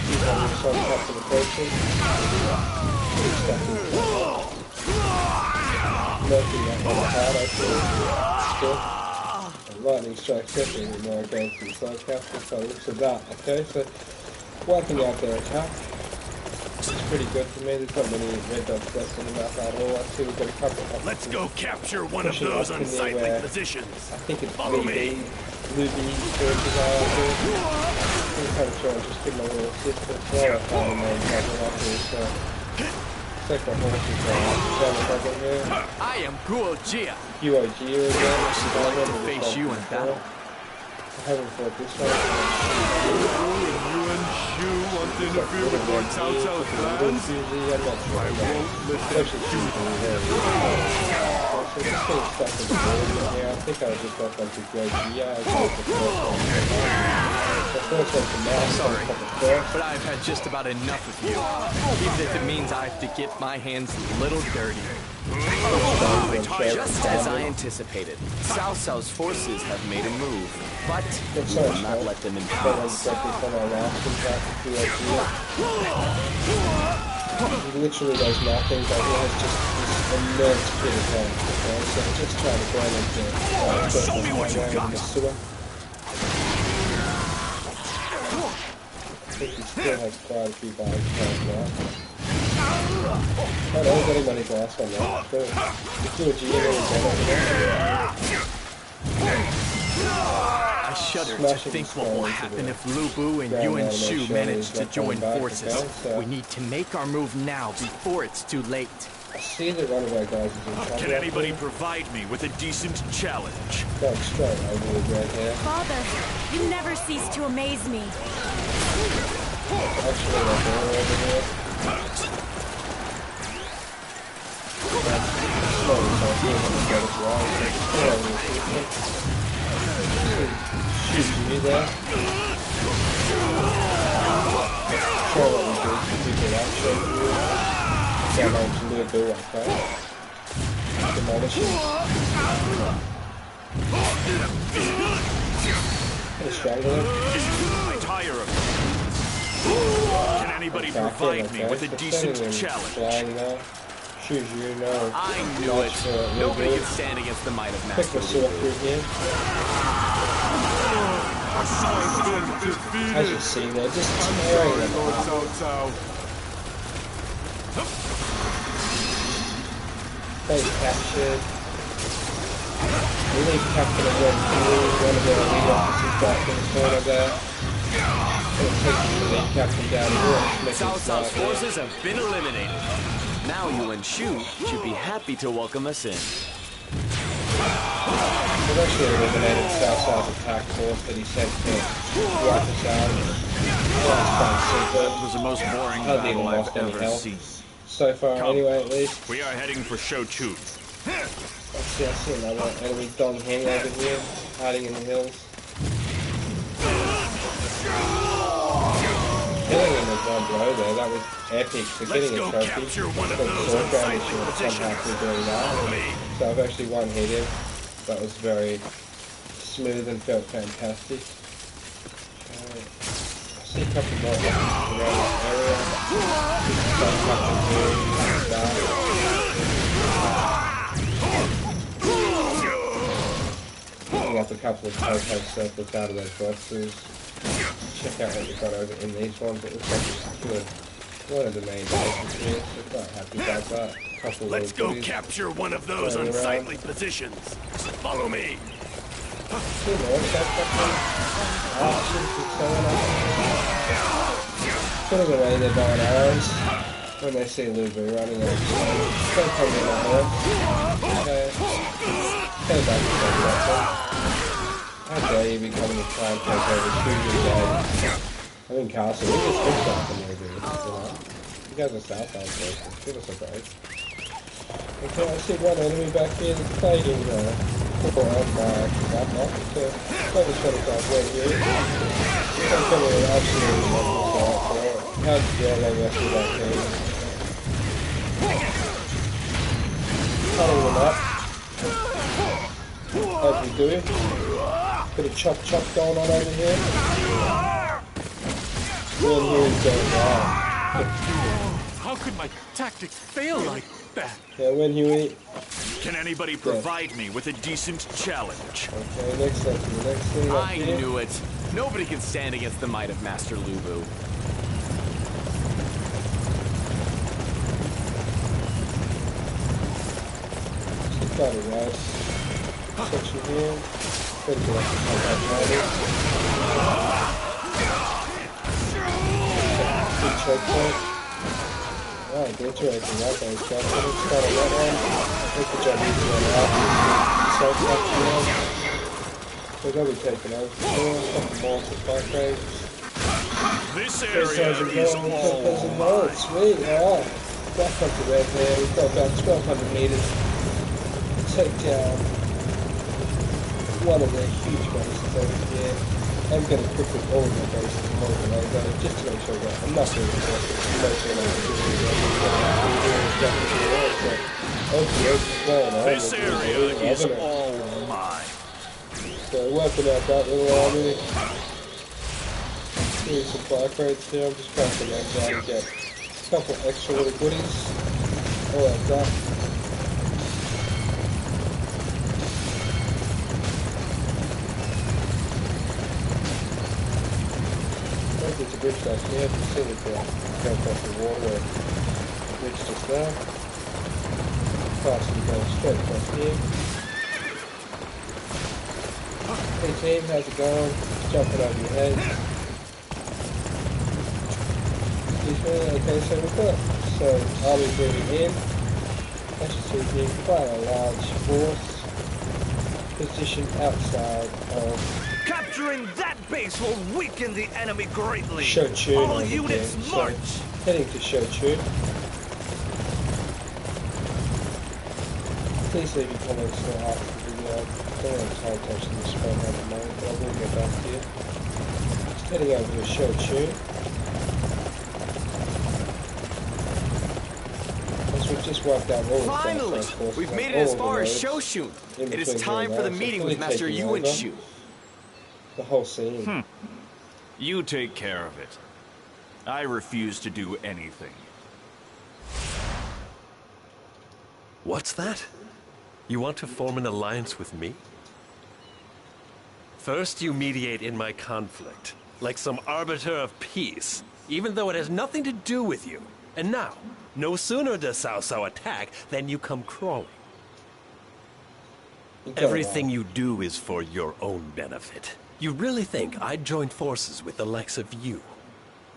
Keep on your sun captain approaching. Nothing that one hard, I feel. Still. Lightning strikes definitely more against the sun captain, so it looks at that, okay? So, wiping out their attack. It's pretty good for me. There's not many red dots left in the map at all. I see we've got a couple of Let's go capture one of those unsightly positions. I think it's Follow me. Luby, George's eye out there. I'm kind of trying to just give my little assist as well. I found the main cover up here, so take my horses down the cover here. I am Guojia. Guojia again. I should like to face you in battle. I haven't fought this one. You and Shu want to interfere with Lord Cao Cao's plans? I won't let that do I think I was just off like the Guojia. Sorry, but I've had just about enough of you. Even if it means I have to get my hands a little dirty. Just as I anticipated, Cao Cao's forces have made a move, but we will not let them in peace. He literally does nothing, but he has just this immense pit of health, okay? So just trying to burn into show me what you got. the sewer. I think he still has quite a few bags of health now. Oh no, got him on his last one now. I shudder to think what will happen if Lu Bu and Yuan Shu manage to join forces. We need to make our move now before it's too late. I see that one of our guys is in trouble. Can anybody provide me with a decent challenge? Going straight over with Red Hare. Father, you never cease to amaze me. Actually, like over here. Shoot me there. Sure what we do to people that show you. Damage a little bit like that. Demolish him. Gonna strangle him. I tire of it. Can anybody provide me with a decent challenge? Flying now. Choose you, no. I knew it. Nobody can stand against the might of Pick Master the sword through here. As you see, they're just tearing them apart. They captured. We leave Captain and Red Hare, one of their lead officers back in the corner there. It'll take the lead captain down here. South's forces have been eliminated. Now you and Shu should be happy to welcome us in. We've actually eliminated South's attack force that he sent to wipe us out. That's quite simple. That was the most boring Hardly battle lost I've any ever health. seen. So far, anyway, at least. We are heading for Show 2. I see another enemy Dong Heng over here, hiding in the hills. Killing him with one blow there, that was epic for getting a trophy. Somehow through doing that. So I've actually one-hit him. That was very smooth and felt fantastic. I see a couple more around this area. Picking up a couple of topaz circles out of those boxes. Check out what we've got over in these ones. It looks like we've secured one of the main bases here, so quite happy about that. Couple Let's go capture one of those unsightly positions. Follow me. Two more putting away their bow and arrows when they see Lubu running out. Don't come in on her. Okay. Go back to the weapon. How dare you be coming to try and take over Shuju game? I'm in Castle. We just fixed that for Lubu. You guys are Southside places. Give us a break. Okay, I see one enemy back here that's plaguing poor old Mark. Back off to level 25 right here. I'm coming with absolutely nothing. How dare they mess with that game? Cutting them up. As we do. Bit of chop going on over here. One here is going down. How could my tactics fail like that? Yeah, when Huey. Can anybody provide me with a decent challenge? Okay, next up to the next thing. I knew it. Nobody can stand against the might of Master Lubu. Got it, guys. Section here. Pretty good. Good choke point. Wow, good choke. That guy's got it. Start on that one. Take the job easy on that. Start capturing them. So they'll be taken over. A couple more supply crates. This area is all mine. Sweet, alright. Back up to Red Hare. We've got about 1,200 meters. Take down one of their huge bases over here. I'm going to quickly all of their bases and organize that just to make sure that I'm not doing this. This area is all mine. So wiping out that little army. Doing some supply crates here. I'm just cracking that down to get a couple extra little goodies. All like that. It's a bridge back here. You can see it go across the water. Bridge just there. Fast and go straight across here. Hey team, how's it going? Jumping over your head. Okay, so we've got army moving in. As you see here, quite a large force positioned outside of Capturing that base will weaken the enemy greatly. Shochu, all units march. Heading to Shochu. Please leave your comments after the video. I don't have time to actually respond at the moment, but I will get back to you. Just heading over to Shochu. As we've just wiped out all Finally! forces, We've made it as far as Shoshun. It is time for the meeting with Master Yuan Shu. The whole scene. You take care of it. I refuse to do anything. What's that? You want to form an alliance with me? First you mediate in my conflict, like some arbiter of peace, even though it has nothing to do with you. And now, no sooner does Cao Cao attack than you come crawling. Everything you do is for your own benefit. You really think I'd join forces with the likes of you?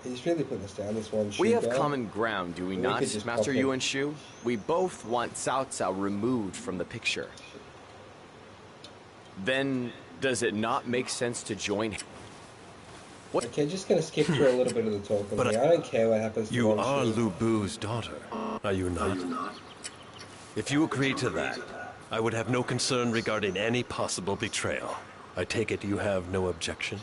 He's really putting us down, this one. We have common ground, do we not, Master Yuan Shu? We both want Cao Cao removed from the picture. Then, does it not make sense to join him? What? Okay, just gonna skip through a little bit of the talk. But I don't care what happens to you are Lu Bu's daughter, are you not? If you agree to that, I would have no concern regarding any possible betrayal. I take it you have no objection?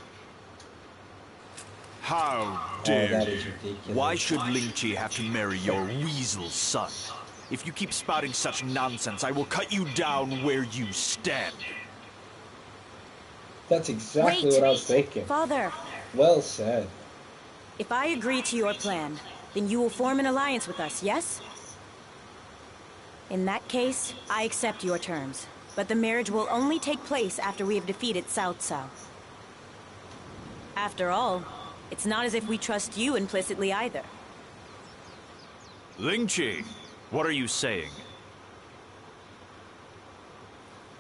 How dare you? Why should Ling Chi have to marry your weasel son? If you keep spouting such nonsense, I will cut you down where you stand. That's exactly what I was thinking. Father. Well said. If I agree to your plan, then you will form an alliance with us, yes? In that case, I accept your terms. But the marriage will only take place after we have defeated Cao Cao. After all, it's not as if we trust you implicitly either. Ling Chi, what are you saying?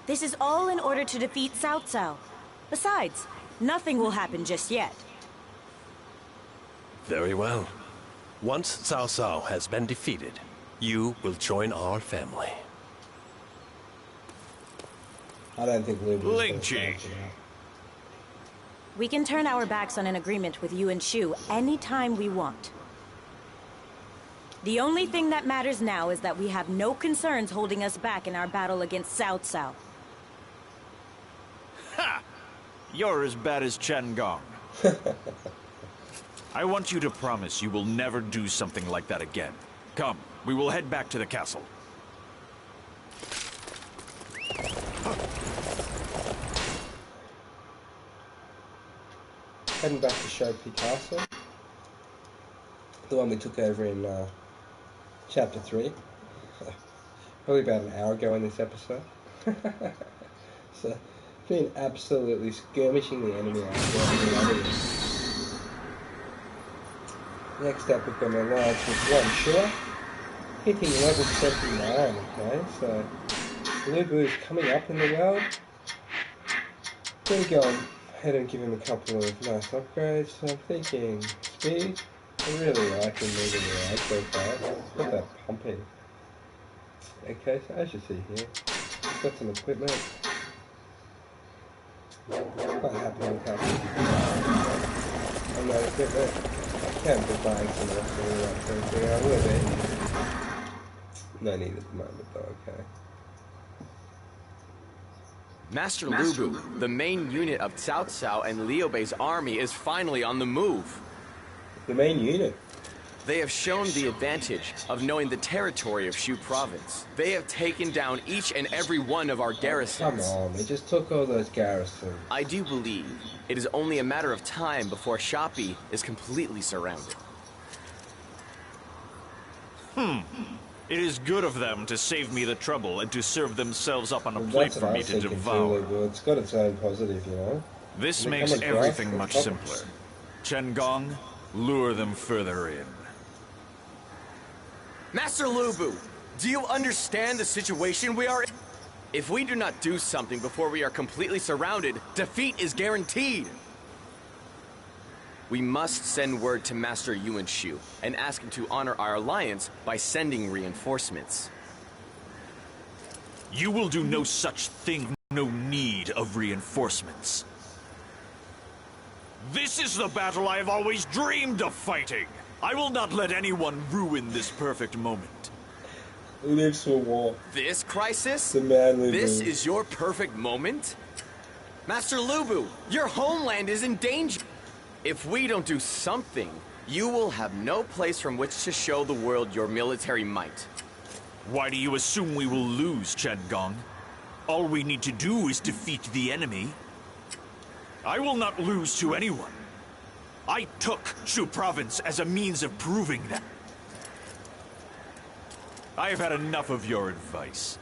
This is all in order to defeat Cao Cao. Besides, nothing will happen just yet. Very well. Once Cao Cao has been defeated, you will join our family. I don't think Ling Chi. We can turn our backs on an agreement with Yuan Shu anytime we want. The only thing that matters now is that we have no concerns holding us back in our battle against Cao Cao. Ha! You're as bad as Chen Gong. I want you to promise you will never do something like that again. Come, we will head back to the castle. Heading back to Shopi Castle. The one we took over in Chapter 3. Probably about an hour ago in this episode. So, been absolutely skirmishing the enemy out there. Next up we've got an alliance with Yuan Shu. Hitting level 79, okay, so Lu Bu is coming up in the world. Gonna go ahead and give him a couple of nice upgrades. So I'm thinking speed. I'm really liking moving around so far. It's got that pumping. Okay, so as you see here, got some equipment. Quite happy with that. And that equipment. I can be buying some rest of the I will be. No need at the moment though, okay. Master Lu Bu, the main unit of Cao Cao and Liu Bei's army is finally on the move. The main unit? They have shown the advantage of knowing the territory of Shu province. They have taken down each and every one of our garrisons. Come on, they just took all those garrisons. I do believe it is only a matter of time before Shopi is completely surrounded. It is good of them to save me the trouble and to serve themselves up on a plate for me to devour. It's got its own positive, you know. This makes everything much simpler. Chen Gong, lure them further in. Master Lu Bu, do you understand the situation we are in? If we do not do something before we are completely surrounded, defeat is guaranteed. We must send word to Master Yuan Shu and ask him to honor our alliance by sending reinforcements. You will do no such thing, no need of reinforcements. This is the battle I have always dreamed of fighting. I will not let anyone ruin this perfect moment. Lives for war. This crisis? The man Lu Bu. This is your perfect moment? Master Lu Bu, your homeland is in danger. If we don't do something, you will have no place from which to show the world your military might. Why do you assume we will lose, Chen Gong? All we need to do is defeat the enemy. I will not lose to anyone. I took Shu Province as a means of proving that. I have had enough of your advice.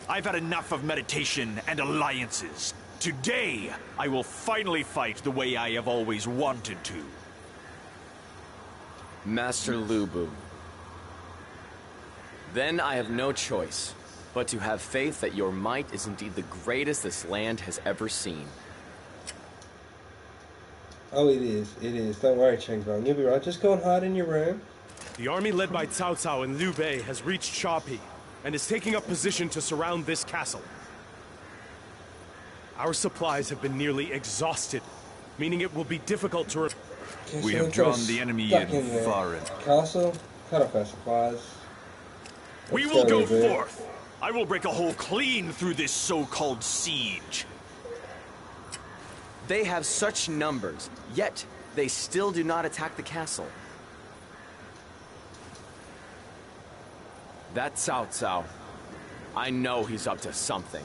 I've had enough of meditation and alliances. Today, I will finally fight the way I have always wanted to. Master Lu Bu. Then I have no choice but to have faith that your might is indeed the greatest this land has ever seen. Oh, it is. It is. Don't worry, Chen Gong. You'll be right. Just go and hide in your room. The army led by Cao Cao and Liu Bei has reached Shapi and is taking up position to surround this castle. Our supplies have been nearly exhausted, meaning it will be difficult to... We have drawn the enemy in far enough. Castle, cut off our supplies. We will go forth. I will break a hole clean through this so-called siege. They have such numbers, yet they still do not attack the castle. That Cao Cao, I know he's up to something.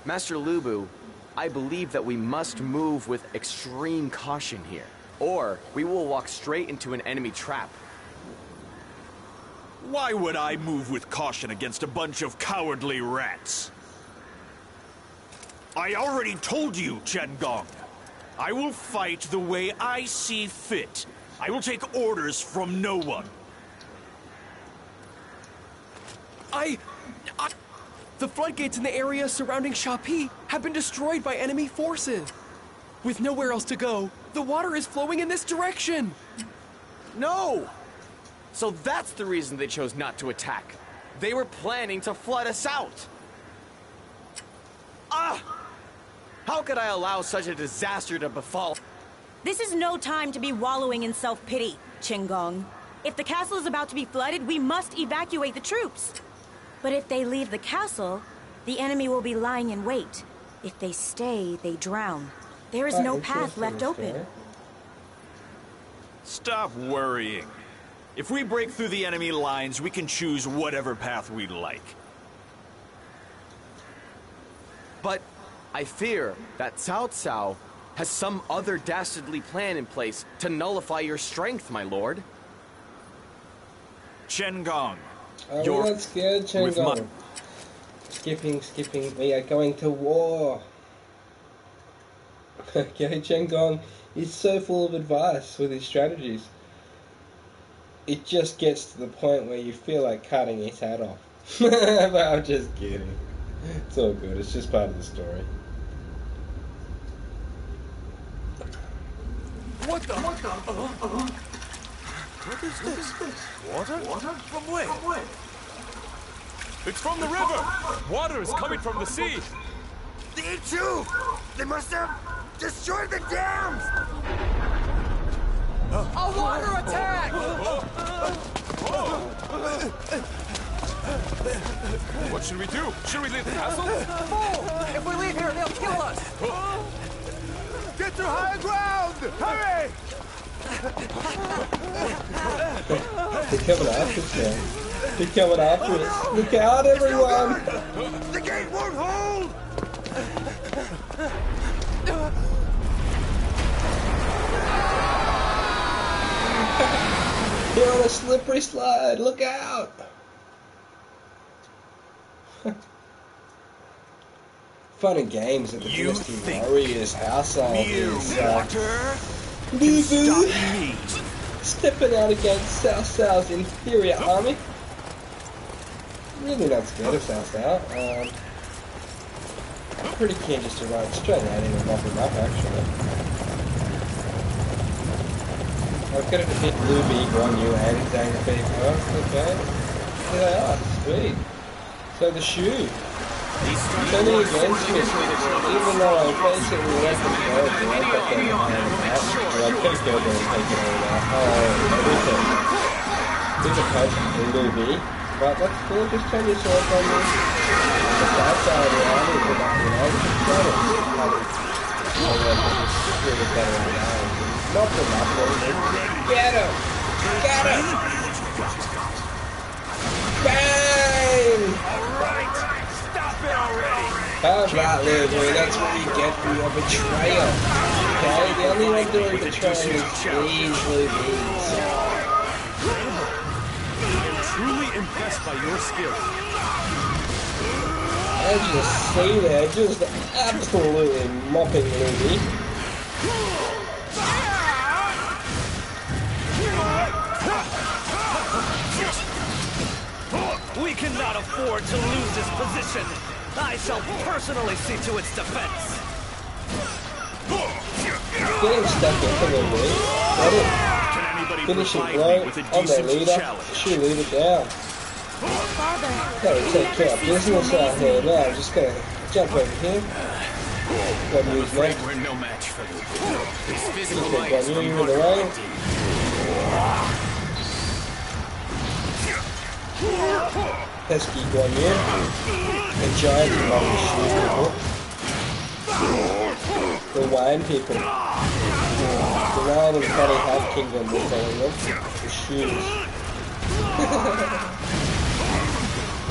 Master Lu Bu, I believe that we must move with extreme caution here, or we will walk straight into an enemy trap. Why would I move with caution against a bunch of cowardly rats? I already told you, Chen Gong. I will fight the way I see fit. I will take orders from no one. The floodgates in the area surrounding Shapi have been destroyed by enemy forces. With nowhere else to go, the water is flowing in this direction. No! So that's the reason they chose not to attack. They were planning to flood us out. How could I allow such a disaster to befall? This is no time to be wallowing in self-pity, Chen Gong. If the castle is about to be flooded, we must evacuate the troops. But if they leave the castle, the enemy will be lying in wait. If they stay, they drown. There is no path left open. Stop worrying. If we break through the enemy lines, we can choose whatever path we like. But I fear that Cao Cao has some other dastardly plan in place to nullify your strength, my lord. Chen Gong. We're not scared, Chen Gong. Skipping. We are going to war. Okay, Chen Gong is so full of advice with his strategies. It just gets to the point where you feel like cutting his head off. But I'm just kidding. It's all good. It's just part of the story. What the? What is this? Water? From where? It's from the river! Water is coming from the sea! They too! They must have destroyed the dams! A water attack! What should we do? Should we leave the castle? Fool! If we leave here, they'll kill us! Get to higher ground! Hurry! They're coming after us now. They're coming after us. Look out, everyone! The gate won't hold! They're on a slippery slide. Look out! Fun and games at the Dynasty Warriors household. Water Lu Bu me. stepping out against Cao Cao's inferior army. Really not scared of Cao Cao. Pretty keen just to ride straight at him and mop him up, actually. I've got to defeat Lu Bu, Guan Yu, and Zhang Fei first. Okay. Here they are. Sweet. So the Shu turning against me, even though I basically left the character, I got them behind the back, well, I could go there and take it over that. Everything. There's a punch in Luby, but that's cool, just turn your sword on me. The bad side of the army is about, just try to really better right now. Not for nothing. Get him! Get him! Bang! Alright! Stop it already! How's that, little boy? That's what you get for your betrayal. Okay? The only one doing betrayal is these Lubies. I'm truly impressed by your skill. As you see there, just absolutely mopping Luby. We cannot afford to lose this position. I shall personally see to its defense. Getting stuck into Luby. Got it. Finishing blow on their leader. Shoot leader down. Gotta take care of business out here. Now I'm just gonna jump over here. Got use next. We're no match for this physical Got you in the way. Pesky Guan Yu. The giants among the shoe people. The wine people. The wine and funny hat kingdom we're calling them. The shoes.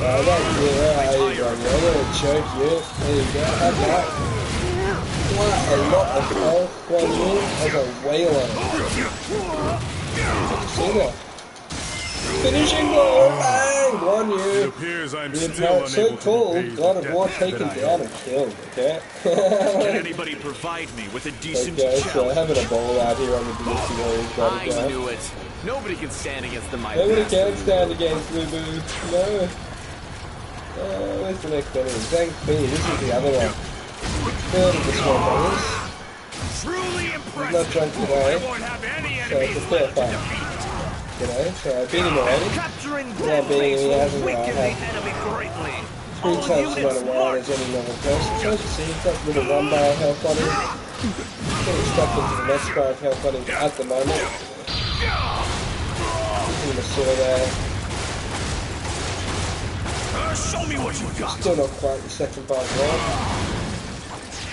That's it. Where are you, Guan Yu? I'm gonna choke you. There you go. Have that. What a lot of health, Guan Yu, as a whaler. See that? Finishing blow, bang! Guan Yu. It appears I'm The still attack so unable to cool, repay God the of War debt taken that I down owe. and killed, okay? Can anybody provide me with a decent Okay, so challenge? having a ball out here on the Dynasty Warriors, got I it down. knew it. Nobody can stand against the mighty Nobody master. can stand against Lubu. No. Where's the next enemy? Zhang Fi, this is the other one. Third of the small brothers. Truly He's impressive. not drunk today, I won't have any so it's a enemies fair left to fight. defeat. You know, so I beat him already. Capturing Yeah, that beating base him, he will hasn't weaken the had enemy greatly. 3 All times the amount units of wine march. as any normal person. So as you see, he's got a little 1 bar of health on him. Getting stuck into the next bar of health on him at the moment. Putting the sword there. Show me what you got. Still not quite the second bar gone.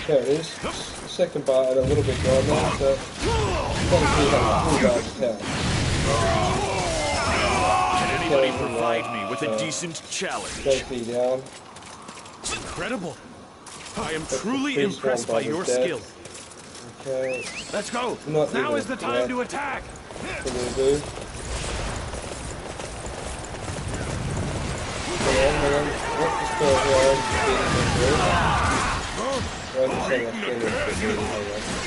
There it is. The second bar and a little bit gone now, so can't see how 3 bars of health. Can anybody provide me with a decent challenge? Safely down. Incredible. I am The truly Freeroam impressed by your Chapter's dead. skill. Okay. Let's go. Not Now even is the time to red. attack. What do we do? Hang on. What is going on?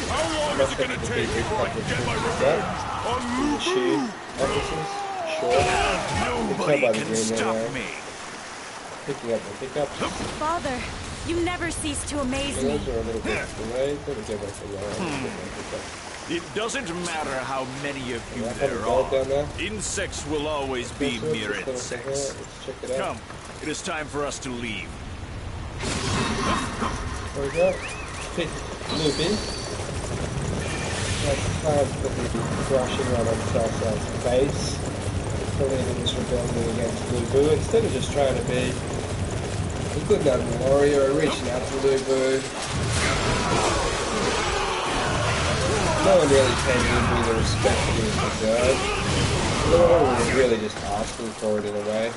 How long is it gonna take before I can get my revenge on Lubu? Nobody can stop me. Picking up the pickups. Father, you never cease to amaze me. Those are a little bit away. Gotta get back to It doesn't matter how many of you Yeah, there gold down there. are. Insects will always be mere Let's insects. check it out. Come, it is time for us to leave. There we go. Pick Luby. That's time for the crushing run on Southside's base. Leading this rebellion against Lubu instead of just trying to be a good young warrior reaching out to Lubu. No one really paid Lubu the respect that he deserved. No one was really just asking for it in a way.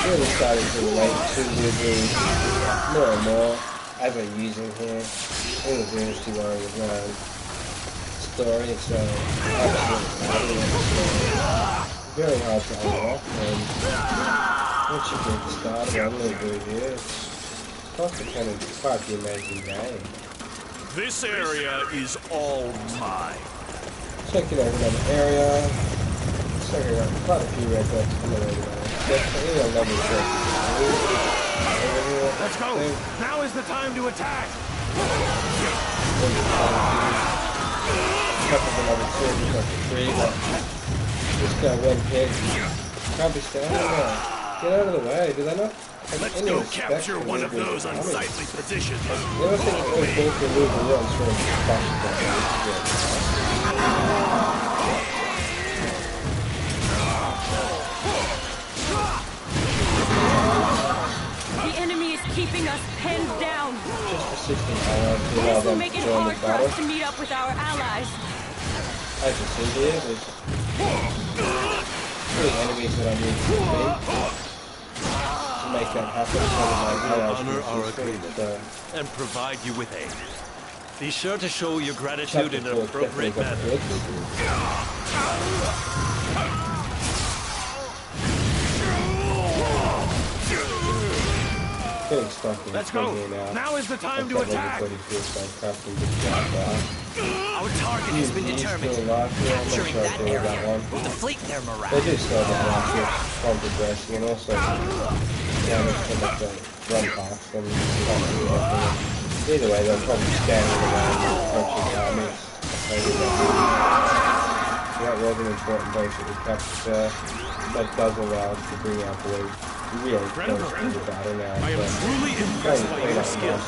Really starting to relate to Lubu more and more as I'm using here in the Dynasty Warriors story. It's absolutely very hard to unlock, and once you get started on Lubu here, it's quite the amazing game. This area is all mine. Checking out another area. Checking out quite a few red dots coming over there. Definitely a level 6. Let's go. Now is the time to attack. Couple of level 2, level 3, but This guy one hit. Can't be standing there. Get out of the way. Do they not? Let's go capture one of those unsightly positions. You ever think those both can move around through The enemy is keeping us pinned down. Just persisting allies to allow This will them make to it join the hard for battle. us to meet up with our allies. As you see here, there's 3 enemies that I need to defeat to make that happen. Honor our agreement and provide you with aid. Be sure to show your gratitude in an appropriate manner. Getting stuck in Let's go. Now is the time to attack. Our target has been determined. Capturing that area will deflate their morale. They do slow down after from progressing and also damage to like the run past them. Either way, they'll probably standing around approaching armies. So that was an important base that we captured there. That does allow us to bring our boys really close to the battle now. I am truly impressed by your skill.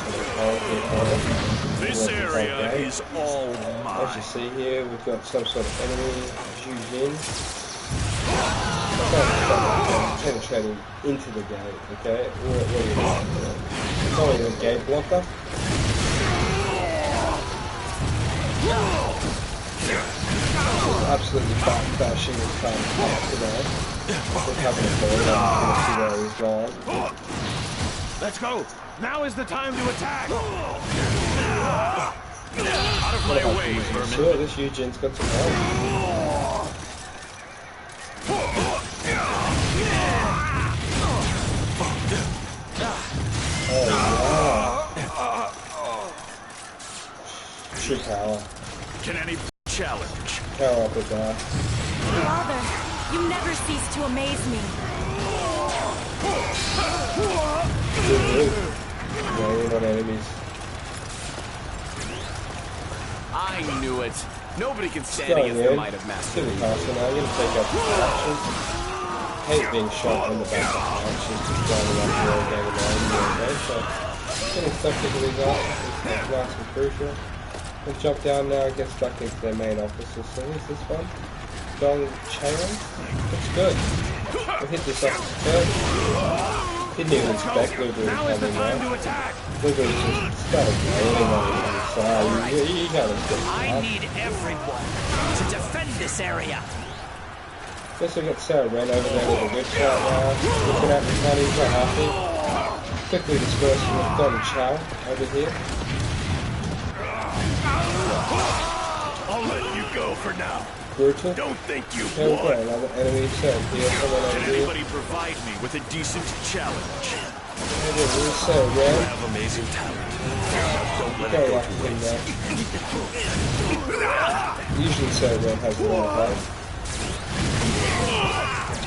This area is all mine. As you see here, we've got some sort of enemy, Jujin. Penetrating into the gate, okay? What are you doing? Calling a gate blocker. Absolutely bashing his car today. We're having a ball, I'm going to see where he's gone. Let's go! Now is the time to attack! Out of my way, vermin! Sure, this Eugene's got some help. Oh, wow. True power. Can any challenge? Power up with that. Father, you never cease to amaze me. Good move. Weighing on enemies. I knew it. Nobody can stand against the might of mastery. I'm going to take out the actions. Hate being shot in the back of the actions. Just driving up the old game alone. Okay, so getting stuck into these actions is nice and crucial. We'll jump down now and get stuck into their main offices. So here's this one. Dong Chayo. Looks good. We'll hit this up first. Didn't even expect Lubu to come in there. Lubu just started raining on the side. You gotta get I need everyone to defend this area. Guess we got Sarah Wren over there with a witch right now. Looking at the money, quite happy. Quickly dispersing with Dong Chow over here. I'll let you go for now. Brutal. Don't think you won. won. Another enemy set here. Can anybody provide me with a decent challenge? So, you have amazing talent. Don't let it go to waste. Usually Sarah Wren has a lot of health.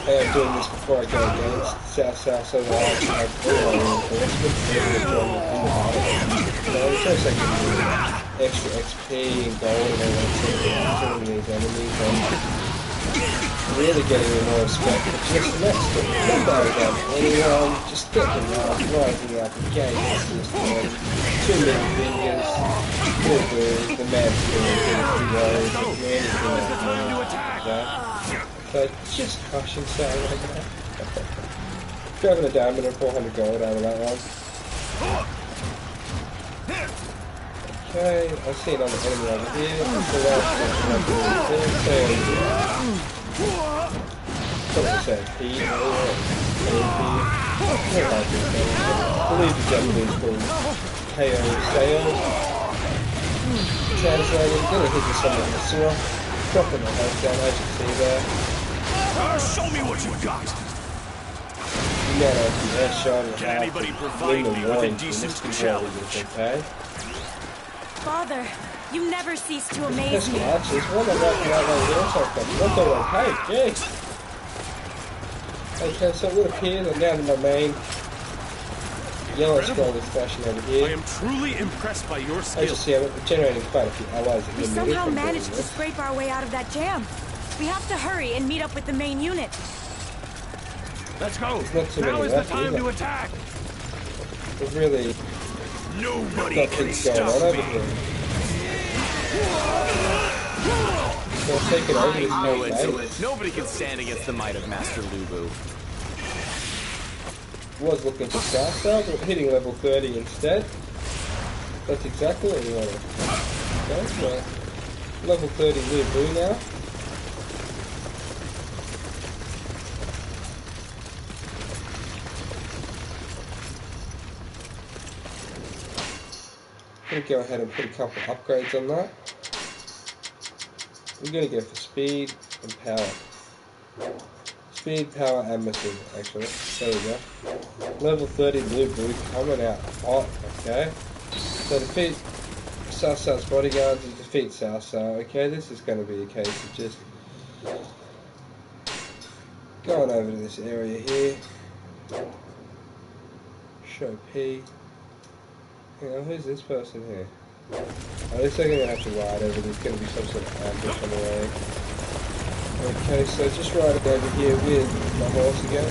I am doing this before I go against South, so that I can have all my reinforcements in the battle. So it's also giving me extra XP and gold and all that sort of thing, killing these enemies and really getting more respect for just the next one. Not bad again. Anyone, just getting rising out the gate. It's just 2 little fingers, the man's doing the road, anything like that. So just crushing Sarah right now. Grabbing a diamond and 400 gold out of that one. Okay, I see another enemy over here. That's the last one say P, I believe the Japanese called KO Sayo. Translating, gonna hit this one with the sewer. Dropping the health down, as you see there. Show me what you got. Can anybody provide me with a decent challenge? Okay. Father, you never cease to amaze me. Archers, what are hey, jeez. Okay, so it would appear that now that my main yellow scroll is flashing over here. I am truly impressed by your skill. As you see, I'm generating quite a few allies. We somehow managed to scrape our way out of that jam. We have to hurry and meet up with the main unit. Let's go. Now is the time to attack. There's really nobody can stop going on over here. Take it over this base. Nobody can stand against the might of Master Lubu. Was looking for South but hitting level 30 instead. That's exactly what we wanted. Okay, so level 30 Lubu now. I'm going to go ahead and put a couple upgrades on that. We're going to go for speed and power. Speed, power, and missile, actually. There we go. Level 30 Lubu coming out hot, okay? So defeat South's bodyguards and defeat South. Okay, this is going to be a case of just going over to this area here. Show P. Hang on, who's this person here? Oh, looks like I'm going to have to ride over. There's going to be some sort of ambush on the way. Okay, so just ride over here with my horse again.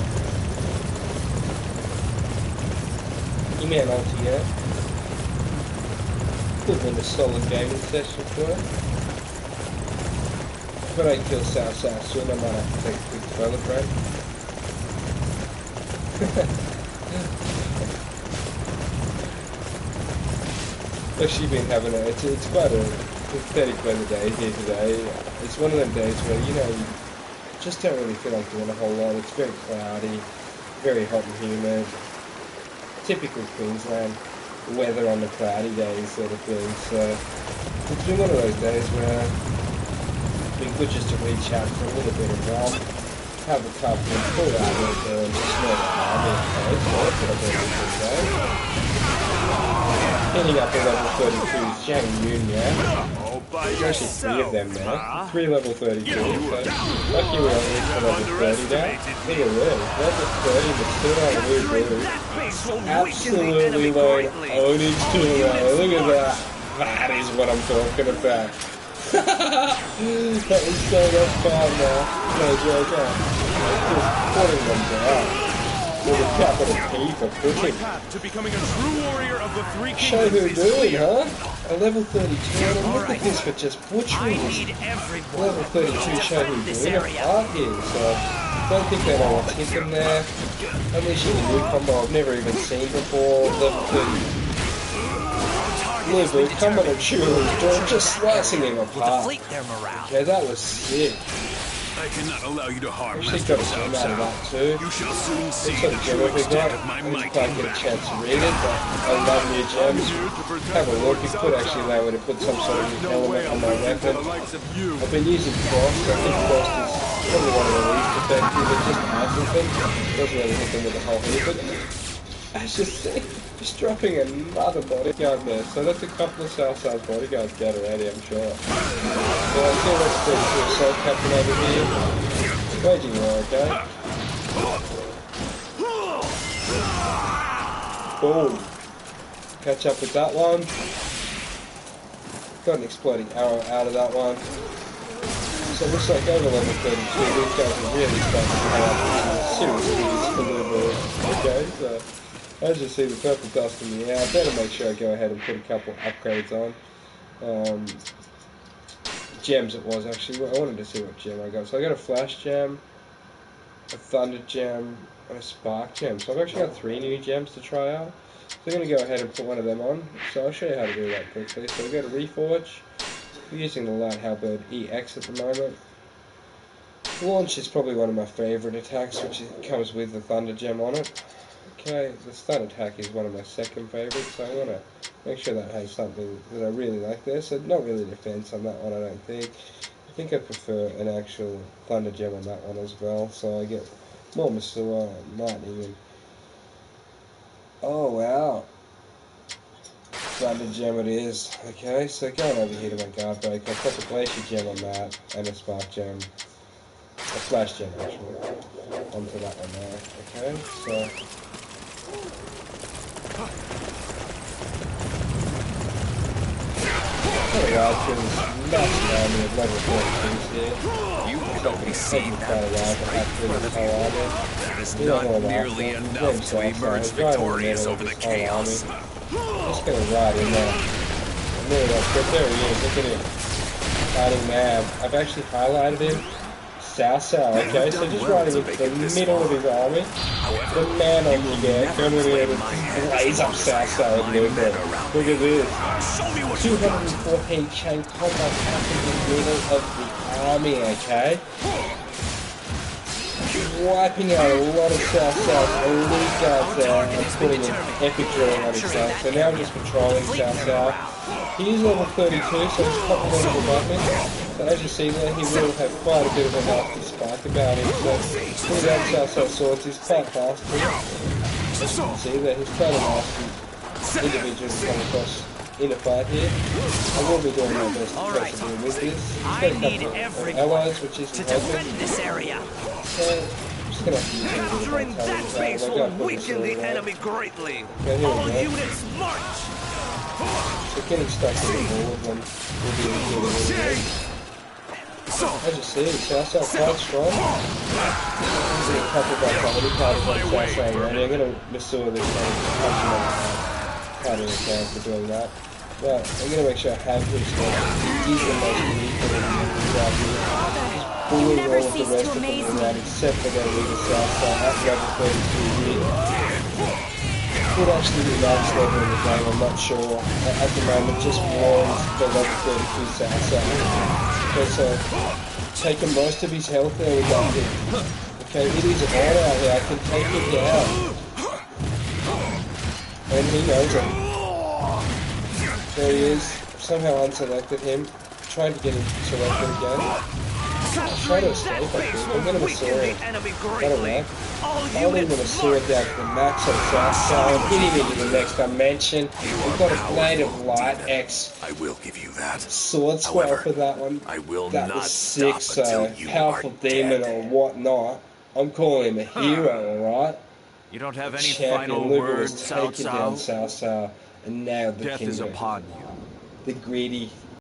You may ULTIAIR. Could have been a solid gaming session for it. If I don't kill South soon, I might have to take a quick toilet break. Actually been having it's quite a pathetic weather day here today. It's one of them days where, you know, you just don't really feel like doing a whole lot. It's very cloudy, very hot and humid. Typical Queensland weather on the cloudy days sort of thing. So it's been one of those days where it's been good just to reach out for a little bit of rum, have a cup and pull out a little bit and just smell the harbour. So that's what I've been doing today. Hitting up a level 32's Zhang Yun, yeah? There's actually 3 of them now. 3 level 32, so lucky we only hit for level 30 now. Look at this, level 30 but still on Lubu. Absolutely low ownage to low. Look at that. That is what I'm talking about. That is so much fun now. No joke, huh? Just putting them down. With a capital P for pushing. To becoming a true warrior of the three Show who doing, huh? A level 32, and look at this for just butchering this. Level 32 show who doing a part here, so don't think they know what's hit them there. Unleashing a new combo I've never even seen before. Level 30. Lubu coming and shooting his door, just slicing him apart. Yeah, that was sick. I cannot allow you to harm Master Cao Cao. You shall soon see the true extent of my might. I didn't quite get a chance to read it, but I love new gems. Have a look, it could actually allow me to put some sort of new element on my weapon. I've been using Frost. I think Frost is probably one of the least effective. It just adds something. Doesn't really hit them with the whole heap, but as you see, just dropping another bodyguard there. So that's a couple of Southside's bodyguards dead already, I'm sure. So I see let's do the assault captain over here. Waging war, okay? Boom. Catch up with that one. Got an exploding arrow out of that one. So it looks like over level 32, these guys are really starting to have serious needs for Lubu. Okay, so as you see, the purple dust in the air. I better make sure I go ahead and put a couple upgrades on. Gems it was actually. I wanted to see what gem I got. So I got a flash gem, a thunder gem, and a spark gem. So I've actually got 3 new gems to try out. So I'm going to go ahead and put one of them on. So I'll show you how to do that quickly. So we go to Reforge. We're using the Light Halberd EX at the moment. Launch is probably one of my favourite attacks, which comes with the thunder gem on it. Okay, the stun attack is one of my second favourites, so I want to make sure that has something that I really like there. So not really defense on that one, I don't think. I think I prefer an actual thunder gem on that one as well, so I get more missile and lightning. And oh wow, thunder gem it is. Okay, so going over here to my guard break, I'll put a glacier gem on that and a spark gem, a flash gem actually, onto that one there. Okay, so. kind of ride through this massive army of level 42s here. You can only see that It's not nearly enough to emerge victorious over the chaos. Just gonna ride in there. And there he is, look at him. Fighting mad. I've actually highlighted him. South, okay, so just riding into the middle of his army. The man on the deck, going to be able to blaze up South with Lupo. Look at this. 214 chain combat happening in the middle of the army, okay? Wiping out a lot of South, elite guards there, and putting an epic drilling on himself. So now I'm just patrolling South. He's level 32, so he's popping on the button. But as you see there, he will have quite a bit of a nasty spike about him. So without South swords, he's quite fast too. As you can see there, he's quite a nasty individual to come across in a fight here. I will be doing my best to persevere with this. He's got a couple of allies, which is helping. This area. So I'm just going to have to use a bit of Capturing that base will weaken the enemy greatly. All units march! So getting stuck in the wall of them will be a good. As you see, South quite strong. There's a couple of vitality cards on South already. I'm going to Missouri this one, punch him on the head. Can't even count for doing that. But I'm going to make sure I have his stuff. He's the most unique for the out here. Just bullying all of the rest of them around except for their leader South at level 32 here. Could actually be max level in the game, I'm not sure. At the moment, just warns the level 32 South. Okay, so taking most of his health there with that hit. Okay, it is on out here, I can take him down. And he knows it. There he is. Somehow unselected him. Tried to get him selected again. Try to escape, I think. I'm going to Missouri. That'll work. I'll leave him a sword down to the max on South Side. Hit him into the next dimension. We've got a Blade of Light X. I will give you that. Sword swell for that one. I will that not was sick, stop until you powerful are demon dead. or whatnot. I'm calling him a hero, alright? You don't have any Champion final Luger words, was Cao taking down Cao? Cao and now the Death kingdom. is upon you. The greedy